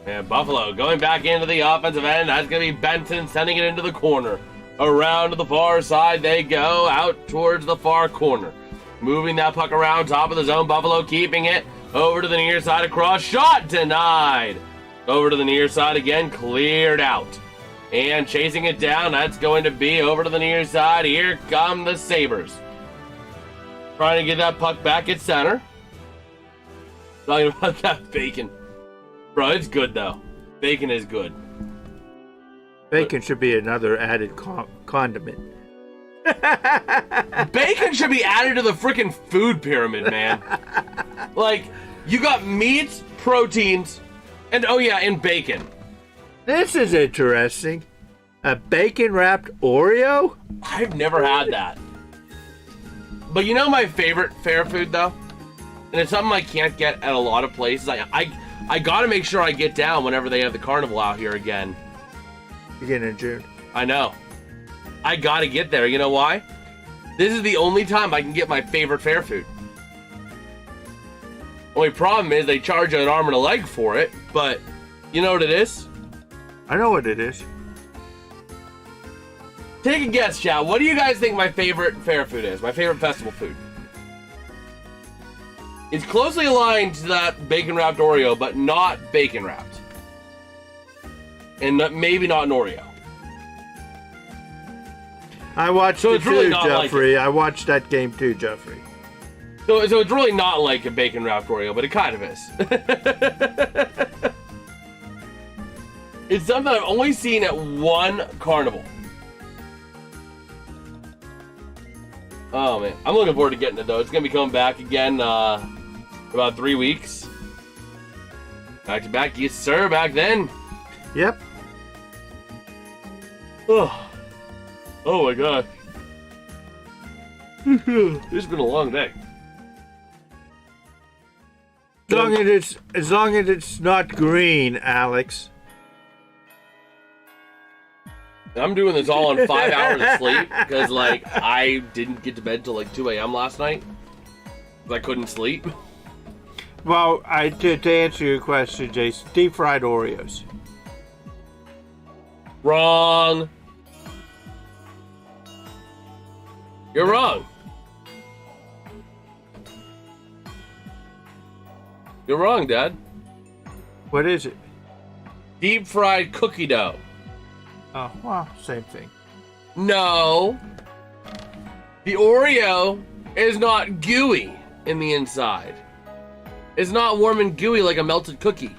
A: And Buffalo going back into the offensive end. That's going to be Benson sending it into the corner. Around to the far side they go, out towards the far corner. Moving that puck around top of the zone. Buffalo keeping it. Over to the near side across. Shot denied. Over to the near side again. Cleared out. And chasing it down. That's going to be over to the near side. Here come the Sabres. Trying to get that puck back at center. Talking about that bacon. Bro, it's good though. Bacon is good.
B: Bacon should be another added condiment.
A: Bacon should be added to the freaking food pyramid, man. Like, you got meats, proteins, and oh yeah, and bacon.
B: This is interesting. A bacon-wrapped Oreo?
A: I've never had that. But you know my favorite fair food though? And it's something I can't get at a lot of places. I gotta make sure I get down whenever they have the carnival out here again.
B: Beginning of June.
A: I know. I gotta get there. You know why? This is the only time I can get my favorite fair food. Only problem is they charge you an arm and a leg for it, but you know what it is?
B: I know what it is.
A: Take a guess, chat. What do you guys think my favorite fair food is? My favorite festival food? It's closely aligned to that bacon-wrapped Oreo, but not bacon-wrapped. And maybe not an Oreo.
B: I watched
A: So
B: it
A: it's really
B: too,
A: not like
B: Jeffrey. I watched that game too, Jeffrey.
A: So it's really not like a bacon-wrapped Oreo, but it kind of is. It's something I've only seen at one carnival. Oh, man. I'm looking forward to getting it, though. It's going to be coming back again in about 3 weeks. Back to back. Yes, sir. Back then.
B: Yep.
A: Oh my God. It's been a long day.
B: As long as it's not green, Alex.
A: I'm doing this all on 5 hours of sleep because, like, I didn't get to bed till like 2 a.m. last night because I couldn't sleep.
B: Well, to answer your question, Jason, deep fried Oreos.
A: Wrong. You're wrong. You're wrong, Dad.
B: What is it?
A: Deep fried cookie dough.
B: Oh, well, same thing.
A: No. The Oreo is not gooey in the inside. It's not warm and gooey like a melted cookie.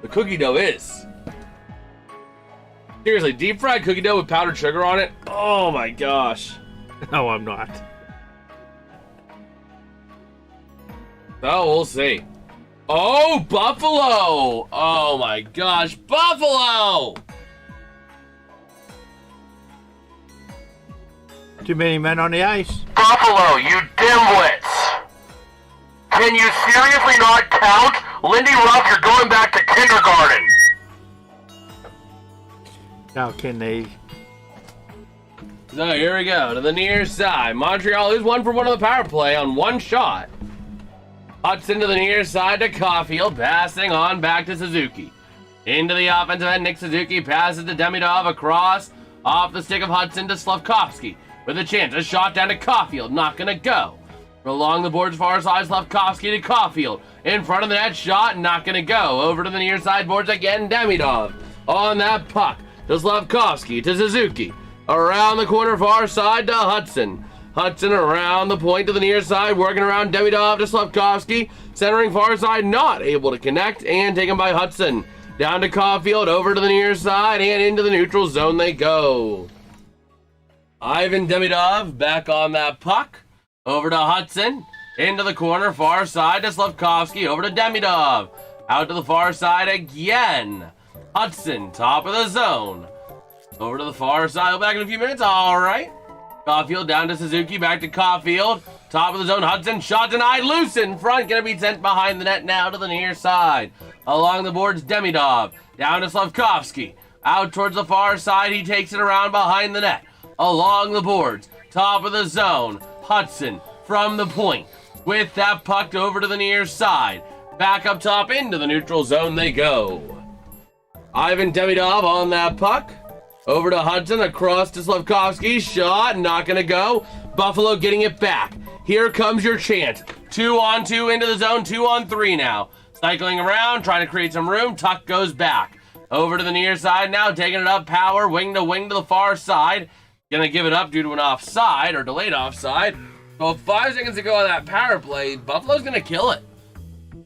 A: The cookie dough is. Seriously, deep fried cookie dough with powdered sugar on it? Oh my gosh.
B: No, I'm not.
A: Oh, we'll see. Oh, Buffalo! Oh my gosh, Buffalo!
B: Too many men on the ice.
A: Buffalo, you dimwits! Can you seriously not count? Lindy Ruff, you're going back to kindergarten.
B: Now, can they?
A: So here we go, to the near side. Montreal is 1 for 1 on the power play on one shot. Hudson to the near side to Caulfield, passing on back to Suzuki. Into the offensive end, Nick Suzuki passes to Demidov across, off the stick of Hudson to Slavkovsky. With a chance, a shot down to Caulfield, not gonna go. Along the boards far side, Slavkovsky to Caulfield. In front of the net, shot, not gonna go. Over to the near side boards again, Demidov. On that puck, to Slavkovsky, to Suzuki. Around the corner far side to Hudson. Hudson around the point to the near side, working around Demidov to Slavkovsky. Centering far side, not able to connect, and taken by Hudson. Down to Caulfield, over to the near side, and into the neutral zone they go. Ivan Demidov back on that puck. Over to Hudson. Into the corner, far side to Slavkovsky. Over to Demidov. Out to the far side again. Hudson, top of the zone. Over to the far side. Back in a few minutes. All right. Caulfield down to Suzuki. Back to Caulfield. Top of the zone. Hudson. Shot denied. Loose in front. Going to be sent behind the net now to the near side. Along the boards, Demidov. Down to Slavkovsky. Out towards the far side. He takes it around behind the net. Along the boards. Top of the zone. Hudson from the point. With that puck over to the near side. Back up top into the neutral zone they go. Ivan Demidov on that puck. Over to Hudson, across to Slavkovsky. Shot, not going to go. Buffalo getting it back. Here comes your chance. 2-on-2 into the zone, 2-on-3 now. Cycling around, trying to create some room. Tuck goes back. Over to the near side now, taking it up, power, wing to the far side. Going to give it up due to an offside, or delayed offside. So 5 seconds to go on that power play. Buffalo's going to kill it.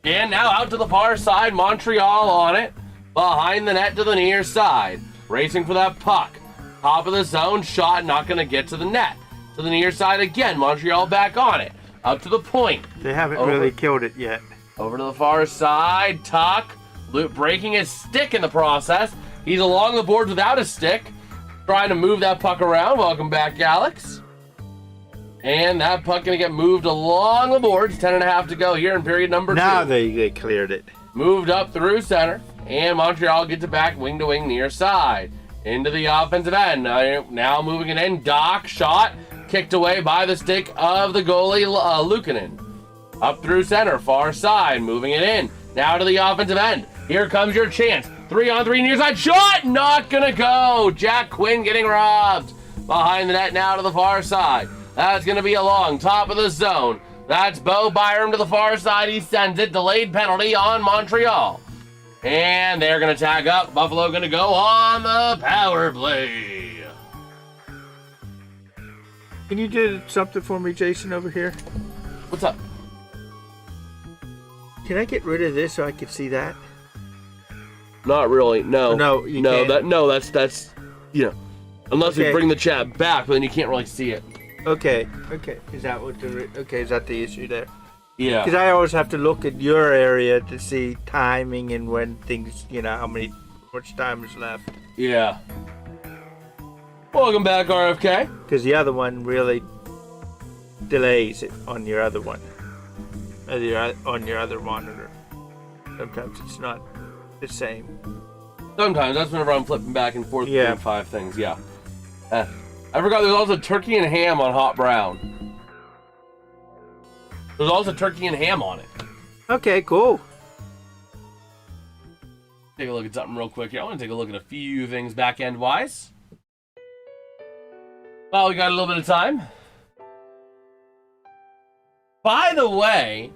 A: And now out to the far side, Montreal on it. Behind the net to the near side. Racing for that puck. Top of the zone, shot, not going to get to the net. To the near side again, Montreal back on it. Up to the point.
B: They haven't really killed it yet.
A: Over to the far side, Tuck. Breaking his stick in the process. He's along the boards without a stick. Trying to move that puck around. Welcome back, Alex. And that puck going to get moved along the boards. 10.5 to go here in period number 2.
B: Now they cleared it.
A: Moved up through center. And Montreal gets it back wing to wing near side. Into the offensive end. Now moving it in. Doc shot. Kicked away by the stick of the goalie, Luukkonen. Up through center, far side, moving it in. Now to the offensive end. Here comes your chance. 3-on-3 near side shot, not gonna go. Jack Quinn getting robbed. Behind the net now to the far side. That's gonna be a long top of the zone. That's Bo Byram to the far side. He sends it. Delayed penalty on Montreal. And they're gonna tag up. Buffalo gonna go on the power play.
B: Can you do something for me, Jason, over here?
A: What's up?
B: Can I get rid of this so I can see that?
A: Not really. No.
B: No, you can't.
A: That's you know, unless we
B: Okay.
A: bring the chat back, but then you can't really see it.
B: Okay. Is that what is that the issue there?
A: Yeah.
B: Because I always have to look at your area to see timing and when things, how much time is left.
A: Yeah. Welcome back, RFK.
B: Because the other one really delays it on your other one. On your other monitor. Sometimes it's not the same.
A: Sometimes that's whenever I'm flipping back and forth
B: Yeah.
A: between 5 things. Yeah. I forgot there's also turkey and ham on hot brown. There's also turkey and ham on it.
B: Okay, cool.
A: Take a look at something real quick here. I want to take a look at a few things back end wise. Well, we got a little bit of time. By the way,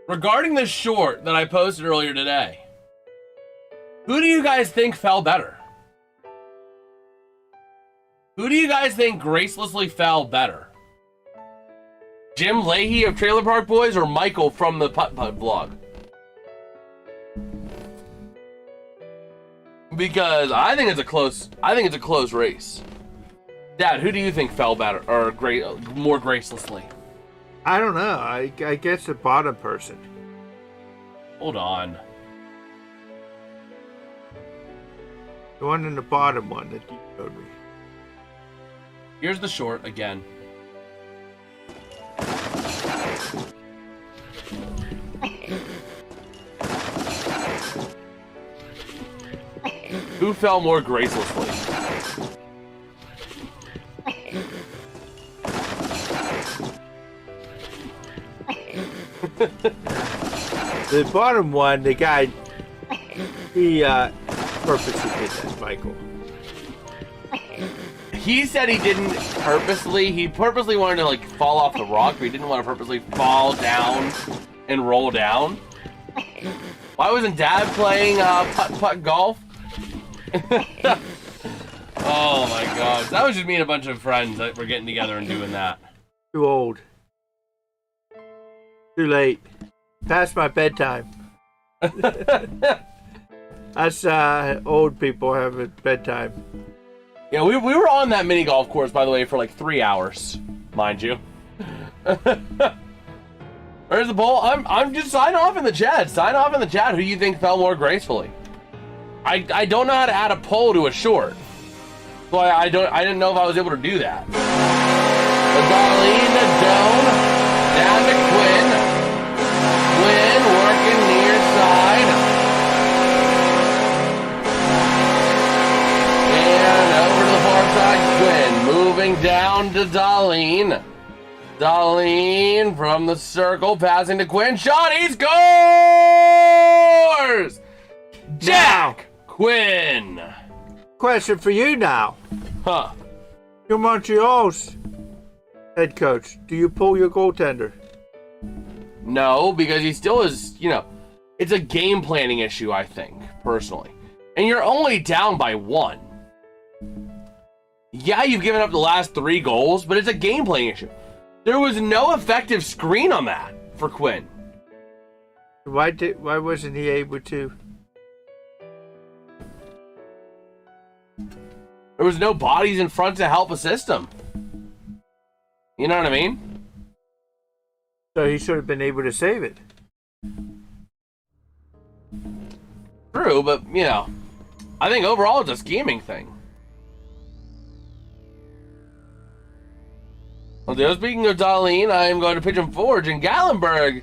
A: regarding the short that I posted earlier today, who do you guys think fell better? Who do you guys think gracelessly fell better? Jim Leahy of Trailer Park Boys or Michael from the Putt Putt blog? Because I think it's a close race. Dad, who do you think fell better or more gracelessly?
B: I don't know. I guess the bottom person.
A: Hold on.
B: The one in the bottom one that you showed me.
A: Here's the short again. Who fell more gracelessly?
B: The bottom one, the guy, he purposely did that, Michael.
A: He said he didn't purposely. He purposely wanted to like fall off the rock, but he didn't want to purposely fall down and roll down. Why wasn't Dad playing putt-putt golf? Oh my God, that was just me and a bunch of friends that were getting together and doing that.
B: Too old. Too late. Past my bedtime. Us old people have a bedtime.
A: Yeah, we were on that mini golf course, by the way, for like 3 hours, mind you. Where's the poll? I'm just sign off in the chat. Sign off in the chat. Who you think fell more gracefully? I don't know how to add a poll to a short, so I didn't know if I was able to do that. The Darlene, the Dome, down to Quinn. Quinn working near side. And over to the far side, Quinn moving down to Darlene. Darlene from the circle, passing to Quinn. Shot, he scores! Jack Quinn.
B: Question for you now.
A: Huh.
B: You're Montreal's head coach. Do you pull your goaltender?
A: No, because he still is, it's a game planning issue, I think, personally. And you're only down by 1. Yeah, you've given up the last 3 goals, but it's a game planning issue. There was no effective screen on that for Quinn.
B: Why wasn't he able to?
A: There was no bodies in front to help assist him. You know what I mean?
B: So he should have been able to save it.
A: True, but, I think overall it's a scheming thing. Well, speaking of Darlene, I am going to Pigeon Forge in Gallenberg.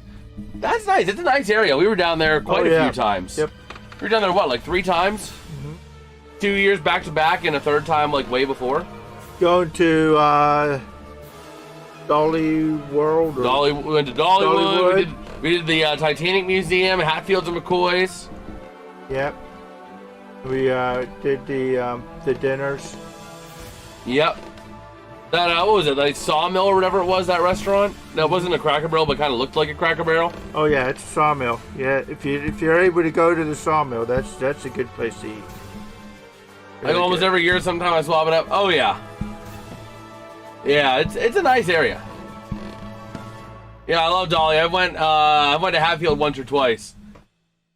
A: That's nice. It's a nice area. We were down there quite a few times.
B: Yep.
A: We were down there, like 3 times? 2 years back to back and a 3rd time, way before?
B: Going to Dolly World. Or
A: We went to Dollywood. We did the Titanic Museum, Hatfields and McCoys.
B: Yep. We did the dinners.
A: Yep. That what was it? Like Sawmill or whatever it was, that restaurant? No, it wasn't a Cracker Barrel, but kind of looked like a Cracker Barrel.
B: Oh yeah, it's a Sawmill. Yeah, if you're able to go to the Sawmill, that's a good place to eat.
A: Like almost every year, sometime I swap it up. Oh yeah. Yeah, it's a nice area. Yeah, I love Dolly. I went to Hatfield once or twice.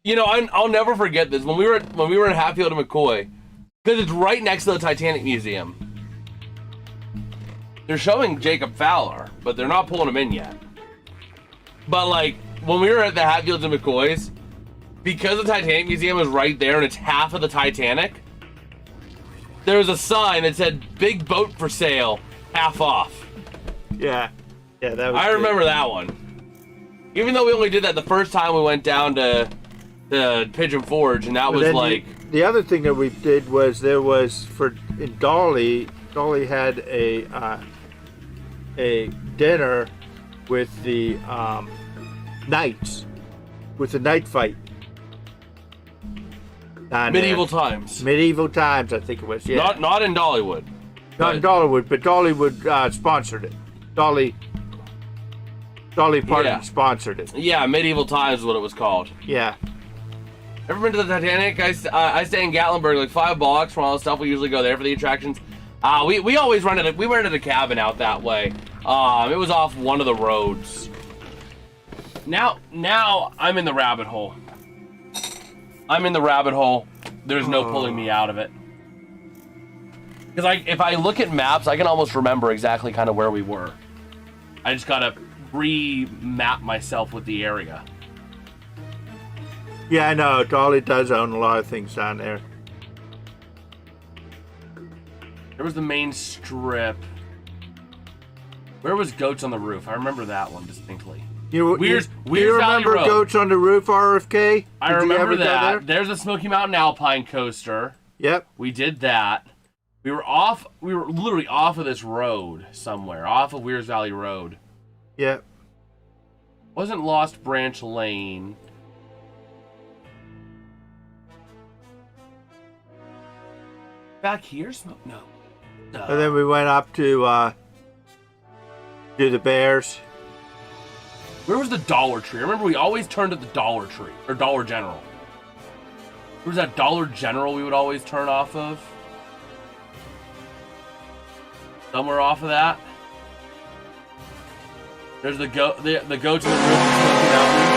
A: You know, I'll never forget this. When we were in Hatfield and McCoy, because it's right next to the Titanic Museum. They're showing Jacob Fowler, but they're not pulling him in yet. But like when we were at the Hatfields and McCoys, because the Titanic Museum is right there and it's half of the Titanic, there was a sign that said "Big boat for sale, half off."
B: Yeah, that was.
A: I remember that one. Even though we only did that the first time we went down to Pigeon Forge, and that was like
B: the other thing that we did was there was in Dolly had a dinner with the knights, with the night fight.
A: Medieval times.
B: Medieval times, I think it was. Yeah.
A: Not in Dollywood.
B: Not in Dollywood, but Dollywood sponsored it. Dolly Parton sponsored it.
A: Yeah, Medieval Times is what it was called.
B: Yeah.
A: Ever been to the Titanic? I stay in Gatlinburg, like 5 blocks from all the stuff. We usually go there for the attractions. We always rented a cabin out that way. It was off one of the roads. Now I'm in the rabbit hole. There's no pulling me out of it. Because if I look at maps, I can almost remember exactly kind of where we were. I just gotta re-map myself with the area.
B: Yeah, I know. Dolly does own a lot of things down there.
A: There was the main strip. Where was Goats on the Roof? I remember that one distinctly.
B: You
A: Weir's
B: remember
A: Valley Road.
B: Goats on the Roof, RFK?
A: I remember that. There's the Smoky Mountain Alpine Coaster.
B: Yep.
A: We did that. We were literally off of this road somewhere, off of Weir's Valley Road.
B: Yep.
A: Wasn't Lost Branch Lane. Back here? No.
B: And then we went up to the Bears.
A: Where was the Dollar Tree? I remember we always turned at the Dollar Tree, or Dollar General. Where was that Dollar General we would always turn off of? Somewhere off of that. There's the Goats in the Roof of Smoky Mountain.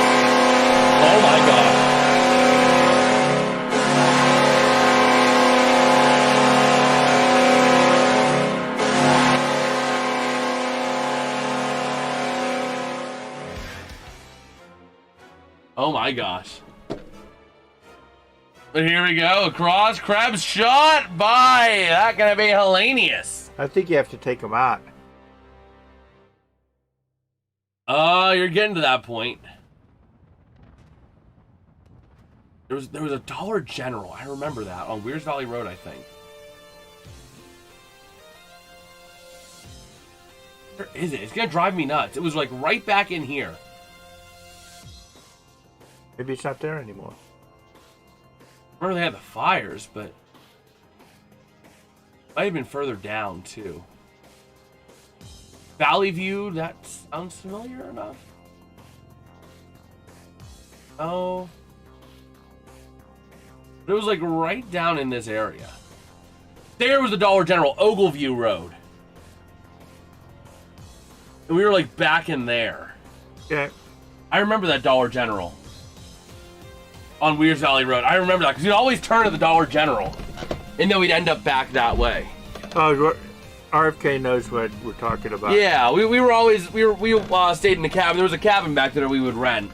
A: Oh my god. Oh my gosh. But here we go. Across. Crab's shot by. That's going to be Hellenius.
B: I think you have to take them out.
A: You're getting to that point. There was a Dollar General. I remember that on Weir's Valley Road, I think. Where is it? It's going to drive me nuts. It was like right back in here.
B: Maybe it's not there anymore.
A: I remember they had the fires, but might have been further down too. Valley View, that sounds familiar enough. Oh. But it was like right down in this area. There was the Dollar General, Ogleview Road. And we were like back in there.
B: Yeah.
A: I remember that Dollar General. On Weir's Valley Road. I remember that because we'd always turn to the Dollar General. And then we'd end up back that way.
B: Oh, RFK knows what we're talking about.
A: Yeah, we stayed in the cabin. There was a cabin back there we would rent.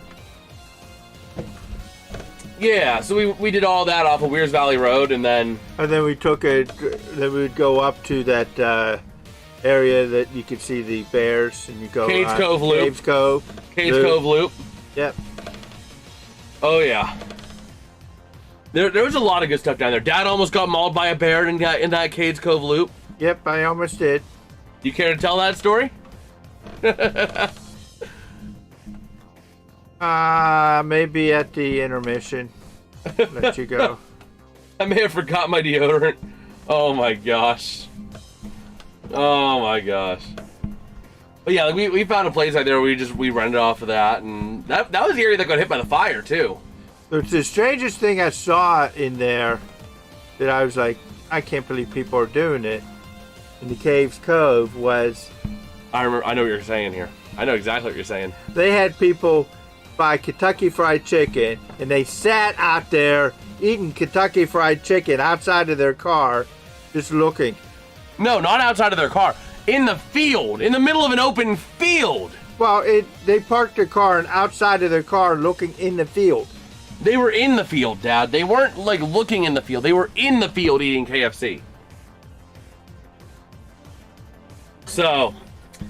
A: Yeah, so we did all that off of Weir's Valley Road, and then
B: we took it. Then we would go up to that area that you could see the Bears, and you go
A: Cades Cove Loop.
B: Cades
A: Cove Loop.
B: Yep.
A: Oh yeah. There was a lot of good stuff down there. Dad almost got mauled by a bear in that Cades Cove Loop.
B: Yep, I almost did.
A: Do you care to tell that story?
B: Maybe at the intermission. Let you go.
A: I may have forgot my deodorant. Oh my gosh. Oh my gosh. But yeah, we found a place out there where we rented off of that, and that was the area that got hit by the fire too.
B: It's the strangest thing I saw in there that I was like, I can't believe people are doing it. In the Caves Cove was...
A: I know what you're saying here. I know exactly what you're saying.
B: They had people buy Kentucky Fried Chicken, and they sat out there eating Kentucky Fried Chicken outside of their car, just looking.
A: No, not outside of their car. In the field. In the middle of an open field.
B: Well, they parked their car and outside of their car looking in the field.
A: They were in the field, Dad. They weren't like looking in the field. They were in the field eating KFC. So,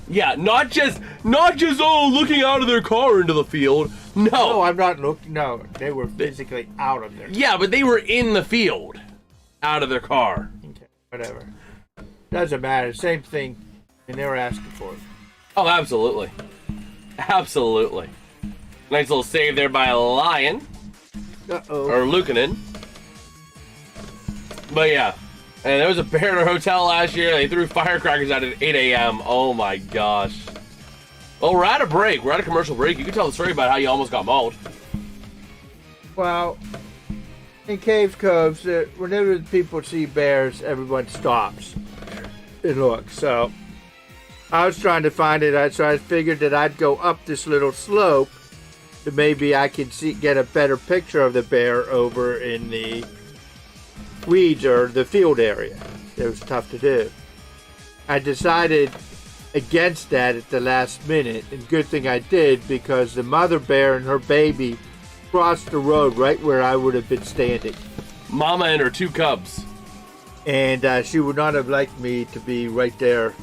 A: yeah, not just looking out of their car into the field. No,
B: I'm not looking. No, they were physically out of there.
A: Yeah, but they were in the field, out of their car.
B: Okay, whatever. Doesn't matter. Same thing, and they were asking for it.
A: Oh, absolutely, absolutely. Nice little save there by a Lion. Or Lukanen. But yeah. And there was a bear in our hotel last year. They threw firecrackers out at 8 a.m. Oh my gosh. Well, we're at a break. We're at a commercial break. You can tell the story about how you almost got mauled.
B: Well, in Caves Coves, whenever people see bears, everyone stops and look. So I was trying to find it. So I figured that I'd go up this little slope. So maybe I could get a better picture of the bear over in the weeds or the field area. It was tough to do. I decided against that at the last minute, and good thing I did, because the mother bear and her baby crossed the road right where I would have been standing.
A: Mama and her 2 cubs.
B: And she would not have liked me to be right there.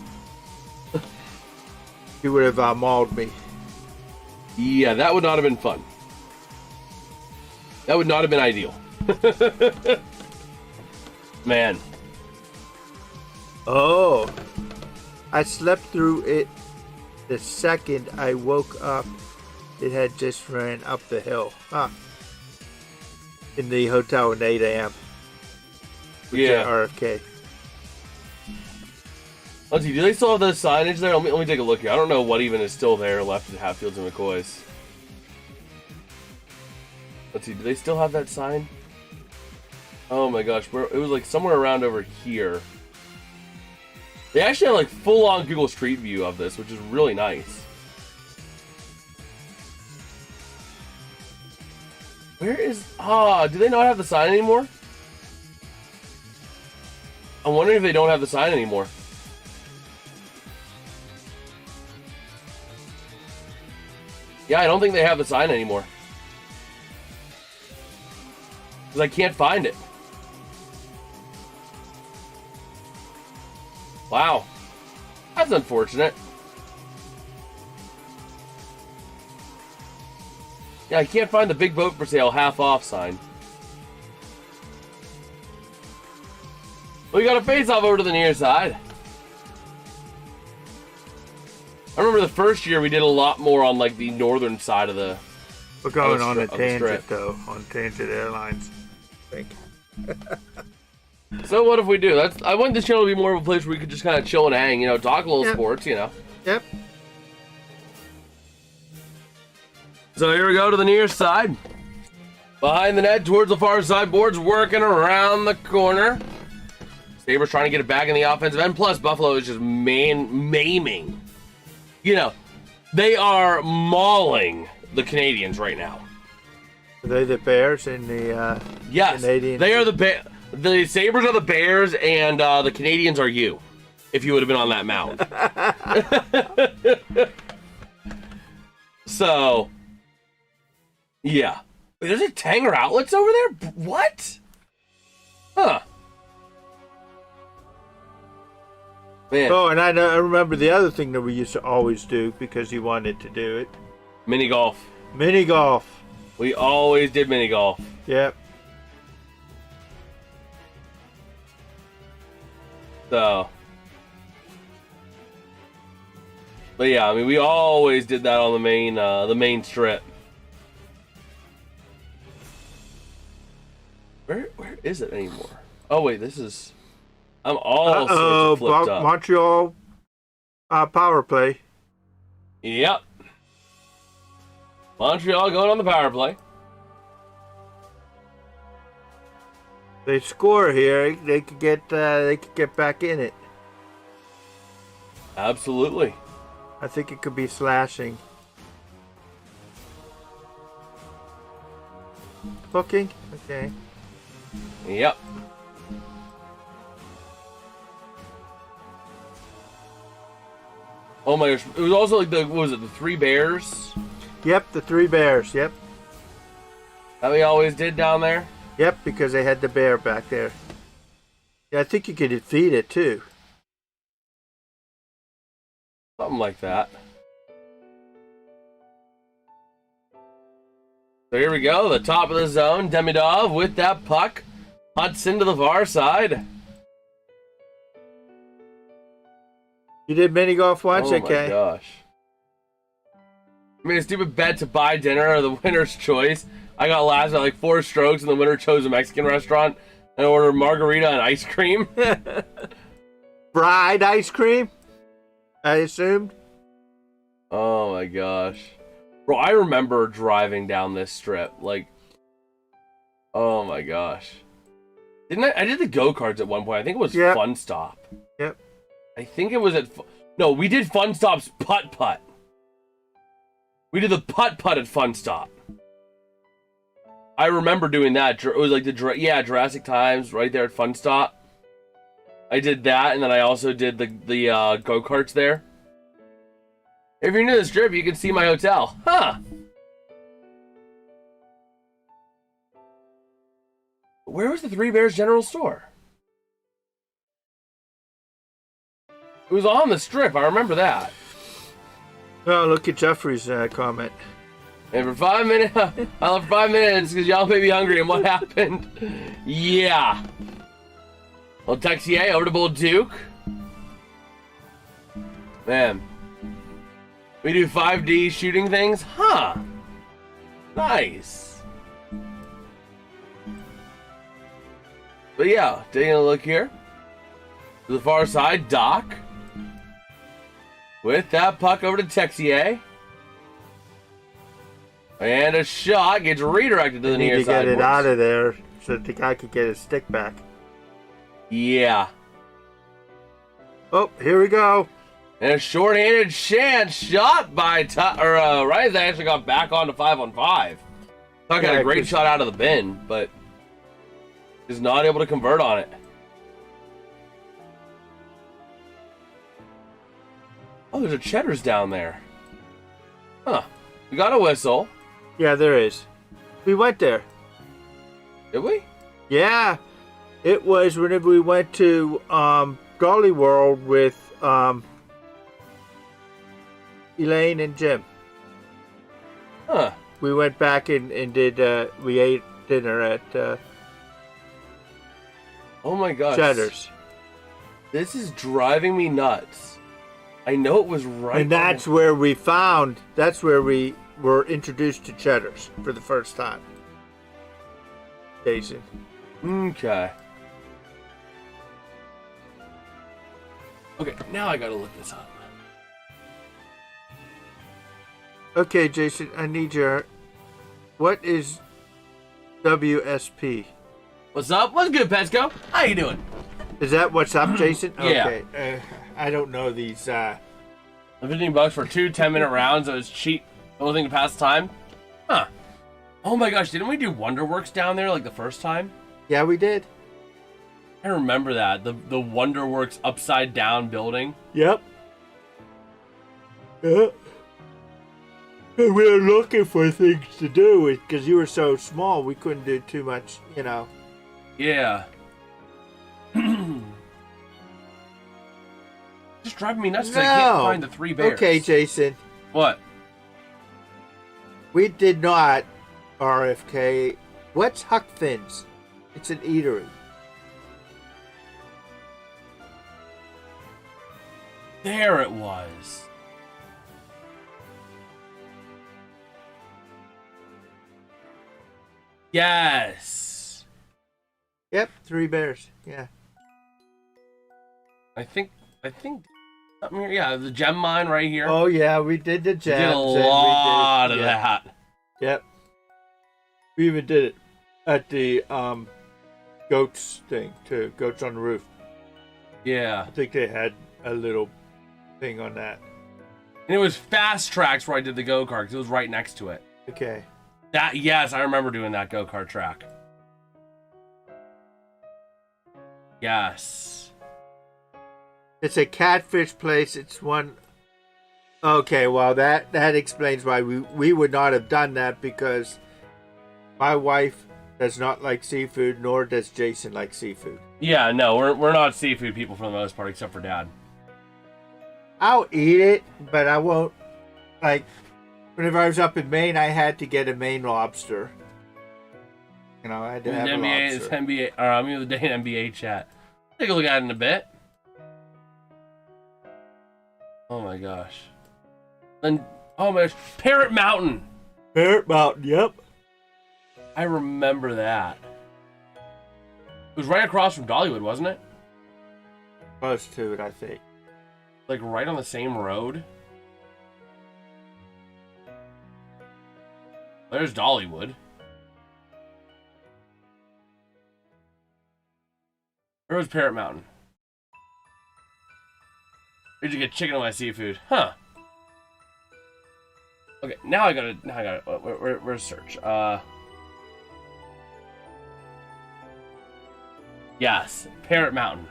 B: She would have mauled me.
A: Yeah, that would not have been fun. That would not have been ideal. Man.
B: Oh. I slept through it the second I woke up. It had just ran up the hill. In the hotel at 8 a.m.
A: Yeah.
B: RFK.
A: Let's see, do they still have the signage there? Let me take a look here. I don't know what even is still there left at Hatfields and McCoy's. Let's see, do they still have that sign? Oh my gosh, it was like somewhere around over here. They actually have like full-on Google Street View of this, which is really nice. Where is... do they not have the sign anymore? I'm wondering if they don't have the sign anymore. Yeah, I don't think they have the sign anymore. Because I can't find it. Wow. That's unfortunate. Yeah, I can't find the big boat for sale half off sign. We got a face off over to the near side. I remember the first year we did a lot more on like the northern side of the...
B: We're going on a tangent though, on Tangent Airlines. I think.
A: So what if we do? I want this channel to be more of a place where we could just kind of chill and hang, talk a little sports,
B: Yep.
A: So here we go to the near side. Behind the net, towards the far side, boards working around the corner. Sabres trying to get it back in the offensive end. Plus, Buffalo is just maiming. They are mauling the Canadiens right now.
B: Are they the Bears in the
A: yes,
B: Canadian?
A: They are the Sabres are the Bears, and the Canadiens are you. If you would have been on that mound. So, yeah. Wait, there's a Tanger Outlets over there? What? Huh. Man.
B: Oh, and I remember the other thing that we used to always do because he wanted to do it.
A: Mini golf.
B: Mini golf.
A: We always did mini golf.
B: Yep.
A: So. But yeah, I mean, we always did that on the main strip. Where is it anymore? Oh wait, this is. I'm all sorts of flipped up.
B: Montreal power play.
A: Yep. Montreal going on the power play.
B: They score here. They could get back in it.
A: Absolutely.
B: I think it could be slashing. Hooking? Okay.
A: Yep. Oh my gosh. It was also like what was it, the Three Bears?
B: Yep, the Three Bears, yep.
A: That we always did down there?
B: Yep, because they had the bear back there. Yeah, I think you could defeat it too.
A: Something like that. So here we go, the top of the zone. Demidov with that puck. Hudson to the far side.
B: You did mini golf once?
A: Oh
B: Okay.
A: my gosh. I mean, a stupid bet to buy dinner or the winner's choice. I got last at like 4 strokes and the winner chose a Mexican restaurant and ordered margarita and ice cream.
B: Fried ice cream? I assumed.
A: Oh my gosh. Bro, I remember driving down this strip. Like, oh my gosh. Didn't I did the go-karts at one point. I think it was Fun Stop.
B: Yep.
A: I think it was at... No, we did Fun Stop's putt-putt. We did the putt-putt at Fun Stop. I remember doing that. It was like Jurassic Times right there at Fun Stop. I did that, and then I also did the go-karts there. If you're new to the strip, you can see my hotel. Huh. Where was the Three Bears General Store? It was on the strip. I remember that.
B: Oh, look at Jeffrey's comment.
A: And for 5 minutes, I left 5 minutes because y'all made me hungry. And what happened? Yeah. Well, Texier over to Bull Duke. Man. We do 5D shooting things? Huh. Nice. But yeah, taking a look here. To the far side, Doc. With that puck over to Texier. And a shot gets redirected to the near side.
B: Need to get it out of there so that the guy could get his stick back.
A: Yeah.
B: Oh, here we go.
A: And a short-handed chance shot by Ryan actually got back on to 5-on-5. Tuck had a great shot out of the bin, but is not able to convert on it. Oh, there's a Cheddar's down there. Huh. We got a whistle.
B: Yeah, there is. We went there.
A: Did we?
B: Yeah. It was whenever we went to Golly World with Elaine and Jim.
A: Huh.
B: We went back and did we ate dinner at
A: oh my gosh.
B: Cheddar's.
A: This is driving me nuts. I know it was right.
B: And that's where we were introduced to Cheddar's for the first time. Jason.
A: Okay. Okay, now I gotta look this up.
B: Okay, Jason, I need your... What is WSP?
A: What's up? What's good, Pesco? How you doing?
B: Is that what's up, Jason?
A: Yeah.
B: Okay. I don't know these.
A: $15 for 2 10-minute rounds. It was cheap. The only thing to pass time. Huh. Oh my gosh, didn't we do Wonderworks down there like the first time?
B: Yeah, we did.
A: I remember that. The Wonderworks upside down building.
B: Yep. Yeah. And we were looking for things to do because you were so small. We couldn't do too much, you know.
A: Yeah. Just driving me nuts because I can't find the Three Bears.
B: Okay, Jason.
A: What?
B: We did not RFK. What's Huck Finn's? It's an eatery.
A: There it was. Yes.
B: Yep, 3 bears. Yeah.
A: I think, yeah, the gem mine right here.
B: Oh yeah, we did the
A: We
B: gems.
A: did a lot of that.
B: Yep. We even did it at the goats thing too. Goats on the roof.
A: Yeah.
B: I think they had a little thing on that.
A: And it was Fast Tracks where I did the go-kart because it was right next to it.
B: Okay.
A: Yes, I remember doing that go-kart track. Yes.
B: It's a catfish place. It's one. Okay, well that explains why we would not have done that, because my wife does not like seafood, nor does Jason like seafood.
A: Yeah, no, we're not seafood people for the most part, except for Dad.
B: I'll eat it, but I won't. Like, whenever I was up in Maine, I had to get a Maine lobster. You know, I had to have a
A: NBA,
B: lobster.
A: it's NBA, or I'm the day in NBA chat. Take a look at it in a bit. Oh my gosh. Then, oh my gosh, Parrot Mountain.
B: Parrot Mountain, yep.
A: I remember that. It was right across from Dollywood, wasn't it?
B: Close to it, I think.
A: Like right on the same road. There's Dollywood. Where was Parrot Mountain? Where'd you get chicken on my seafood? Huh. Okay, now I gotta, where's search? Yes, Parrot Mountain.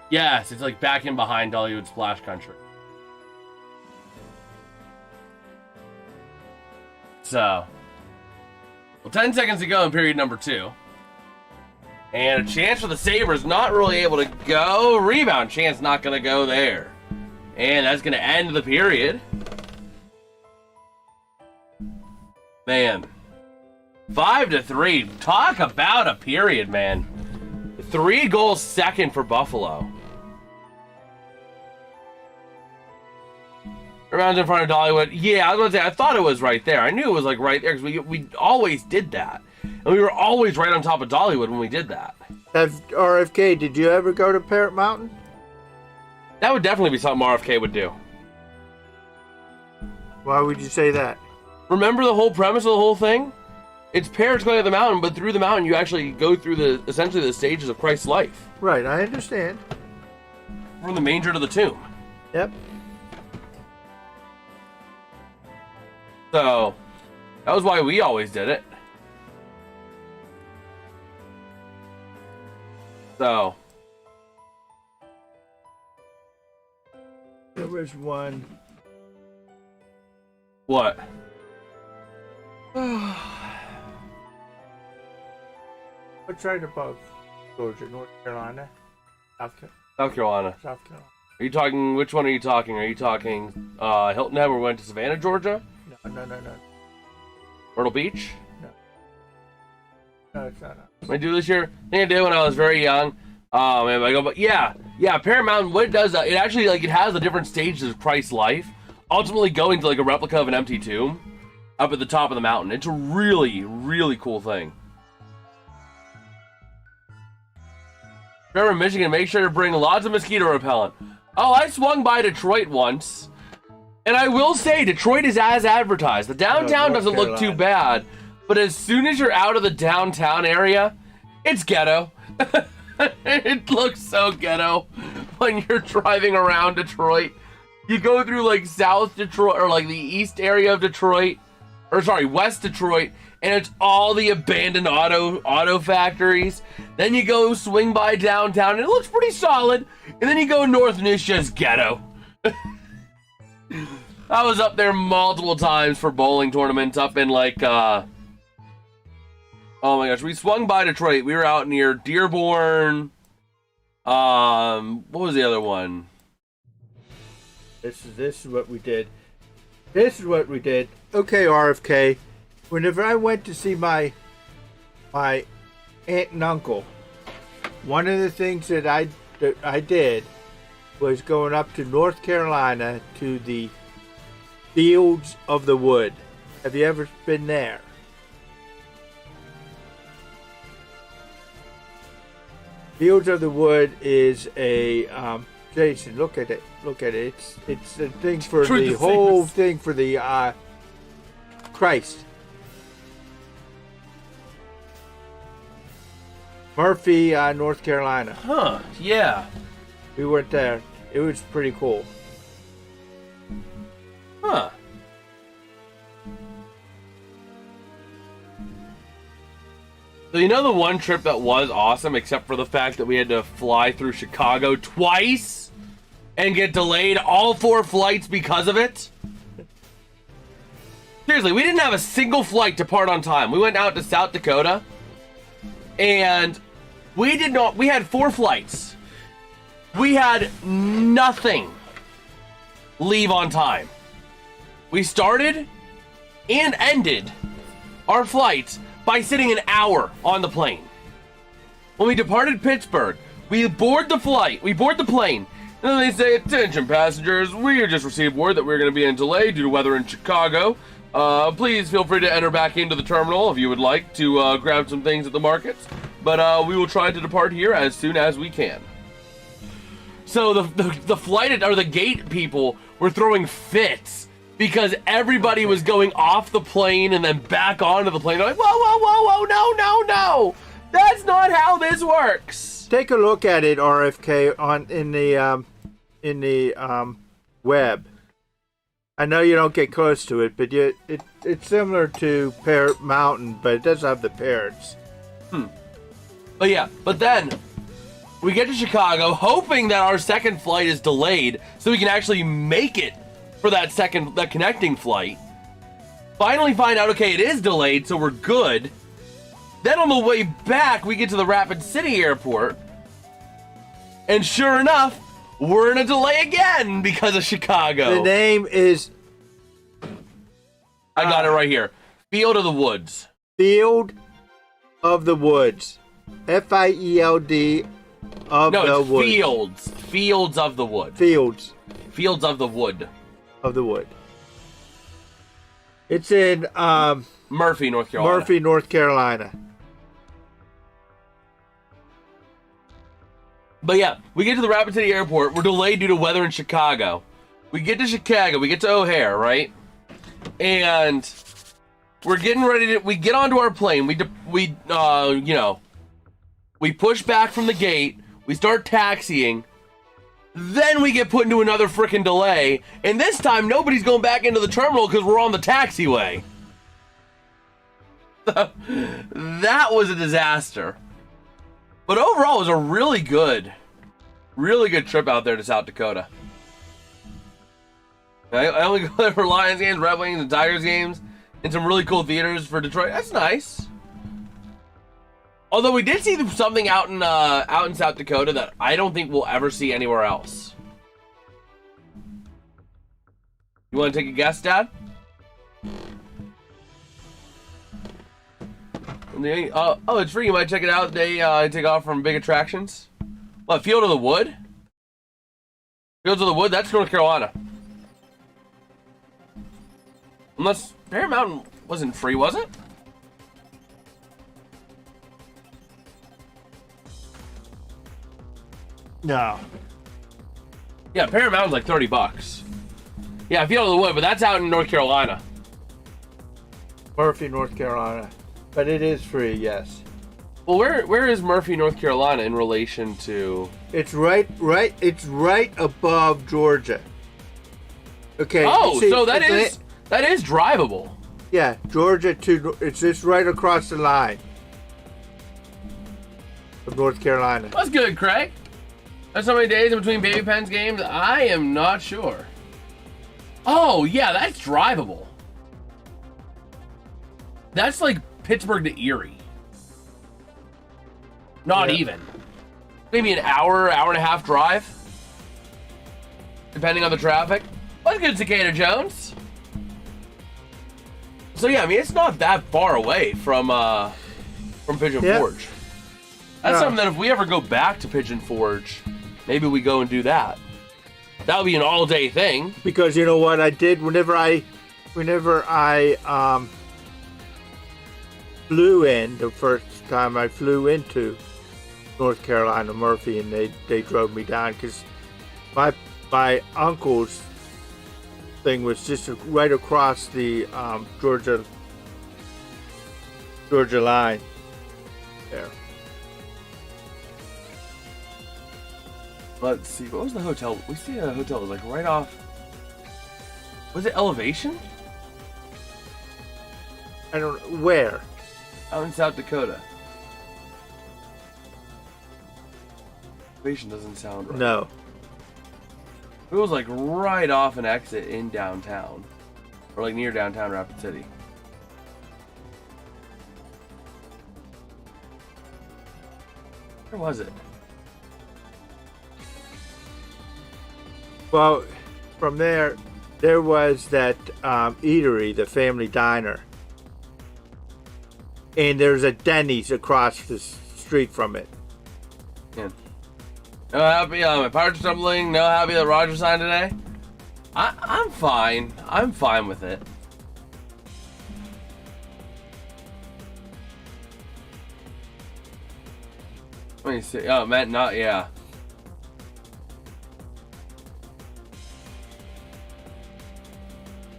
A: Yes, it's like back in behind Dollywood Splash Country. So, well, 10 seconds to go in period number 2. And a chance for the Sabres, not really able to go. Rebound chance not going to go there. And that's going to end the period. Man. 5-3. Talk about a period, man. 3 goals second for Buffalo. Around in front of Dollywood. Yeah, I was going to say, I thought it was right there. I knew it was like right there because we always did that. And we were always right on top of Dollywood when we did that.
B: RFK, did you ever go to Parrot Mountain?
A: That would definitely be something RFK would do.
B: Why would you say that?
A: Remember the whole premise of the whole thing? It's parrots going up the mountain, but through the mountain you actually go through essentially the stages of Christ's life.
B: Right, I understand.
A: From the manger to the tomb.
B: Yep.
A: So, that was why we always did it. So.
B: There was one.
A: What?
B: What's right above Georgia, North Carolina? South
A: Carolina.
B: Carolina.
A: Are you talking, which one are you talking? Are you talking Hilton Head where we went to Savannah, Georgia?
B: No.
A: Myrtle Beach?
B: No, it's not.
A: What I do this year? I think I did when I was very young. Man, I go, but yeah, Parrot Mountain, what it does, it actually, like, it has the different stages of Christ's life, ultimately going to, like, a replica of an empty tomb up at the top of the mountain. It's a really, really cool thing. Trevor, Michigan, make sure to bring lots of mosquito repellent. Oh, I swung by Detroit once, and I will say, Detroit is as advertised. The downtown doesn't look too bad, but as soon as you're out of the downtown area, it's ghetto. It looks so ghetto when you're driving around Detroit. You go through like South Detroit or like the east area of Detroit, or sorry, West Detroit, and it's all the abandoned auto factories. Then you go swing by downtown and it looks pretty solid. And then you go north and it's just ghetto. I was up there multiple times for bowling tournaments up in like oh my gosh, we swung by Detroit. We were out near Dearborn. What was the other one?
B: This is what we did. Okay, RFK. Whenever I went to see my aunt and uncle, one of the things that I did was going up to North Carolina to Fields of the Wood. Have you ever been there? Fields of the Wood is a Jason. Look at it. Look at it. It's the thing for the whole thing for the Christ. Murphy, North Carolina.
A: Huh? Yeah.
B: We went there. It was pretty cool.
A: Huh. So you know the one trip that was awesome, except for the fact that we had to fly through Chicago twice and get delayed all 4 flights because of it? Seriously, we didn't have a single flight depart on time. We went out to South Dakota and we had 4 flights. We had nothing leave on time. We started and ended our flights by sitting an hour on the plane. When we departed Pittsburgh, we board the plane, and then they say, "Attention passengers, we have just received word that we're going to be in delay due to weather in Chicago. Please feel free to enter back into the terminal if you would like to grab some things at the markets, but we will try to depart here as soon as we can." So the flight or the gate people were throwing fits because everybody was going off the plane and then back onto the plane. They're like, whoa, no. That's not how this works.
B: Take a look at it, RFK, in the web. I know you don't get close to it, but it's similar to Parrot Mountain, but it does have the parrots.
A: But then we get to Chicago hoping that our second flight is delayed so we can actually make it for that connecting flight. Finally find out, okay, it is delayed, so we're good. Then on the way back, we get to the Rapid City airport, and sure enough, we're in a delay again because of Chicago.
B: The name is...
A: I got it right here. Field of the Woods.
B: Field of the Woods. F-I-E-L-D of the Woods.
A: Fields. Fields of the Wood.
B: Fields.
A: Fields of the Wood.
B: Of the Wood. It's in
A: Murphy, North Carolina.
B: Murphy, North Carolina.
A: But yeah, we get to the Rapid City airport. We're delayed due to weather in Chicago. We get to Chicago. We get to O'Hare, right? And we're getting ready to. We get onto our plane. We push back from the gate. We start taxiing. Then we get put into another freaking delay. And this time, nobody's going back into the terminal because we're on the taxiway. That was a disaster. But overall, it was a really good trip out there to South Dakota. I only go there for Lions games, Red Wings, and Tigers games, and some really cool theaters for Detroit. That's nice. Although we did see something out in South Dakota that I don't think we'll ever see anywhere else. You want to take a guess, Dad? Oh, it's free. You might check it out. They take off from big attractions. What, Field of the Wood? Fields of the Wood? That's North Carolina. Unless Bear Mountain wasn't free, was it?
B: No.
A: Yeah, Bear Mountain's like $30. Yeah, Field of the Wood, but that's out in North Carolina.
B: Murphy, North Carolina. But it is free, yes.
A: Well, where is Murphy, North Carolina in relation to?
B: It's right above Georgia. Okay.
A: Oh, so that is drivable.
B: Yeah, Georgia to it's just right across the line of North Carolina.
A: That's good, Craig. There's so many days in between Baby Penn's games, I am not sure. Oh, yeah, that's drivable. That's like Pittsburgh to Erie. Not even. Maybe an hour and a half drive. Depending on the traffic. That's good, Cicada Jones. So yeah, I mean, it's not that far away from Pigeon Forge. That's something that if we ever go back to Pigeon Forge, maybe we go and do that. That would be an all-day thing.
B: Because you know what I did whenever I flew in, the first time I flew into North Carolina, Murphy, and they drove me down because my uncle's thing was just right across the Georgia line there.
A: Let's see. What was the hotel? We see a hotel. It was like right off. Was it Elevation?
B: I don't know where.
A: Out in South Dakota. Elevation doesn't sound right.
B: No.
A: It was like right off an exit in downtown, or like near downtown Rapid City. Where was it?
B: Well, from there was that eatery, the Family Diner. And there's a Denny's across the street from it.
A: Yeah. No happy, my parts stumbling. No happy that Roger signed today. I'm fine. I'm fine with it. Let me see. Oh, Matt, not yeah.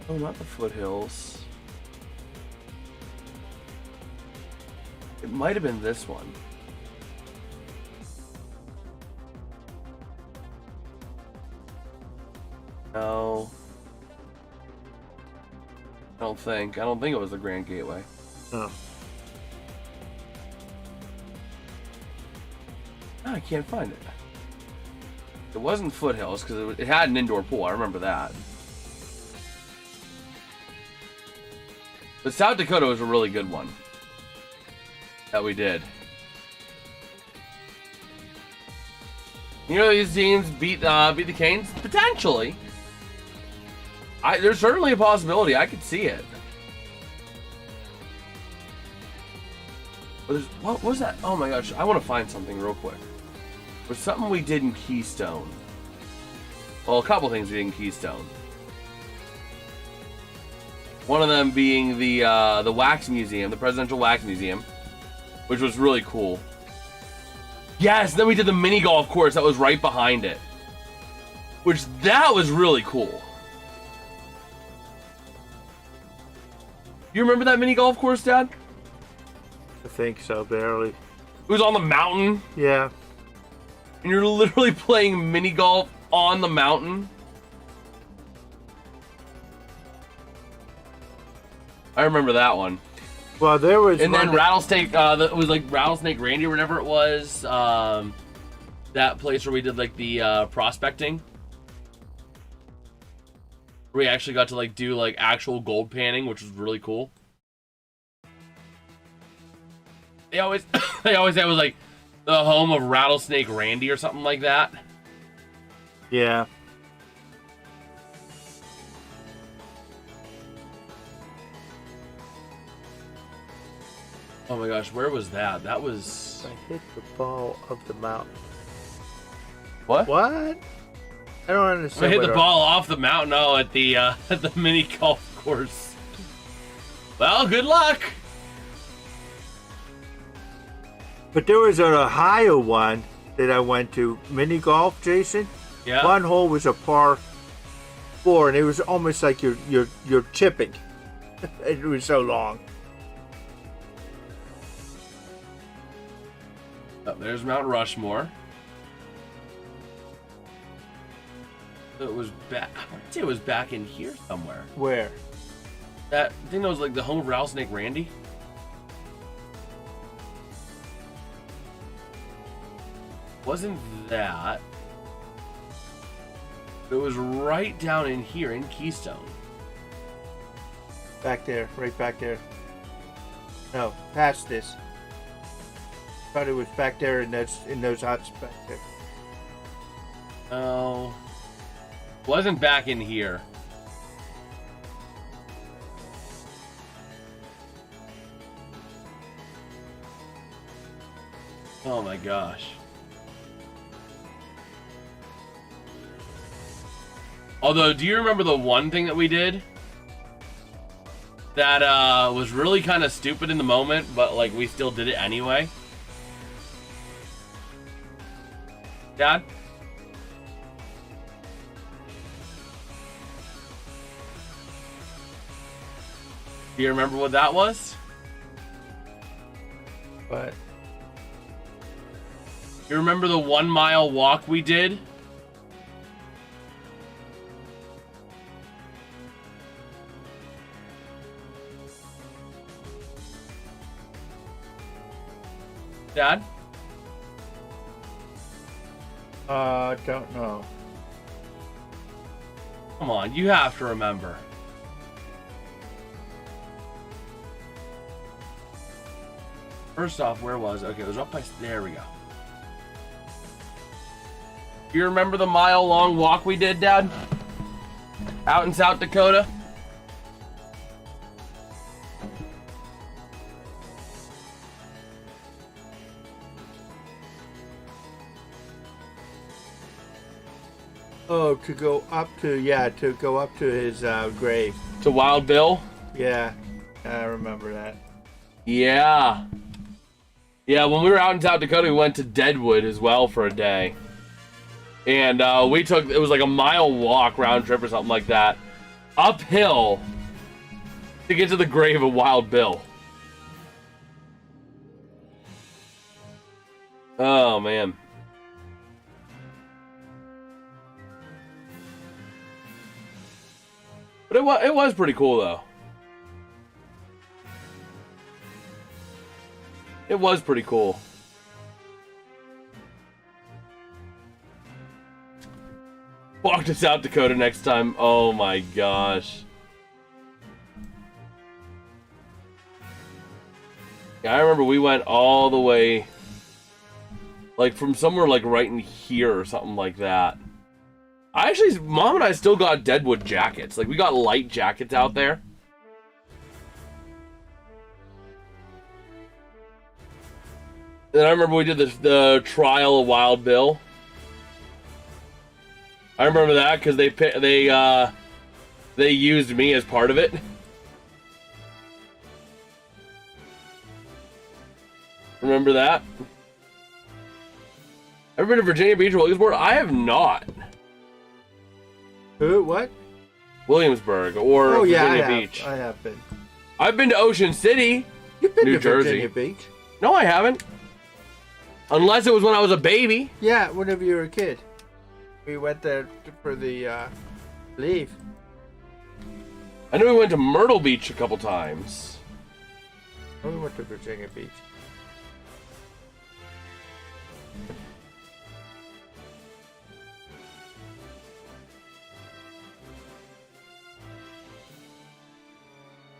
A: Oh, not the foothills. It might have been this one. No. I don't think it was the Grand Gateway.
B: Oh.
A: No, I can't find it. It wasn't Foothills because it had an indoor pool. I remember that. But South Dakota was a really good one that we did. You know, these teams beat the Canes potentially. There's certainly a possibility. I could see it. But what was that? Oh my gosh! I want to find something real quick. There's something we did in Keystone. Well, a couple things we did in Keystone. One of them being the Wax Museum, the Presidential Wax Museum, which was really cool. Yes, then we did the mini golf course that was right behind it, which that was really cool. You remember that mini golf course, Dad?
B: I think so, barely.
A: It was on the mountain,
B: Yeah.
A: and you're literally playing mini golf on the mountain. I remember that one.
B: Well, there was.
A: And then
B: one
A: Rattlesnake, it was like Rattlesnake Randy or whatever it was. That place where we did like the prospecting. We actually got to like do like actual gold panning, which was really cool. They always say it was like the home of Rattlesnake Randy or something like that.
B: Yeah.
A: Oh my gosh, where was that? That was...
B: I hit the ball of the mountain.
A: What?
B: What? I don't understand.
A: I hit the ball off the mountain. Oh, at the mini golf course. Well, good luck.
B: But there was an Ohio one that I went to, mini golf, Jason.
A: Yeah.
B: One hole was a par 4, and it was almost like you're chipping. It was so long.
A: Oh, there's Mount Rushmore. So it was back. I want to say it was back in here somewhere.
B: Where?
A: That thing that was like the home of Rattlesnake Randy. Wasn't that? It was right down in here in Keystone.
B: Back there, right back there. No, past this. Thought it was back there in those huts back there.
A: Oh, wasn't back in here. Oh my gosh. Although, do you remember the one thing that we did that was really kind of stupid in the moment, but like we still did it anyway? Dad? Do you remember what that was?
B: But
A: You remember the 1 mile walk we did? Dad?
B: don't know.
A: Come on, you have to remember. First off, where was it? Okay, it was up by... There we go. You remember the mile-long walk we did, Dad? Out in South Dakota?
B: Oh, to go up to his grave.
A: To Wild Bill?
B: Yeah, I remember that.
A: Yeah. Yeah, when we were out in South Dakota, we went to Deadwood as well for a day. And it was like a mile walk round trip or something like that. Uphill to get to the grave of Wild Bill. Oh, man. But it was pretty cool, though. It was pretty cool. Walk to South Dakota next time. Oh my gosh. Yeah, I remember we went all the way, like from somewhere like right in here or something like that. Mom and I still got Deadwood jackets. Like, we got light jackets out there. And I remember we did the trial of Wild Bill. I remember that because they used me as part of it. Remember that? Ever been to Virginia Beach or Williamsburg? I have not.
B: Who? What?
A: Williamsburg or Virginia Beach.
B: I have been.
A: I've been to Ocean City,
B: You've been
A: New
B: to
A: Jersey.
B: Virginia Beach?
A: No, I haven't. Unless it was when I was a baby.
B: Yeah, whenever you were a kid. We went there for the leave.
A: I know we went to Myrtle Beach a couple times.
B: We went to Virginia Beach.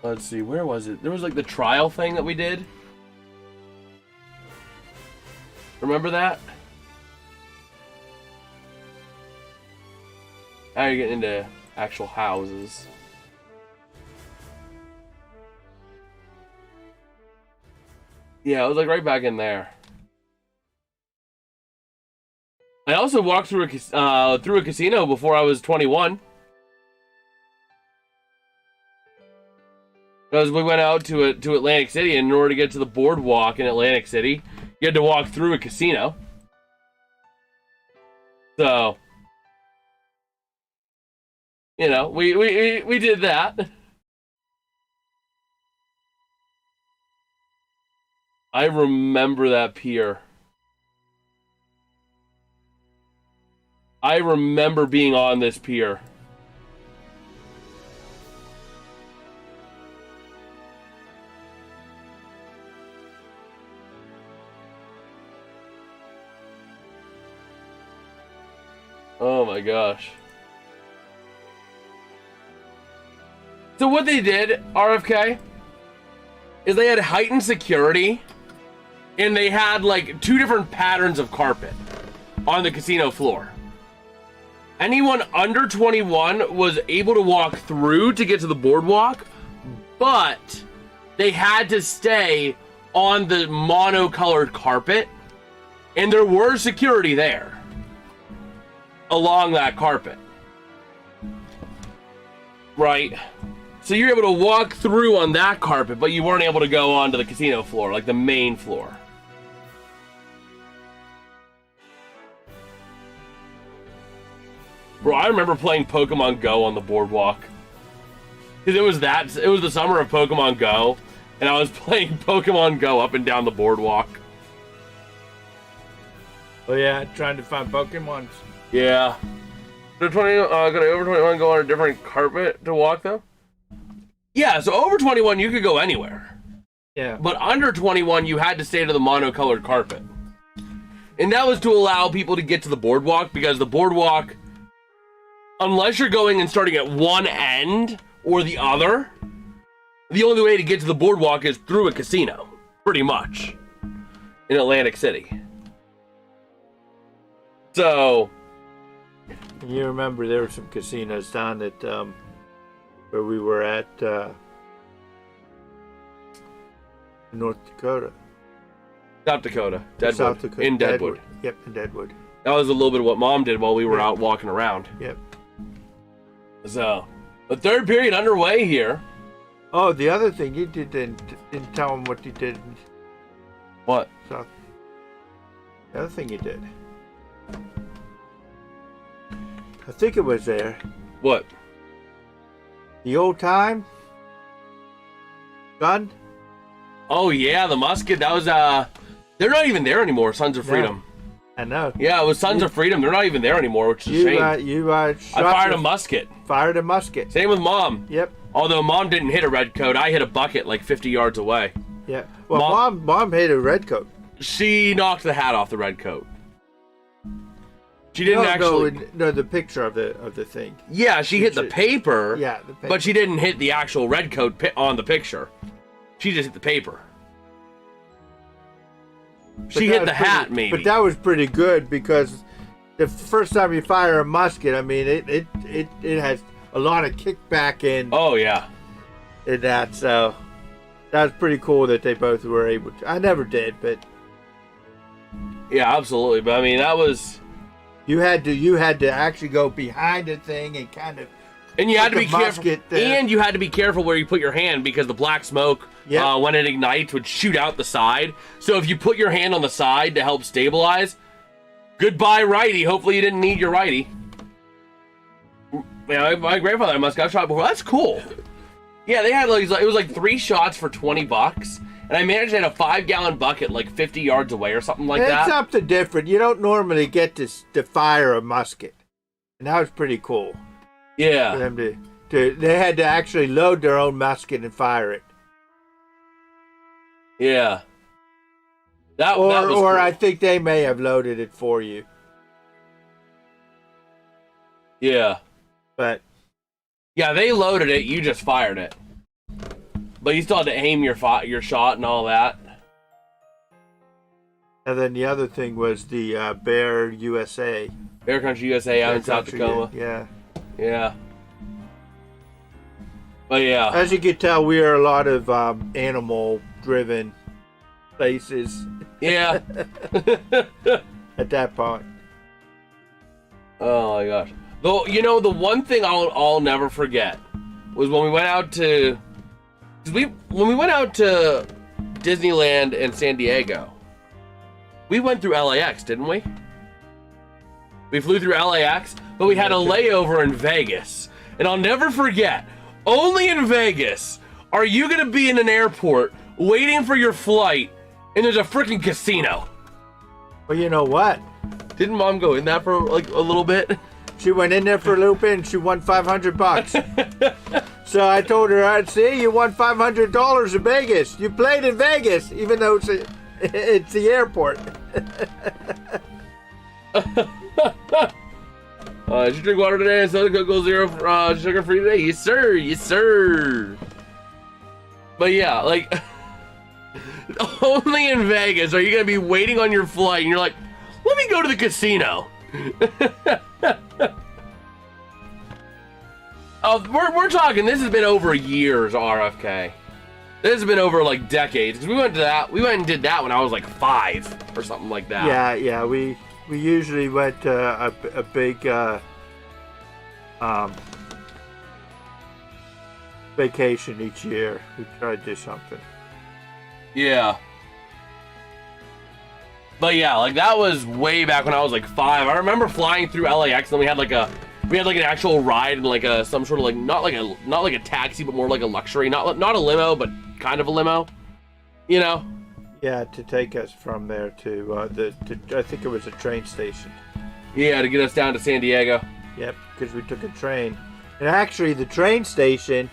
A: Let's see, where was it? There was like the trial thing that we did. Remember that? Now you're getting into actual houses. Yeah, it was like right back in there. I also walked through a casino before I was 21. Because we went out to Atlantic City, and in order to get to the boardwalk in Atlantic City, you had to walk through a casino. So, you know, we did that. I remember that pier. I remember being on this pier. Oh my gosh. So what they did, RFK, is they had heightened security, and they had like 2 different patterns of carpet on the casino floor. Anyone under 21 was able to walk through to get to the boardwalk, but they had to stay on the mono-colored carpet, and there were security there along that carpet. Right. So you're able to walk through on that carpet, but you weren't able to go onto the casino floor, like the main floor. Bro, I remember playing Pokemon Go on the boardwalk. Because it was the summer of Pokemon Go, and I was playing Pokemon Go up and down the boardwalk.
B: Oh yeah, trying to find Pokemons.
A: Yeah. Gonna over 21 go on a different carpet to walk though? Yeah, so over 21 you could go anywhere.
B: Yeah.
A: But under 21 you had to stay to the monocolored carpet. And that was to allow people to get to the boardwalk, because the boardwalk, unless you're going and starting at one end or the other, the only way to get to the boardwalk is through a casino, pretty much, in Atlantic City. So,
B: you remember there were some casinos down at where we were at North Dakota.
A: South Dakota, Deadwood,
B: South Dakota,
A: in Deadwood.
B: Yep, in Deadwood.
A: That was a little bit of what Mom did while we were out walking around.
B: Yep.
A: So, the third period underway here.
B: Oh, the other thing you didn't tell them what you did.
A: What?
B: So, the other thing you did. I think it was there.
A: What?
B: The old time gun.
A: Oh yeah, the musket. That was they're not even there anymore. Sons of Freedom.
B: I know.
A: Yeah, it was Sons of Freedom. They're not even there anymore, which is a shame.
B: I
A: fired a musket.
B: Fired a musket.
A: Same with Mom.
B: Yep.
A: Although Mom didn't hit a red coat, I hit a bucket like 50 yards away.
B: Yeah. Well, Mom hit a red coat.
A: She knocked the hat off the red coat. She didn't actually.
B: No, the picture of the thing.
A: Yeah, she hit the paper.
B: Yeah, the paper.
A: But she didn't hit the actual red coat on the picture. She just hit the paper. She hit the hat, maybe.
B: But that was pretty good, because the first time you fire a musket, I mean, it has a lot of kickback in.
A: Oh yeah.
B: In that, so that was pretty cool that they both were able to. I never did, but
A: yeah, absolutely. But I mean, that was.
B: You had to actually go behind the thing and kind of.
A: And you had to be careful. And you had to be careful where you put your hand, because the black smoke, when it ignites, would shoot out the side. So if you put your hand on the side to help stabilize, goodbye righty. Hopefully you didn't need your righty. Yeah, my grandfather must have got shot before. That's cool. Yeah, they had it was like 3 shots for $20. And I managed to hit a 5-gallon bucket like 50 yards away or something like that.
B: It's something different. You don't normally get to fire a musket. And that was pretty cool.
A: Yeah.
B: For them they had to actually load their own musket and fire it.
A: Yeah. That was cool.
B: I think they may have loaded it for you.
A: Yeah.
B: But
A: yeah, they loaded it, you just fired it. But you still had to aim your shot and all that.
B: And then the other thing was the Bear USA.
A: Bear Country USA out in South Dakota.
B: Yeah.
A: Yeah. But yeah.
B: As you can tell, we are a lot of animal-driven places.
A: Yeah.
B: At that point.
A: Oh my gosh. Though, you know, the one thing I'll never forget was when we went out to. When we went out to Disneyland and San Diego, we went through LAX, didn't we? We flew through LAX, but we had a layover in Vegas. And I'll never forget, only in Vegas are you going to be in an airport waiting for your flight and there's a freaking casino.
B: Well, you know what?
A: Didn't Mom go in that for like a little bit?
B: She went in there for a little bit and she won $500. So I told her, I'd see, you won $500 in Vegas. You played in Vegas, even though it's the airport.
A: Did you drink water today? Soda Coke Zero sugar free today? Yes, sir. Yes, sir. But yeah, like, only in Vegas are you going to be waiting on your flight and you're like, let me go to the casino. We're talking, this has been over years, RFK. This has been over like decades. Because we went and did that when I was like 5 or something like that.
B: Yeah, we usually went to a big vacation each year. We try to do something.
A: Yeah. But yeah, like that was way back when I was like 5. I remember flying through LAX, and then we had like an actual ride and like some sort of like not like a taxi, but more like a luxury, not a limo, but kind of a limo. You know?
B: Yeah, to take us from there to I think it was a train station.
A: Yeah, to get us down to San Diego.
B: Yep, because we took a train. And actually, the train station,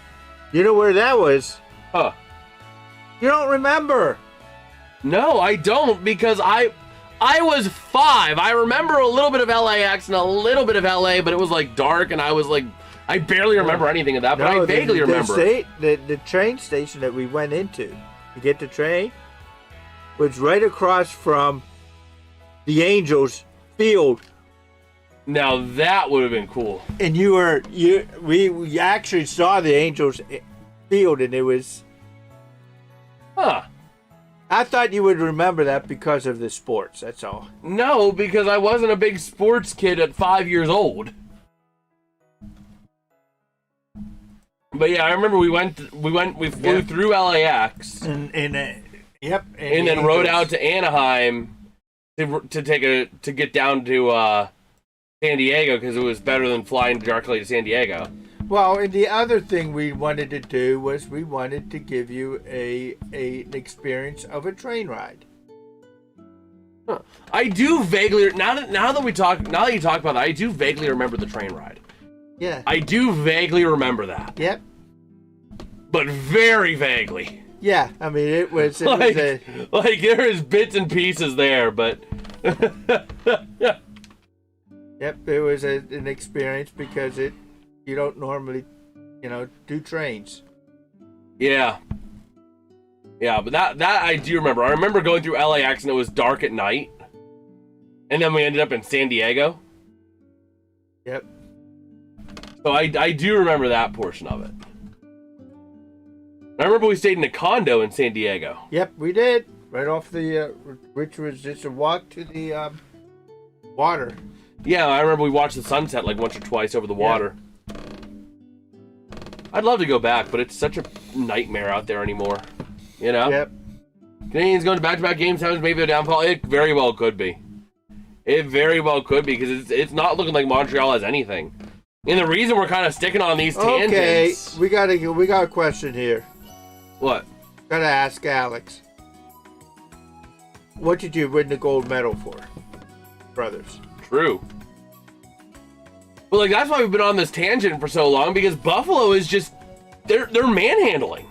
B: you know where that was?
A: Huh.
B: You don't remember?
A: No, I don't, because I was 5. I remember a little bit of LAX and a little bit of LA, but it was like dark, and I was like, I barely remember anything of that, but I vaguely remember.
B: The train station that we went into to get the train was right across from the Angels field.
A: Now that would have been cool.
B: And we actually saw the Angels field, and it was.
A: Huh.
B: I thought you would remember that because of the sports. That's all.
A: No, because I wasn't a big sports kid at 5 years old. But yeah, I remember we flew through LAX.
B: Yep.
A: And then rode out to Anaheim to get down to San Diego, because it was better than flying directly to San Diego.
B: Well, and the other thing we wanted to do was we wanted to give you an experience of a train ride.
A: Huh. I do vaguely now that you talk about that, I do vaguely remember the train ride.
B: Yeah.
A: I do vaguely remember that.
B: Yep.
A: But very vaguely.
B: Yeah, I mean it was
A: like there is bits and pieces there, but
B: yep, it was an experience because you don't normally, do trains.
A: Yeah. Yeah, but that I do remember. I remember going through LAX and it was dark at night. And then we ended up in San Diego.
B: Yep.
A: So I do remember that portion of it. I remember we stayed in a condo in San Diego.
B: Yep, we did. Right off the, which was just a walk to the water.
A: Yeah, I remember we watched the sunset like once or twice over the water. I'd love to go back, but it's such a nightmare out there anymore. You know?
B: Yep.
A: Canadians going to back-to-back game times, maybe a downfall. It very well could be. It very well could be, because it's not looking like Montreal has anything. And the reason we're kind of sticking on these tangents...
B: Okay, we got a question here.
A: What?
B: Gotta ask Alex. What did you win the gold medal for, brothers?
A: True. But like that's why we've been on this tangent for so long, because Buffalo is just they're manhandling.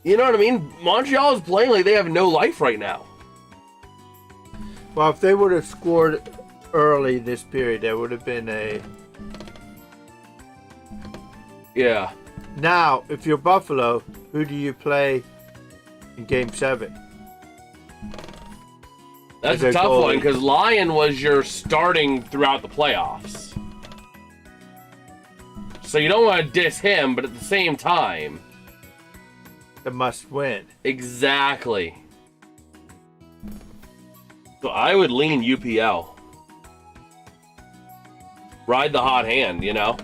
A: You know what I mean? Montreal is playing like they have no life right now.
B: Well, if they would have scored early this period, that would have been a.
A: Yeah.
B: Now, if you're Buffalo, who do you play in Game 7?
A: That's a tough one, because Lyon was your starting throughout the playoffs. So you don't want to diss him, but at the same time...
B: The must win.
A: Exactly. So I would lean UPL. Ride the hot hand, you know?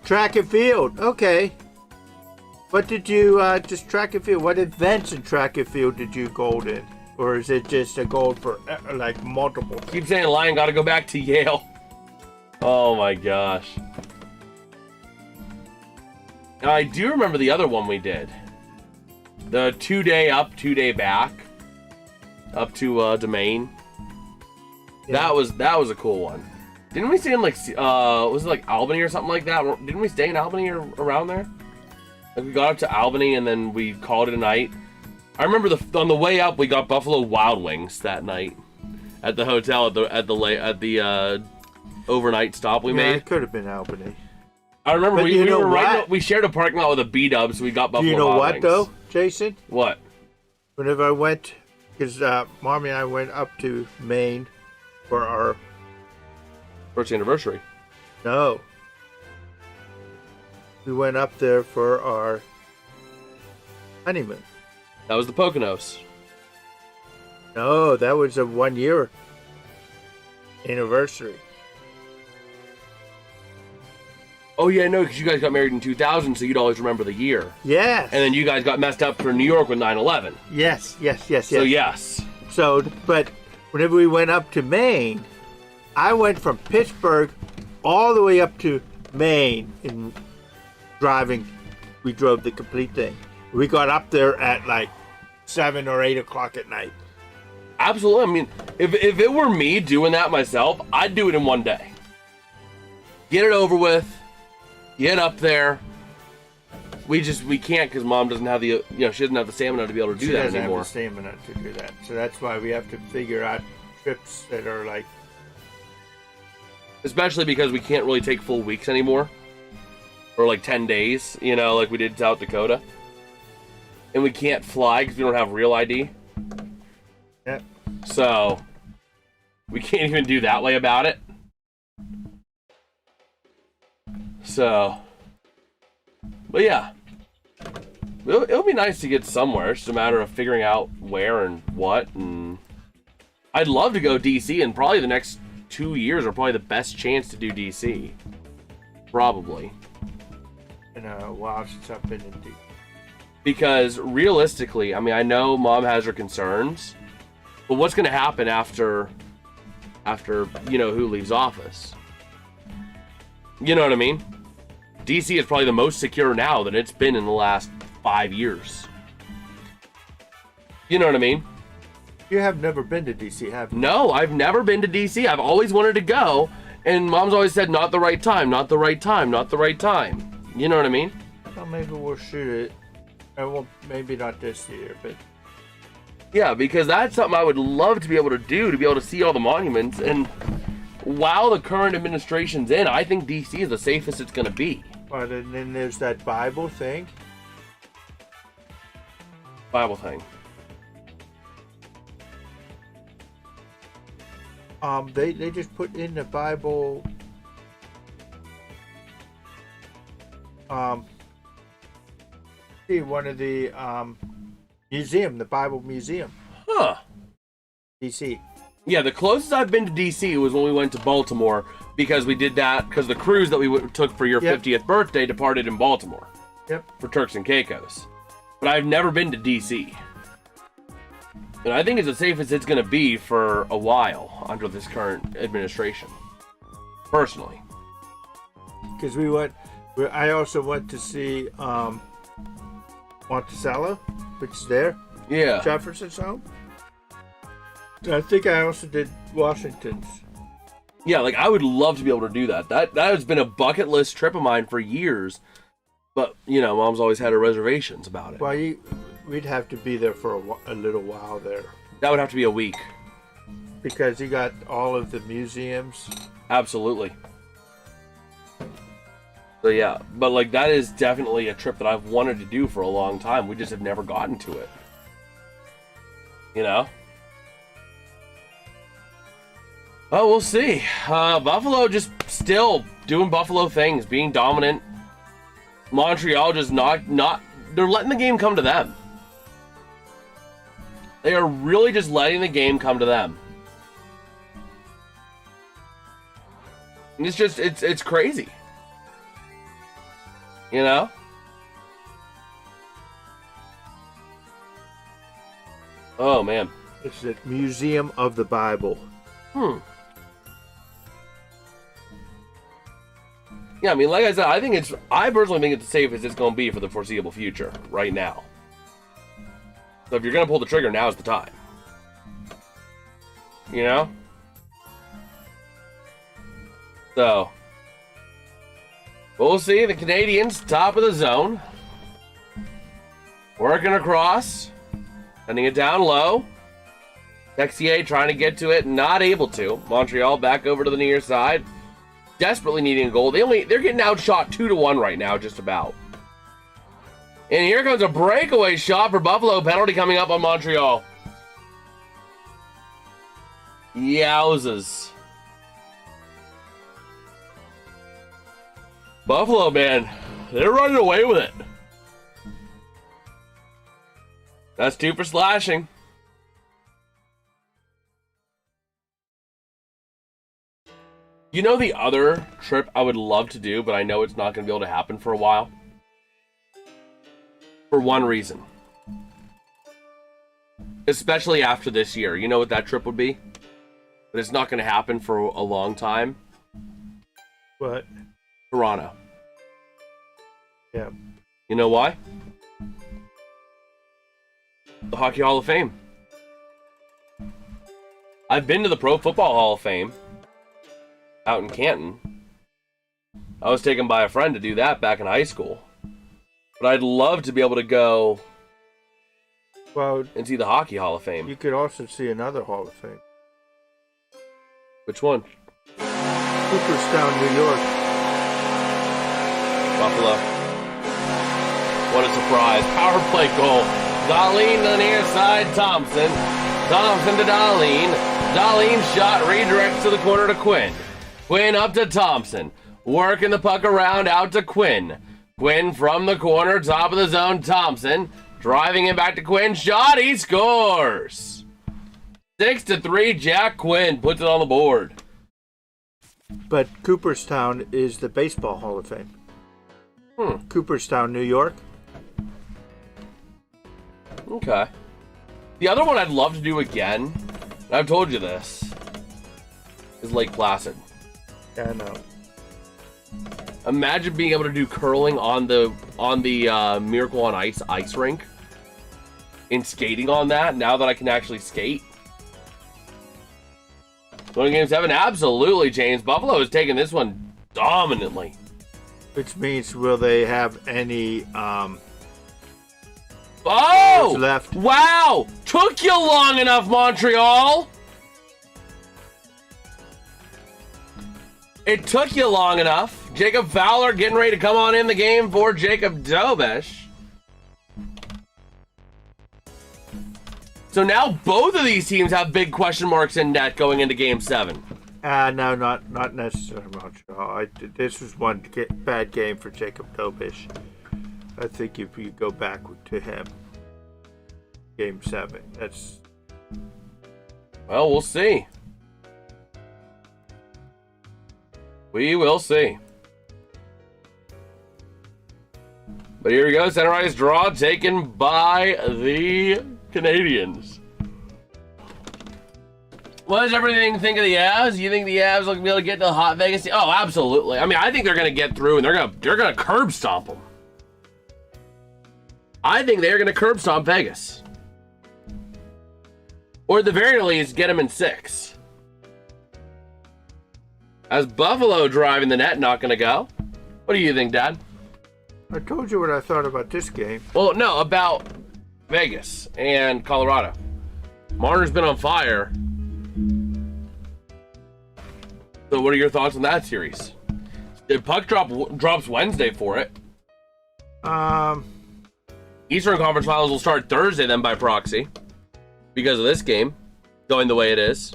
B: Track and field. Okay. What did you, just track and field, what events in track and field did you gold in? Or is it just a gold for, like, multiple?
A: Keep saying Lyon got to go back to Yale. Oh my gosh. Now I do remember the other one we did. The 2-day up, 2-day back. Up to Domain. Yeah. That was a cool one. Didn't we stay in like was it like Albany or something like that? Didn't we stay in Albany or around there? Like we got up to Albany and then we called it a night. I remember on the way up we got Buffalo Wild Wings that night at the hotel at the overnight stop we made.
B: It could have been Albany.
A: I remember we shared a parking lot with a B-dub, so we got Buffalo Wild Wings.
B: Do you know what though, Jason?
A: What?
B: Whenever I went, because Mommy and I went up to Maine for our
A: first anniversary.
B: No. We went up there for our honeymoon.
A: That was the Poconos.
B: No, that was a 1-year anniversary.
A: Oh, yeah, no, because you guys got married in 2000, so you'd always remember the year.
B: Yes.
A: And then you guys got messed up for New York with 9/11.
B: Yes.
A: So, yes.
B: So, but whenever we went up to Maine, I went from Pittsburgh all the way up to Maine in driving. We drove the complete thing. We got up there at like 7 or 8 o'clock at night.
A: Absolutely. I mean, if it were me doing that myself, I'd do it in one day. Get it over with. Get up there. We can't because Mom doesn't have the, she doesn't have the stamina to be able to do that anymore.
B: She doesn't have the stamina to do that. So that's why we have to figure out trips that are like...
A: Especially because we can't really take full weeks anymore. Or like 10 days, like we did in South Dakota. And we can't fly because we don't have real ID.
B: Yep.
A: So, we can't even do that way about it. So, but yeah. It'll be nice to get somewhere. It's just a matter of figuring out where and what. And I'd love to go DC, and probably the next 2 years are probably the best chance to do DC. Probably.
B: In a while since I've been in DC.
A: Because realistically, I mean, I know Mom has her concerns, but what's going to happen after who leaves office? You know what I mean? DC is probably the most secure now than it's been in the last 5 years. You know what I mean?
B: You have never been to DC, have you?
A: No, I've never been to DC. I've always wanted to go, and Mom's always said, not the right time, not the right time, not the right time. You know what I mean?
B: Well, maybe we'll shoot it. Well, maybe not this year, but...
A: Yeah, because that's something I would love to be able to do, to be able to see all the monuments. And while the current administration's in, I think DC is the safest it's going to be.
B: But and then there's that Bible thing.
A: Bible thing.
B: They just put in the Bible. See, one of the museum, the Bible Museum.
A: Huh.
B: DC.
A: Yeah, the closest I've been to DC was when we went to Baltimore, because we did that, because the cruise that we took for your 50th birthday departed in Baltimore.
B: Yep.
A: For Turks and Caicos. But I've never been to DC. And I think it's the safest it's going to be for a while under this current administration. Personally.
B: Because I also went to see Monticello, which is there.
A: Yeah.
B: Jefferson's home. I think I also did Washington's.
A: Yeah, like I would love to be able to do that. That has been a bucket list trip of mine for years. But, Mom's always had her reservations about it.
B: Well, we'd have to be there for a little while there.
A: That would have to be a week.
B: Because you got all of the museums.
A: Absolutely. So yeah, but like that is definitely a trip that I've wanted to do for a long time. We just have never gotten to it. Oh, we'll see. Buffalo just still doing Buffalo things, being dominant. Montreal just not they're letting the game come to them. They are really just letting the game come to them. And it's just it's crazy. Oh man.
B: It's the Museum of the Bible.
A: Yeah, I mean, like I said, I personally think it's the safest it's going to be for the foreseeable future, right now. So if you're going to pull the trigger, now's the time. So, we'll see. The Canadiens, top of the zone. Working across. Sending it down low. Texier trying to get to it, not able to. Montreal back over to the near side. Desperately needing a goal. They're getting outshot 2-1 right now, just about. And here comes a breakaway shot for Buffalo. Penalty coming up on Montreal. Yowzas. Buffalo, man, they're running away with it. That's 2 for slashing. You know the other trip I would love to do, but I know it's not going to be able to happen for a while? For one reason. Especially after this year. You know what that trip would be? But it's not going to happen for a long time.
B: What?
A: Toronto.
B: Yeah.
A: You know why? The Hockey Hall of Fame. I've been to the Pro Football Hall of Fame. Out in Canton. I was taken by a friend to do that back in high school. But I'd love to be able to go and see the Hockey Hall of Fame.
B: You could also see another Hall of Fame.
A: Which one?
B: Cooperstown, New York.
A: Buffalo. What a surprise. Power play goal. Darlene on the near side, Thompson. Thompson to Darlene. Darlene shot redirects to the corner to Quinn. Quinn up to Thompson. Working the puck around out to Quinn. Quinn from the corner, top of the zone, Thompson. Driving him back to Quinn. Shot, he scores! 6-3, Jack Quinn puts it on the board.
B: But Cooperstown is the Baseball Hall of Fame. Cooperstown, New York.
A: Okay. The other one I'd love to do again, and I've told you this, is Lake Placid.
B: Yeah, I know.
A: Imagine being able to do curling on the Miracle on Ice rink, and skating on that. Now that I can actually skate. Going Game 7, absolutely, James. Buffalo is taking this one dominantly.
B: Which means, will they have any left?
A: Wow! Took you long enough, Montreal! It took you long enough. Jacob Fowler getting ready to come on in the game for Jacob Dobish. So now both of these teams have big question marks in net going into Game 7.
B: No, not necessarily Montreal. This was one bad game for Jacob Dobish. I think if you go back to him, Game 7, that's...
A: Well, we'll see. We will see. But here we go. Center ice draw taken by the Canadiens. What does everything think of the Avs? You think the Avs will be able to get to hot Vegas? Oh, absolutely. I mean, I think they're going to get through and they're going to curb stomp them. I think they're going to curb stomp Vegas. Or at the very least, get them in 6. As Buffalo driving the net, not going to go. What do you think, Dad?
B: I told you what I thought about this game.
A: Well, no, about Vegas and Colorado. Marner's been on fire. So what are your thoughts on that series? The puck drops Wednesday for it. Eastern Conference Finals will start Thursday then by proxy. Because of this game going the way it is.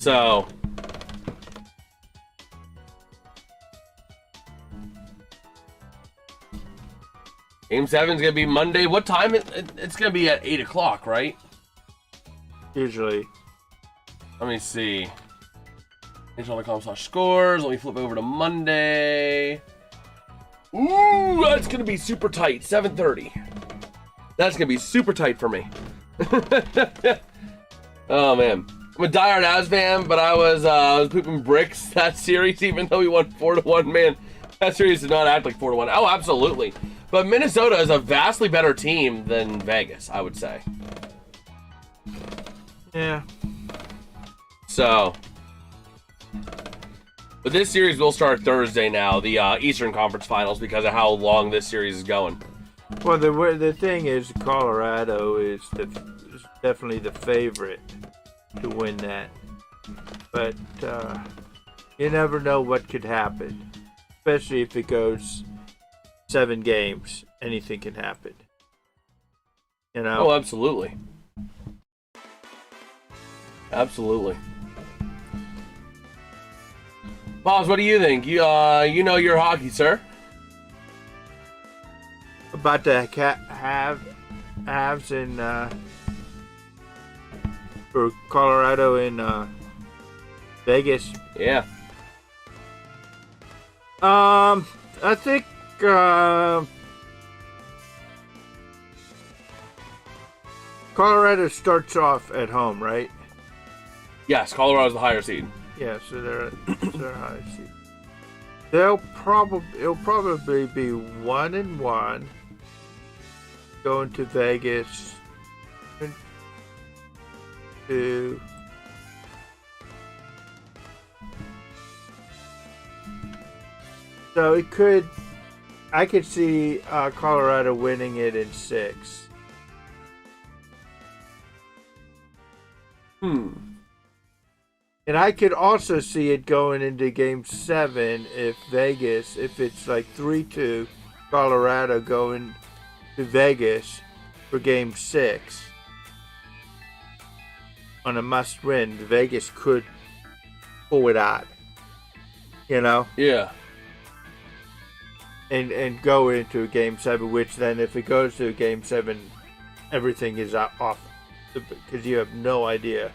A: So... Game 7 is going to be Monday. What time? It's going to be at 8 o'clock, right?
B: Usually.
A: Let me see. NHL.com/scores. Let me flip over to Monday. Ooh, that's going to be super tight. 7:30. That's going to be super tight for me. Oh, man. I'm a diehard Avs fan, but I was pooping bricks that series, even though we won 4-1. Man, that series did not act like 4-1. Oh, absolutely. But Minnesota is a vastly better team than Vegas, I would say.
B: Yeah.
A: So, but this series will start Thursday now, the Eastern Conference Finals, because of how long this series is going.
B: Well, the thing is, Colorado is definitely the favorite to win that. But you never know what could happen, especially if it goes 7 games. Anything can happen. You know?
A: Oh, absolutely. Absolutely. Pops, what do you think? You know your hockey, sir.
B: About to have Habs and for Colorado and Vegas.
A: Yeah.
B: I think Colorado starts off at home, right?
A: Yes, Colorado's the higher seed.
B: Yeah, so they're high seed. It'll probably be 1-1 going to Vegas. To so I could see Colorado winning it in 6. And I could also see it going into Game 7 if it's like 3-2, Colorado going to Vegas for Game 6. On a must-win, Vegas could pull it out. You know?
A: Yeah.
B: And go into a Game 7, which then if it goes to a Game 7, everything is off. Because you have no idea.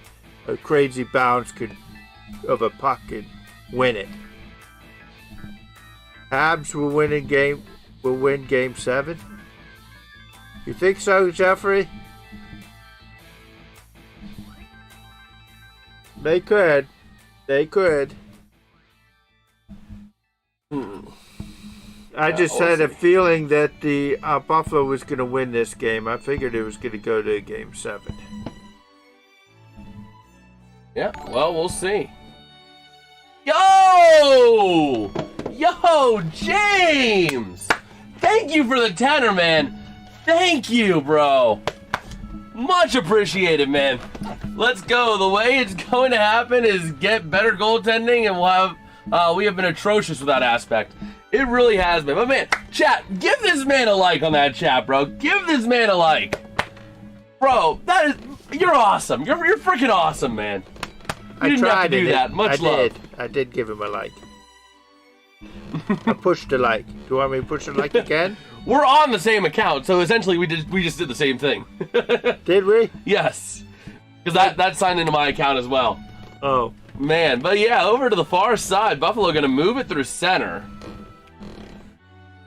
B: A crazy bounce of a puck could win it. Habs will win Game 7. You think so, Jeffrey? They could. I just had a feeling that the Buffalo was going to win this game. I figured it was going to go to Game 7.
A: Yeah, well, we'll see. Yo, James! Thank you for the tenor, man. Thank you, bro. Much appreciated, man. Let's go. The way it's going to happen is get better goaltending, and we have been atrocious with that aspect. It really has been. But man, chat, give this man a like on that chat, bro. Give this man a like. Bro, you're awesome. You're freaking awesome, man. You didn't have to do that. Much love.
B: I did give him a like. I pushed a like. Do you want me to push a like again?
A: We're on the same account, so essentially we just did the same thing.
B: Did we?
A: Yes. Because that signed into my account as well.
B: Oh.
A: Man, but yeah, over to the far side. Buffalo going to move it through center.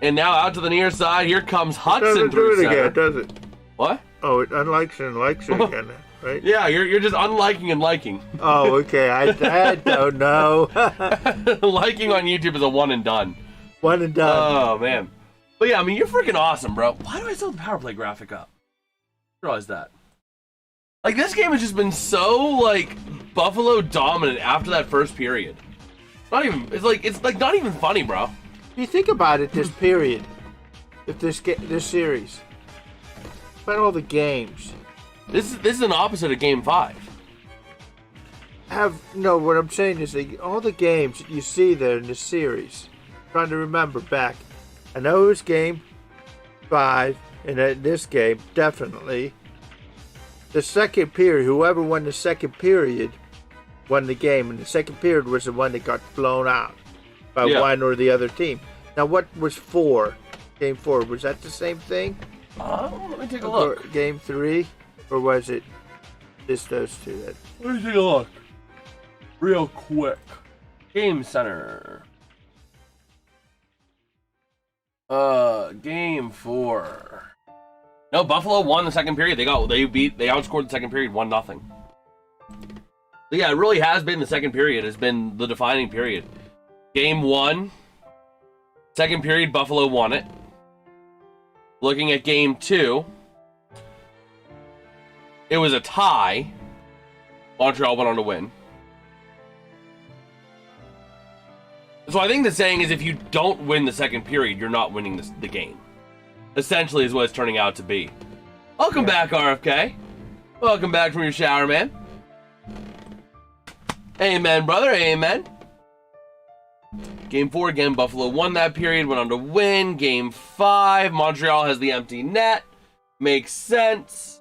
A: And now out to the near side, here comes Hudson through center.
B: Again, does it?
A: What?
B: Oh, it unlikes and likes it again, right?
A: Yeah, you're just unliking and liking.
B: Oh, okay. I don't know.
A: Liking on YouTube is a one and done.
B: One and done.
A: Oh, man. But yeah, I mean, you're freaking awesome, bro. Why do I still have the power play graphic up? I realize that. Like, this game has just been so, like, Buffalo dominant after that first period. It's like not even funny, bro.
B: You think about it, this period, if this series, about all the games.
A: This is an opposite of Game 5.
B: What I'm saying is that all the games that you see there in this series, trying to remember back. I know it was Game 5, and in this game, definitely. The second period, whoever won the second period won the game, and the second period was the one that got blown out by one or the other team. Now, what was 4? Game 4, was that the same thing?
A: Let me take a look.
B: Or Game 3, or was it just those two?
A: Let me take a look. Real quick. Game Center. Game 4. No, Buffalo won the second period. They outscored the second period 1-0. So yeah, it really has been the second period. Has been the defining period. Game 1, second period, Buffalo won it. Looking at Game 2, it was a tie. Montreal went on to win. So I think the saying is if you don't win the second period, you're not winning the game. Essentially is what it's turning out to be. Welcome back, RFK. Welcome back from your shower, man. Amen, brother. Amen. Game 4 again, Buffalo won that period, went on to win. Game 5, Montreal has the empty net. Makes sense.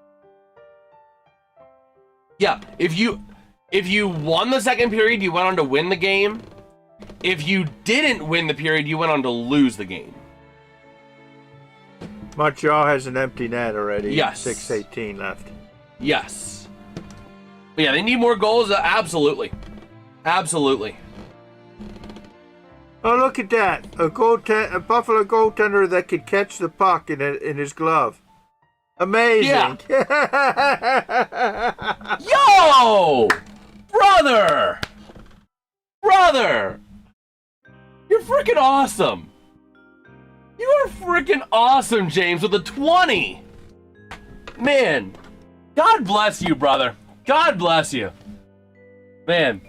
A: Yeah, if you won the second period, you went on to win the game. If you didn't win the period, you went on to lose the game.
B: Montreal has an empty net already.
A: Yes.
B: 6:18 left.
A: Yes. But yeah, they need more goals. Absolutely. Absolutely.
B: Oh, look at that. A Buffalo goaltender that could catch the puck in his glove. Amazing.
A: Yeah. Yo! Brother! You're freaking awesome. You are freaking awesome, James, with a 20. Man, God bless you, brother. God bless you. Man,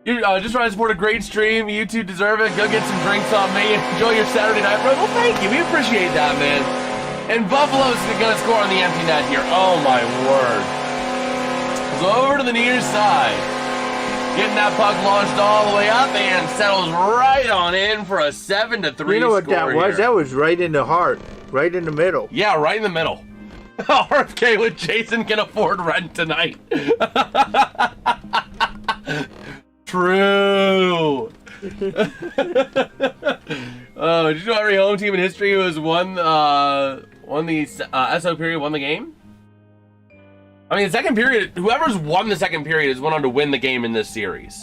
A: you're just trying to support a great stream. You two deserve it. Go get some drinks on me and enjoy your Saturday night, bro. Well, thank you. We appreciate that, man. And Buffalo's going to score on the empty net here. Oh, my word. So over to the near side. Getting that puck launched all the way up and settles right on in for a 7-3 score.
B: You know what that was?
A: Here.
B: That was right in the heart. Right in the middle.
A: Yeah, right in the middle. RFK with Jason can afford rent tonight. True. Did you know every home team in history who has won the SO period won the game? I mean, the second period, whoever's won the second period has went on to win the game in this series.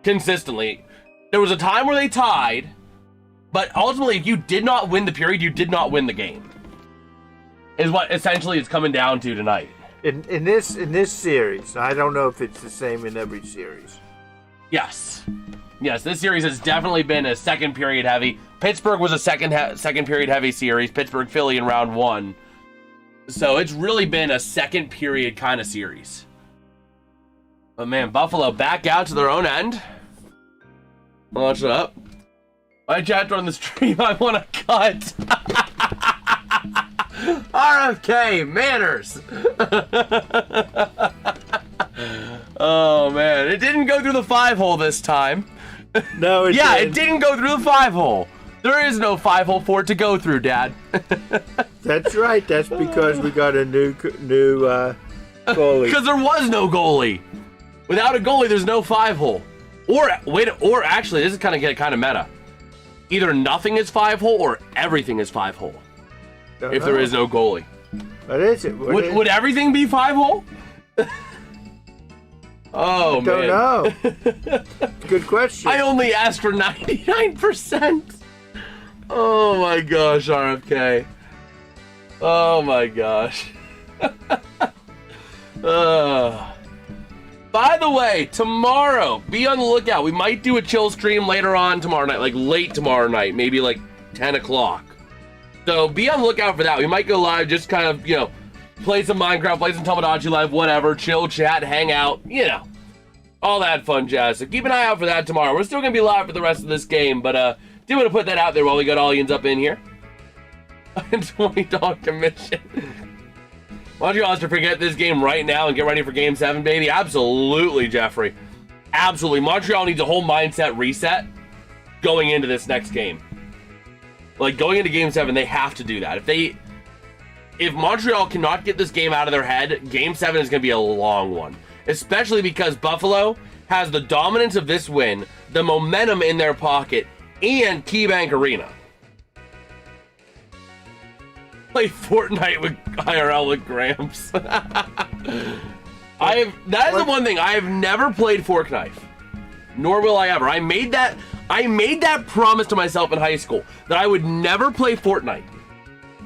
A: Consistently. There was a time where they tied, but ultimately, if you did not win the period, you did not win the game. Is what essentially it's coming down to tonight.
B: In this series, I don't know if it's the same in every series.
A: Yes, this series has definitely been a second period heavy. Pittsburgh was a second period heavy series. Pittsburgh Philly in round 1. So it's really been a second period kind of series. But man, Buffalo back out to their own end. Launch it up. My chat during the stream, I want to cut. RFK, manners. Oh man, it didn't go through the 5-hole this time.
B: No, it
A: yeah,
B: didn't.
A: It didn't go through the 5-hole. There is no 5-hole for it to go through, Dad.
B: That's right. That's because we got a new goalie.
A: Because there was no goalie. Without a goalie, there's no 5-hole. Or actually, this is kind of meta. Either nothing is 5-hole or everything is 5-hole. If there is no goalie.
B: What is it?
A: Would everything be 5-hole? Oh, man.
B: Don't know. Good question.
A: I only asked for 99%. Oh my gosh, RFK. Oh my gosh. By the way, tomorrow, be on the lookout. We might do a chill stream later on tomorrow night, like late tomorrow night, maybe like 10 o'clock. So be on the lookout for that. We might go live, just kind of, play some Minecraft, play some Tomodachi Live, whatever, chill, chat, hang out, all that fun jazz. So keep an eye out for that tomorrow. We're still going to be live for the rest of this game, but do want to put that out there while we got Audians up in here. $20 commission. Why don't you all to forget this game right now and get ready for Game 7, baby? Absolutely, Jeffrey. Absolutely. Montreal needs a whole mindset reset going into this next game. Like, going into Game 7, they have to do that. If Montreal cannot get this game out of their head, Game 7 is going to be a long one. Especially because Buffalo has the dominance of this win, the momentum in their pocket, and KeyBank Arena. Play Fortnite with IRL with Gramps. That is the one thing. I have never played Fork Knife. Nor will I ever. I made that promise to myself in high school that I would never play Fortnite.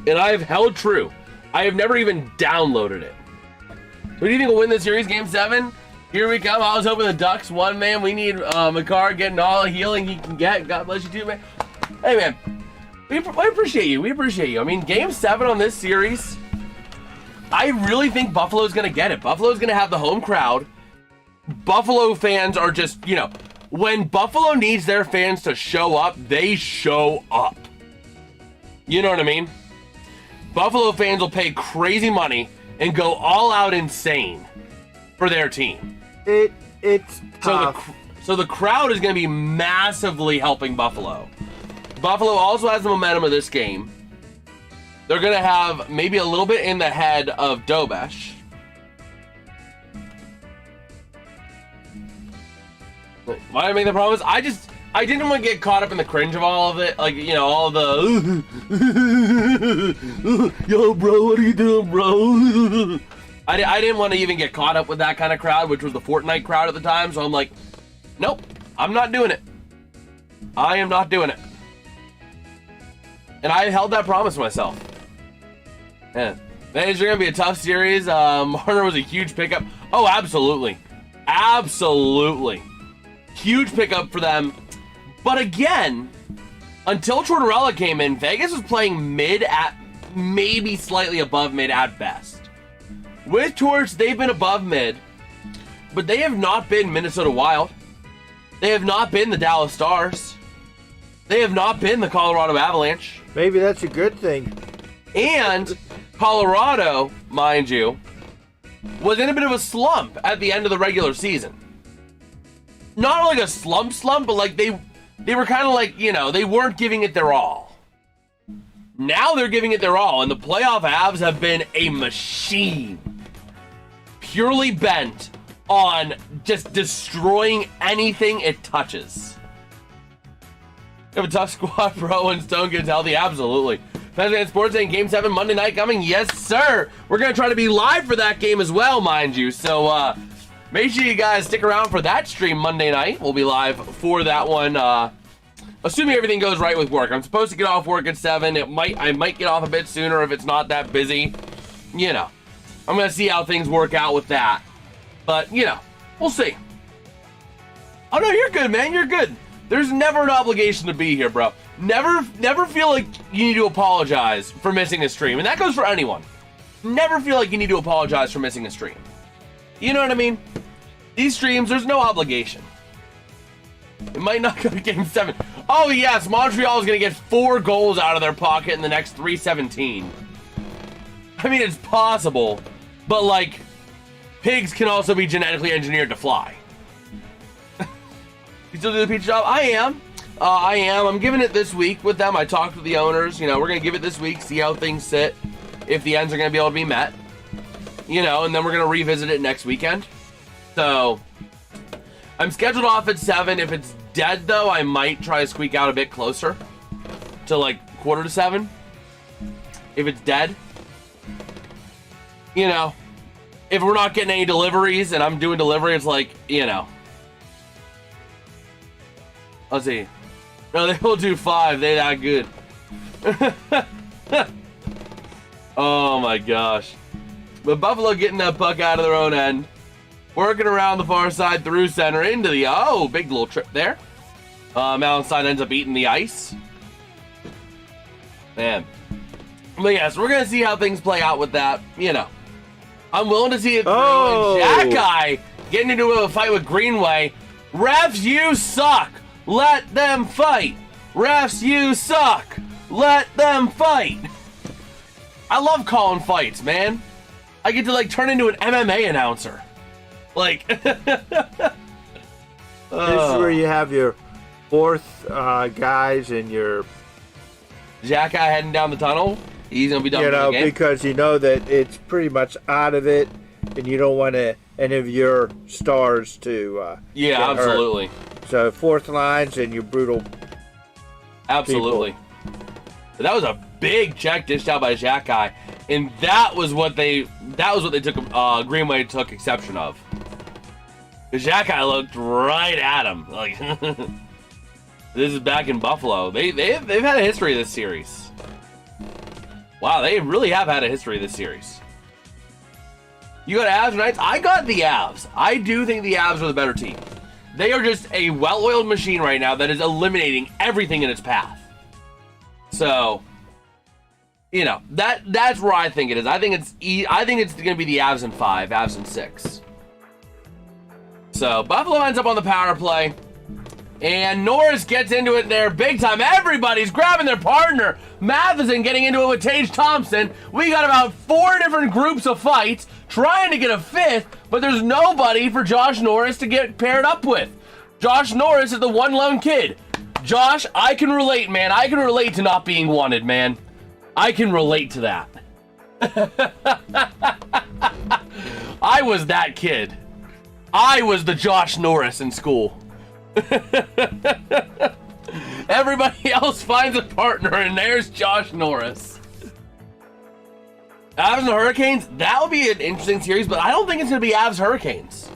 A: And I have held true. I have never even downloaded it. Who do you think will win this series? Game 7? Here we come. I was hoping the Ducks won, man. We need Makar getting all the healing he can get. God bless you too, man. Hey, man. We appreciate you. We appreciate you. I mean, Game 7 on this series, I really think Buffalo's going to get it. Buffalo's going to have the home crowd. Buffalo fans are just, when Buffalo needs their fans to show up, they show up. You know what I mean? Buffalo fans will pay crazy money and go all out insane for their team.
B: It's tough.
A: So the crowd is going to be massively helping Buffalo. Buffalo also has the momentum of this game. They're going to have maybe a little bit in the head of Dobesh. Why did I make the promise? I didn't want to get caught up in the cringe of all of it. Like, all the... Yo, bro, what are you doing, bro? I didn't want to even get caught up with that kind of crowd, which was the Fortnite crowd at the time. So I'm like, nope, I'm not doing it. I am not doing it. And I held that promise to myself. Man, it's going to be a tough series. Marner was a huge pickup. Oh, absolutely. Absolutely. Huge pickup for them. But again, until Tortorella came in, Vegas was playing mid at maybe slightly above mid at best. With Torch, they've been above mid, but they have not been Minnesota Wild. They have not been the Dallas Stars. They have not been the Colorado Avalanche.
B: Maybe that's a good thing.
A: And Colorado, mind you, was in a bit of a slump at the end of the regular season. Not like a slump, but like they were kind of like, you know, they weren't giving it their all. Now they're giving it their all, and the playoff Avs have been a machine. Purely bent on just destroying anything it touches. You have a tough squad, bro, and Stone gets healthy. Absolutely. Fans Sports saying Game 7 Monday night coming. Yes, sir. We're going to try to be live for that game as well, mind you. So, make sure you guys stick around for that stream Monday night. We'll be live for that one. Assuming everything goes right with work. I'm supposed to get off work at 7. I might get off a bit sooner if it's not that busy. You know, I'm going to see how things work out with that. But, you know, we'll see. Oh, no, you're good, man. You're good. There's never an obligation to be here, bro. Never feel like you need to apologize for missing a stream. And that goes for anyone. Never feel like you need to apologize for missing a stream. You know what I mean? These streams, there's no obligation. It might not go to Game 7. Oh, yes, Montreal is going to get 4 goals out of their pocket in the next 317. I mean, it's possible. But, like, pigs can also be genetically engineered to fly. You still do the pizza job? I am. I'm giving it this week with them. I talked with the owners. You know, we're going to give it this week, see how things sit, if the ends are going to be able to be met. You know, and then we're going to revisit it next weekend. So, I'm scheduled off at 7. If it's dead, though, I might try to squeak out a bit closer to, like, 6:45. If it's dead. You know, if we're not getting any deliveries and I'm doing delivery, it's like, you know. Let's see. No, they will do 5. They that good. Oh my gosh. But Buffalo getting that puck out of their own end. Working around the far side through center into the... Oh, big little trip there. Mountainside ends up eating the ice. Man. But yes, we're going to see how things play out with that. You know. I'm willing to see it through.
B: Oh.
A: And Jack Guy getting into a fight with Greenway. Refs, you suck. Let them fight. Refs, you suck. Let them fight. I love calling fights, man. I get to, like, turn into an MMA announcer. Like,
B: This is where you have your 4th guys and your...
A: Jack Guy heading down the tunnel. He's going to be done
B: You
A: with
B: know,
A: the game.
B: because you know that it's pretty much out of it, and you don't want any of your stars to
A: Yeah,
B: get hurt.
A: absolutely.
B: So 4th lines and your brutal
A: Absolutely. That was a big check dished out by Jack Guy, and that was what they took. Greenway took exception of. Because Jack Guy looked right at him. Like, this is back in Buffalo. They've had a history of this series. Wow, they really have had a history of this series. You got Avs or Knights? I got the Avs. I do think the Avs are the better team. They are just a well-oiled machine right now that is eliminating everything in its path. So, you know, that's where I think it is. I think it's going to be the Avs in 5, Avs in 6. So, Buffalo ends up on the power play. And Norris gets into it there big time. Everybody's grabbing their partner. Matheson getting into it with Tage Thompson. We got about 4 different groups of fights trying to get a 5th, but there's nobody for Josh Norris to get paired up with. Josh Norris is the one lone kid. Josh, I can relate, man. I can relate to not being wanted, man. I can relate to that. I was that kid. I was the Josh Norris in school. Everybody else finds a partner, and there's Josh Norris. Avs and Hurricanes, that would be an interesting series, but I don't think it's going to be Avs Hurricanes.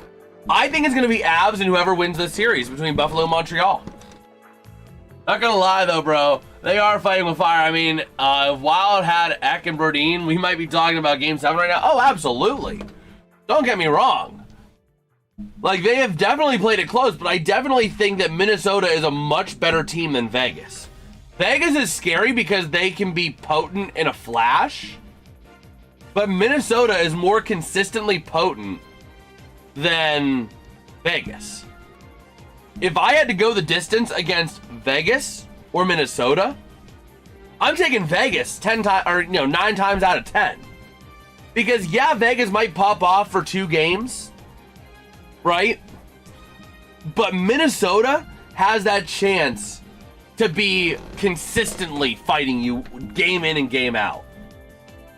A: I think it's going to be Avs and whoever wins this series between Buffalo and Montreal. Not going to lie, though, bro. They are fighting with fire. I mean, if Wild had Eck and Brodin, we might be talking about Game 7 right now. Oh, absolutely. Don't get me wrong. Like, they have definitely played it close, but I definitely think that Minnesota is a much better team than Vegas. Vegas is scary because they can be potent in a flash, but Minnesota is more consistently potent than Vegas. If I had to go the distance against Vegas or Minnesota, I'm taking Vegas 9 times out of 10. Because yeah, Vegas might pop off for 2 games, right? But Minnesota has that chance to be consistently fighting you game in and game out.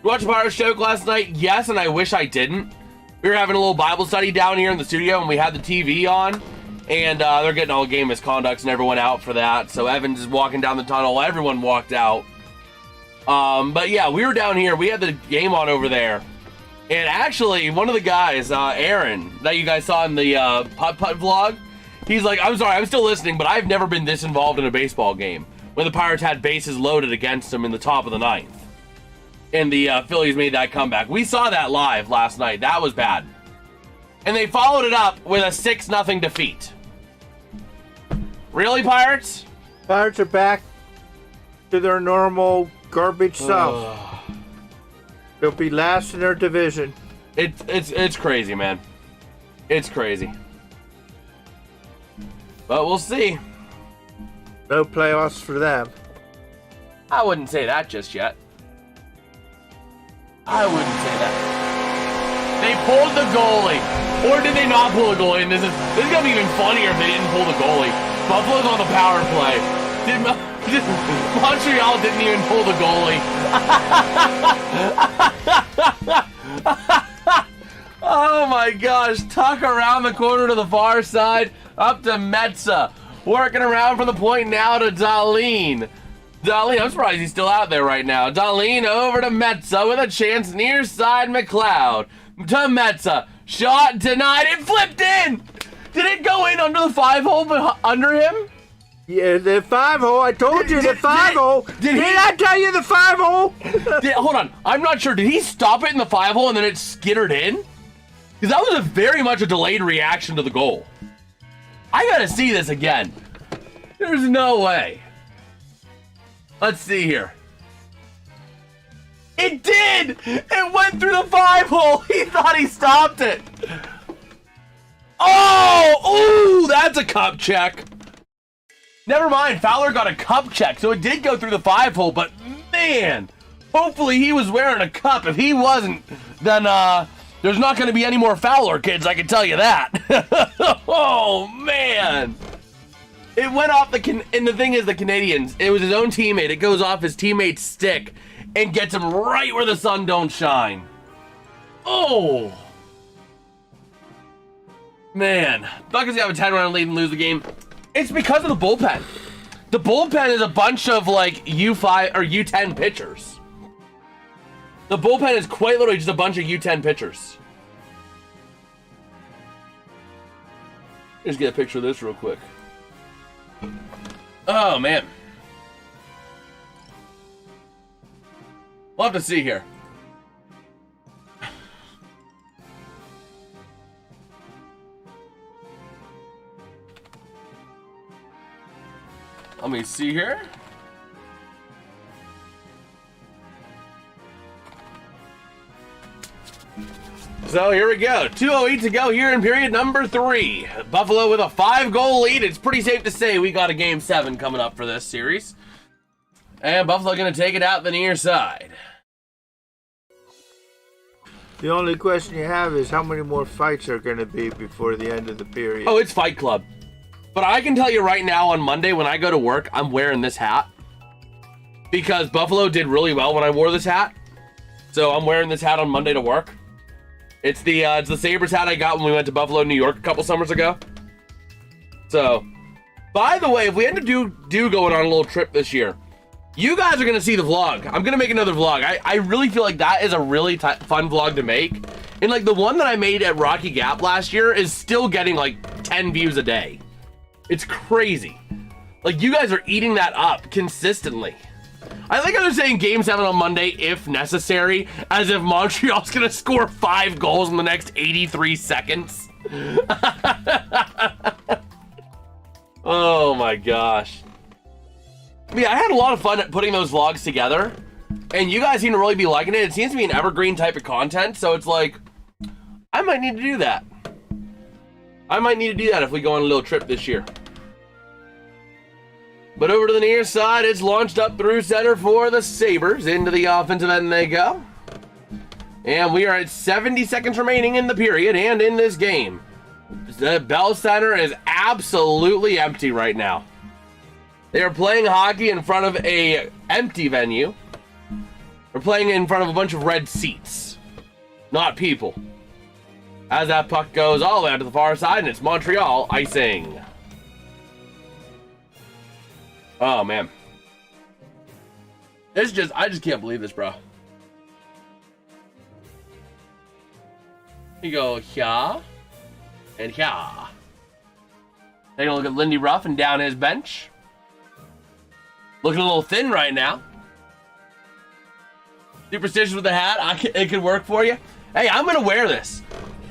A: You watched Party's show last night? Yes, and I wish I didn't. We were having a little Bible study down here in the studio, and we had the TV on, and they're getting all game misconducts and everyone out for that. So Evans is walking down the tunnel. Everyone walked out. But yeah, we were down here. We had the game on over there. And actually, one of the guys, Aaron, that you guys saw in the putt-putt vlog, he's like, I'm sorry, I'm still listening, but I've never been this involved in a baseball game when the Pirates had bases loaded against them in the top of the 9th. And the Phillies made that comeback. We saw that live last night. That was bad. And they followed it up with a 6-0 defeat. Really, Pirates?
B: Pirates are back to their normal garbage self. They'll be last in their division.
A: It's crazy, man. It's crazy. But we'll see.
B: No playoffs for them.
A: I wouldn't say that just yet. I wouldn't say that. They pulled the goalie. Or did they not pull the goalie? And this is gonna be even funnier if they didn't pull the goalie. Buffalo's on the power play. Montreal didn't even pull the goalie. Oh my gosh. Tuck around the corner to the far side. Up to Metza. Working around from the point now to Dahlin. I'm surprised he's still out there right now. Dahlin over to Metza with a chance near side McLeod. To Metza. Shot denied. It flipped in. Did it go in under the 5-hole under him?
B: Yeah, the 5-hole. I told you the 5-hole. Did I tell you the 5-hole?
A: Hold on. I'm not sure. Did he stop it in the 5-hole and then it skittered in? Because that was very much a delayed reaction to the goal. I gotta see this again. There's no way. Let's see here. It did! It went through the 5-hole! He thought he stopped it! Oh! Ooh! That's a cup check! Never mind, Fowler got a cup check, so it did go through the 5-hole, but man! Hopefully he was wearing a cup. If he wasn't, then there's not going to be any more Fowler kids, I can tell you that. Oh, man! It went off and the thing is, the Canadiens, it was his own teammate. It goes off his teammate's stick and gets him right where the sun don't shine. Oh! Man. Buckets have a 10-run lead and lose the game. It's because of the bullpen. The bullpen is a bunch of, like, U5 or U10 pitchers. The bullpen is quite literally just a bunch of U10 pitchers. Let's get a picture of this real quick. Oh, man. We'll have to see here. Let me see here. So here we go. 2:08 to go here in period number 3. Buffalo with a 5-goal lead. It's pretty safe to say we got a game 7 coming up for this series. And Buffalo going to take it out the near side.
B: The only question you have is how many more fights are going to be before the end of the period.
A: Oh, it's Fight Club. But I can tell you right now, on Monday when I go to work, I'm wearing this hat. Because Buffalo did really well when I wore this hat. So I'm wearing this hat on Monday to work. It's the Sabres hat I got when we went to Buffalo, New York a couple summers ago. So, by the way, if we end up do going on a little trip this year, You guys are going to see the vlog. I'm going to make another vlog. I really feel like that is a really fun vlog to make. And like the one that I made at Rocky Gap last year is still getting like 10 views a day. It's crazy. Like you guys are eating that up consistently. I think they're saying Game 7 on Monday if necessary, as if Montreal's going to score 5 goals in the next 83 seconds. Oh my gosh. Yeah, I had a lot of fun putting those vlogs together, and you guys seem to really be liking it. It seems to be an evergreen type of content, so it's like, I might need to do that. I might need to do that if we go on a little trip this year. But over to the near side, it's launched up through center for the Sabres. Into the offensive end they go. And we are at 70 seconds remaining in the period and in this game. The Bell Center is absolutely empty right now. They are playing hockey in front of a empty venue. They're playing in front of a bunch of red seats, not people. As that puck goes all the way out to the far side, and it's Montreal icing. Oh man, I just can't believe this, bro. You go here and here. Taking a look at Lindy Ruff and down his bench. Looking a little thin right now. Superstitious with the hat. It could work for you. Hey, I'm going to wear this.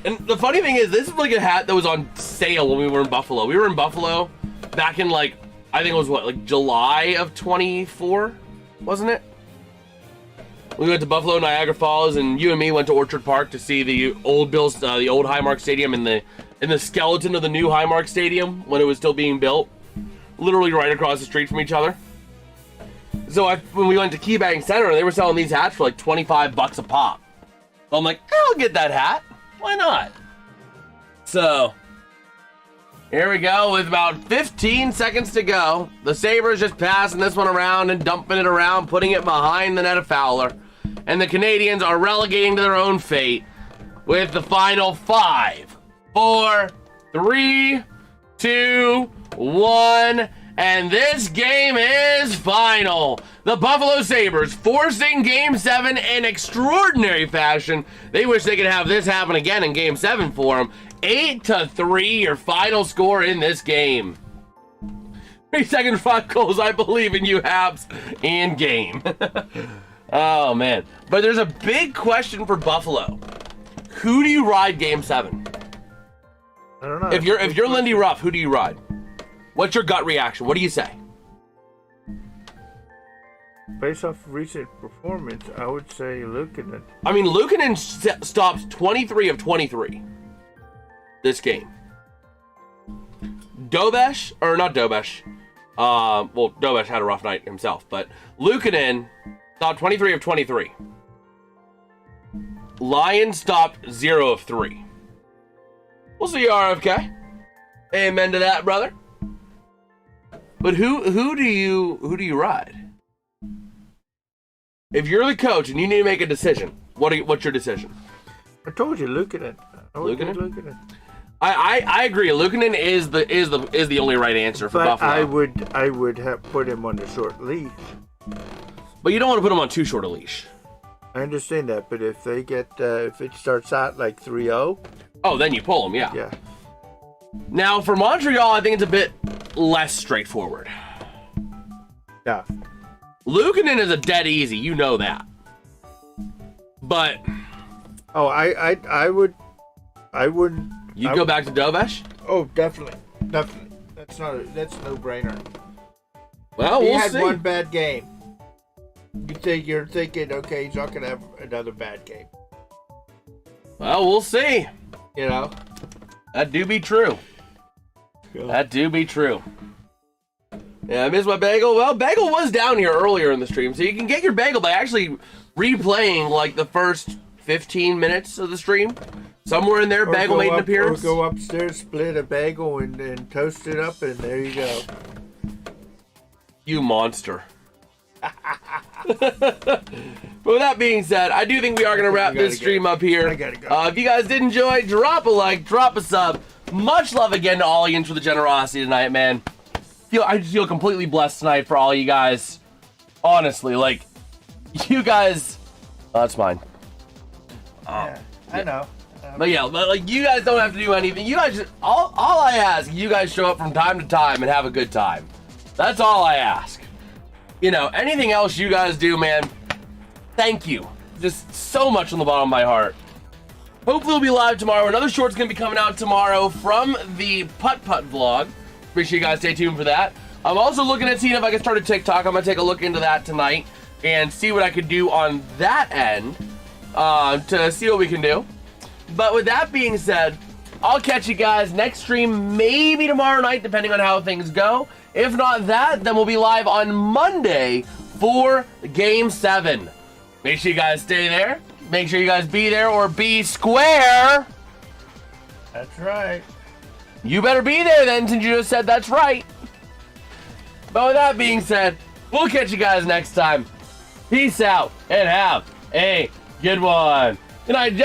A: And the funny thing is, this is like a hat that was on sale when we were in Buffalo. We were in Buffalo back in like, I think it was what, like July of 24, wasn't it? We went to Buffalo, Niagara Falls, and you and me went to Orchard Park to see the old Bills, the old Highmark Stadium in the skeleton of the new Highmark Stadium when it was still being built. Literally right across the street from each other. So when we went to KeyBank Center, they were selling these hats for like $25 a pop. So I'm like, I'll get that hat. Why not? So here we go with about 15 seconds to go. The Sabres just passing this one around and dumping it around, putting it behind the net of Fowler. And the Canadiens are relegating to their own fate with the final 5, 4, 3, 2, 1. And this game is final. The Buffalo Sabres forcing Game 7 in extraordinary fashion. They wish they could have this happen again in Game 7 for them. 8-3, your final score in this game. 3 seconds, 5 goals. I believe in you, Habs. In game. Oh, man. But there's a big question for Buffalo. Who do you ride Game 7?
B: I don't know.
A: If you're Lindy Ruff, who do you ride? What's your gut reaction? What do you say?
B: Based off recent performance, I would say Luukkonen.
A: I mean, Luukkonen stopped 23 of 23 this game. Dobesh, or not Dobesh. Well, Dobesh had a rough night himself, but Luukkonen stopped 23 of 23. Lions stopped 0 of 3. We'll see, RFK. Amen to that, brother. But who do you ride? If you're the coach and you need to make a decision, what's your decision?
B: I told you, Luukkonen.
A: Luukkonen? I agree. Luukkonen is the only right answer for
B: but
A: Buffalo.
B: I would have put him on the short leash.
A: But you don't want to put him on too short a leash.
B: I understand that, but if they get if it starts out like 3-0,
A: oh, then you pull him, yeah.
B: Yeah.
A: Now for Montreal, I think it's a bit less straightforward.
B: Yeah.
A: Luukkonen is a dead easy, you know that. But
B: oh, I wouldn't.
A: You go back to Dobesh?
B: Oh, definitely. That's no brainer.
A: Well,
B: He
A: we'll
B: had
A: see.
B: one bad game. You're thinking, okay, he's not gonna have another bad game.
A: Well, we'll see.
B: You know.
A: That do be true.
B: Yeah.
A: That do be true. Yeah, I missed my bagel. Well, bagel was down here earlier in the stream, so you can get your bagel by actually replaying like the first 15 minutes of the stream. Somewhere in there, bagel made an appearance.
B: Or go upstairs, split a bagel, and toast it up, and there you go.
A: You monster. But with that being said, I do think we are going to wrap this stream up here.
B: I gotta go.
A: If you guys did enjoy, drop a like, drop a sub. Much love again to all of you for the generosity tonight, man. I just feel completely blessed tonight for all you guys Honestly, like, you guys... Oh, that's mine.
D: Yeah, I know.
A: But yeah, like, you guys don't have to do anything. You guys just... All I ask, you guys show up from time to time and have a good time. That's all I ask. You know, anything else you guys do, man, thank you. Just so much from the bottom of my heart. Hopefully we'll be live tomorrow. Another short's going to be coming out tomorrow from the Putt-Putt vlog. Make sure you guys stay tuned for that. I'm also looking at seeing if I can start a TikTok. I'm going to take a look into that tonight and see what I could do on that end to see what we can do. But with that being said, I'll catch you guys next stream, maybe tomorrow night, depending on how things go. If not that, then we'll be live on Monday for Game 7. Make sure you guys stay there. Make sure you guys be there or be square.
D: That's right.
A: You better be there then, since you just said that's right. But with that being said, we'll catch you guys next time. Peace out and have a good one. Good night, Jeff.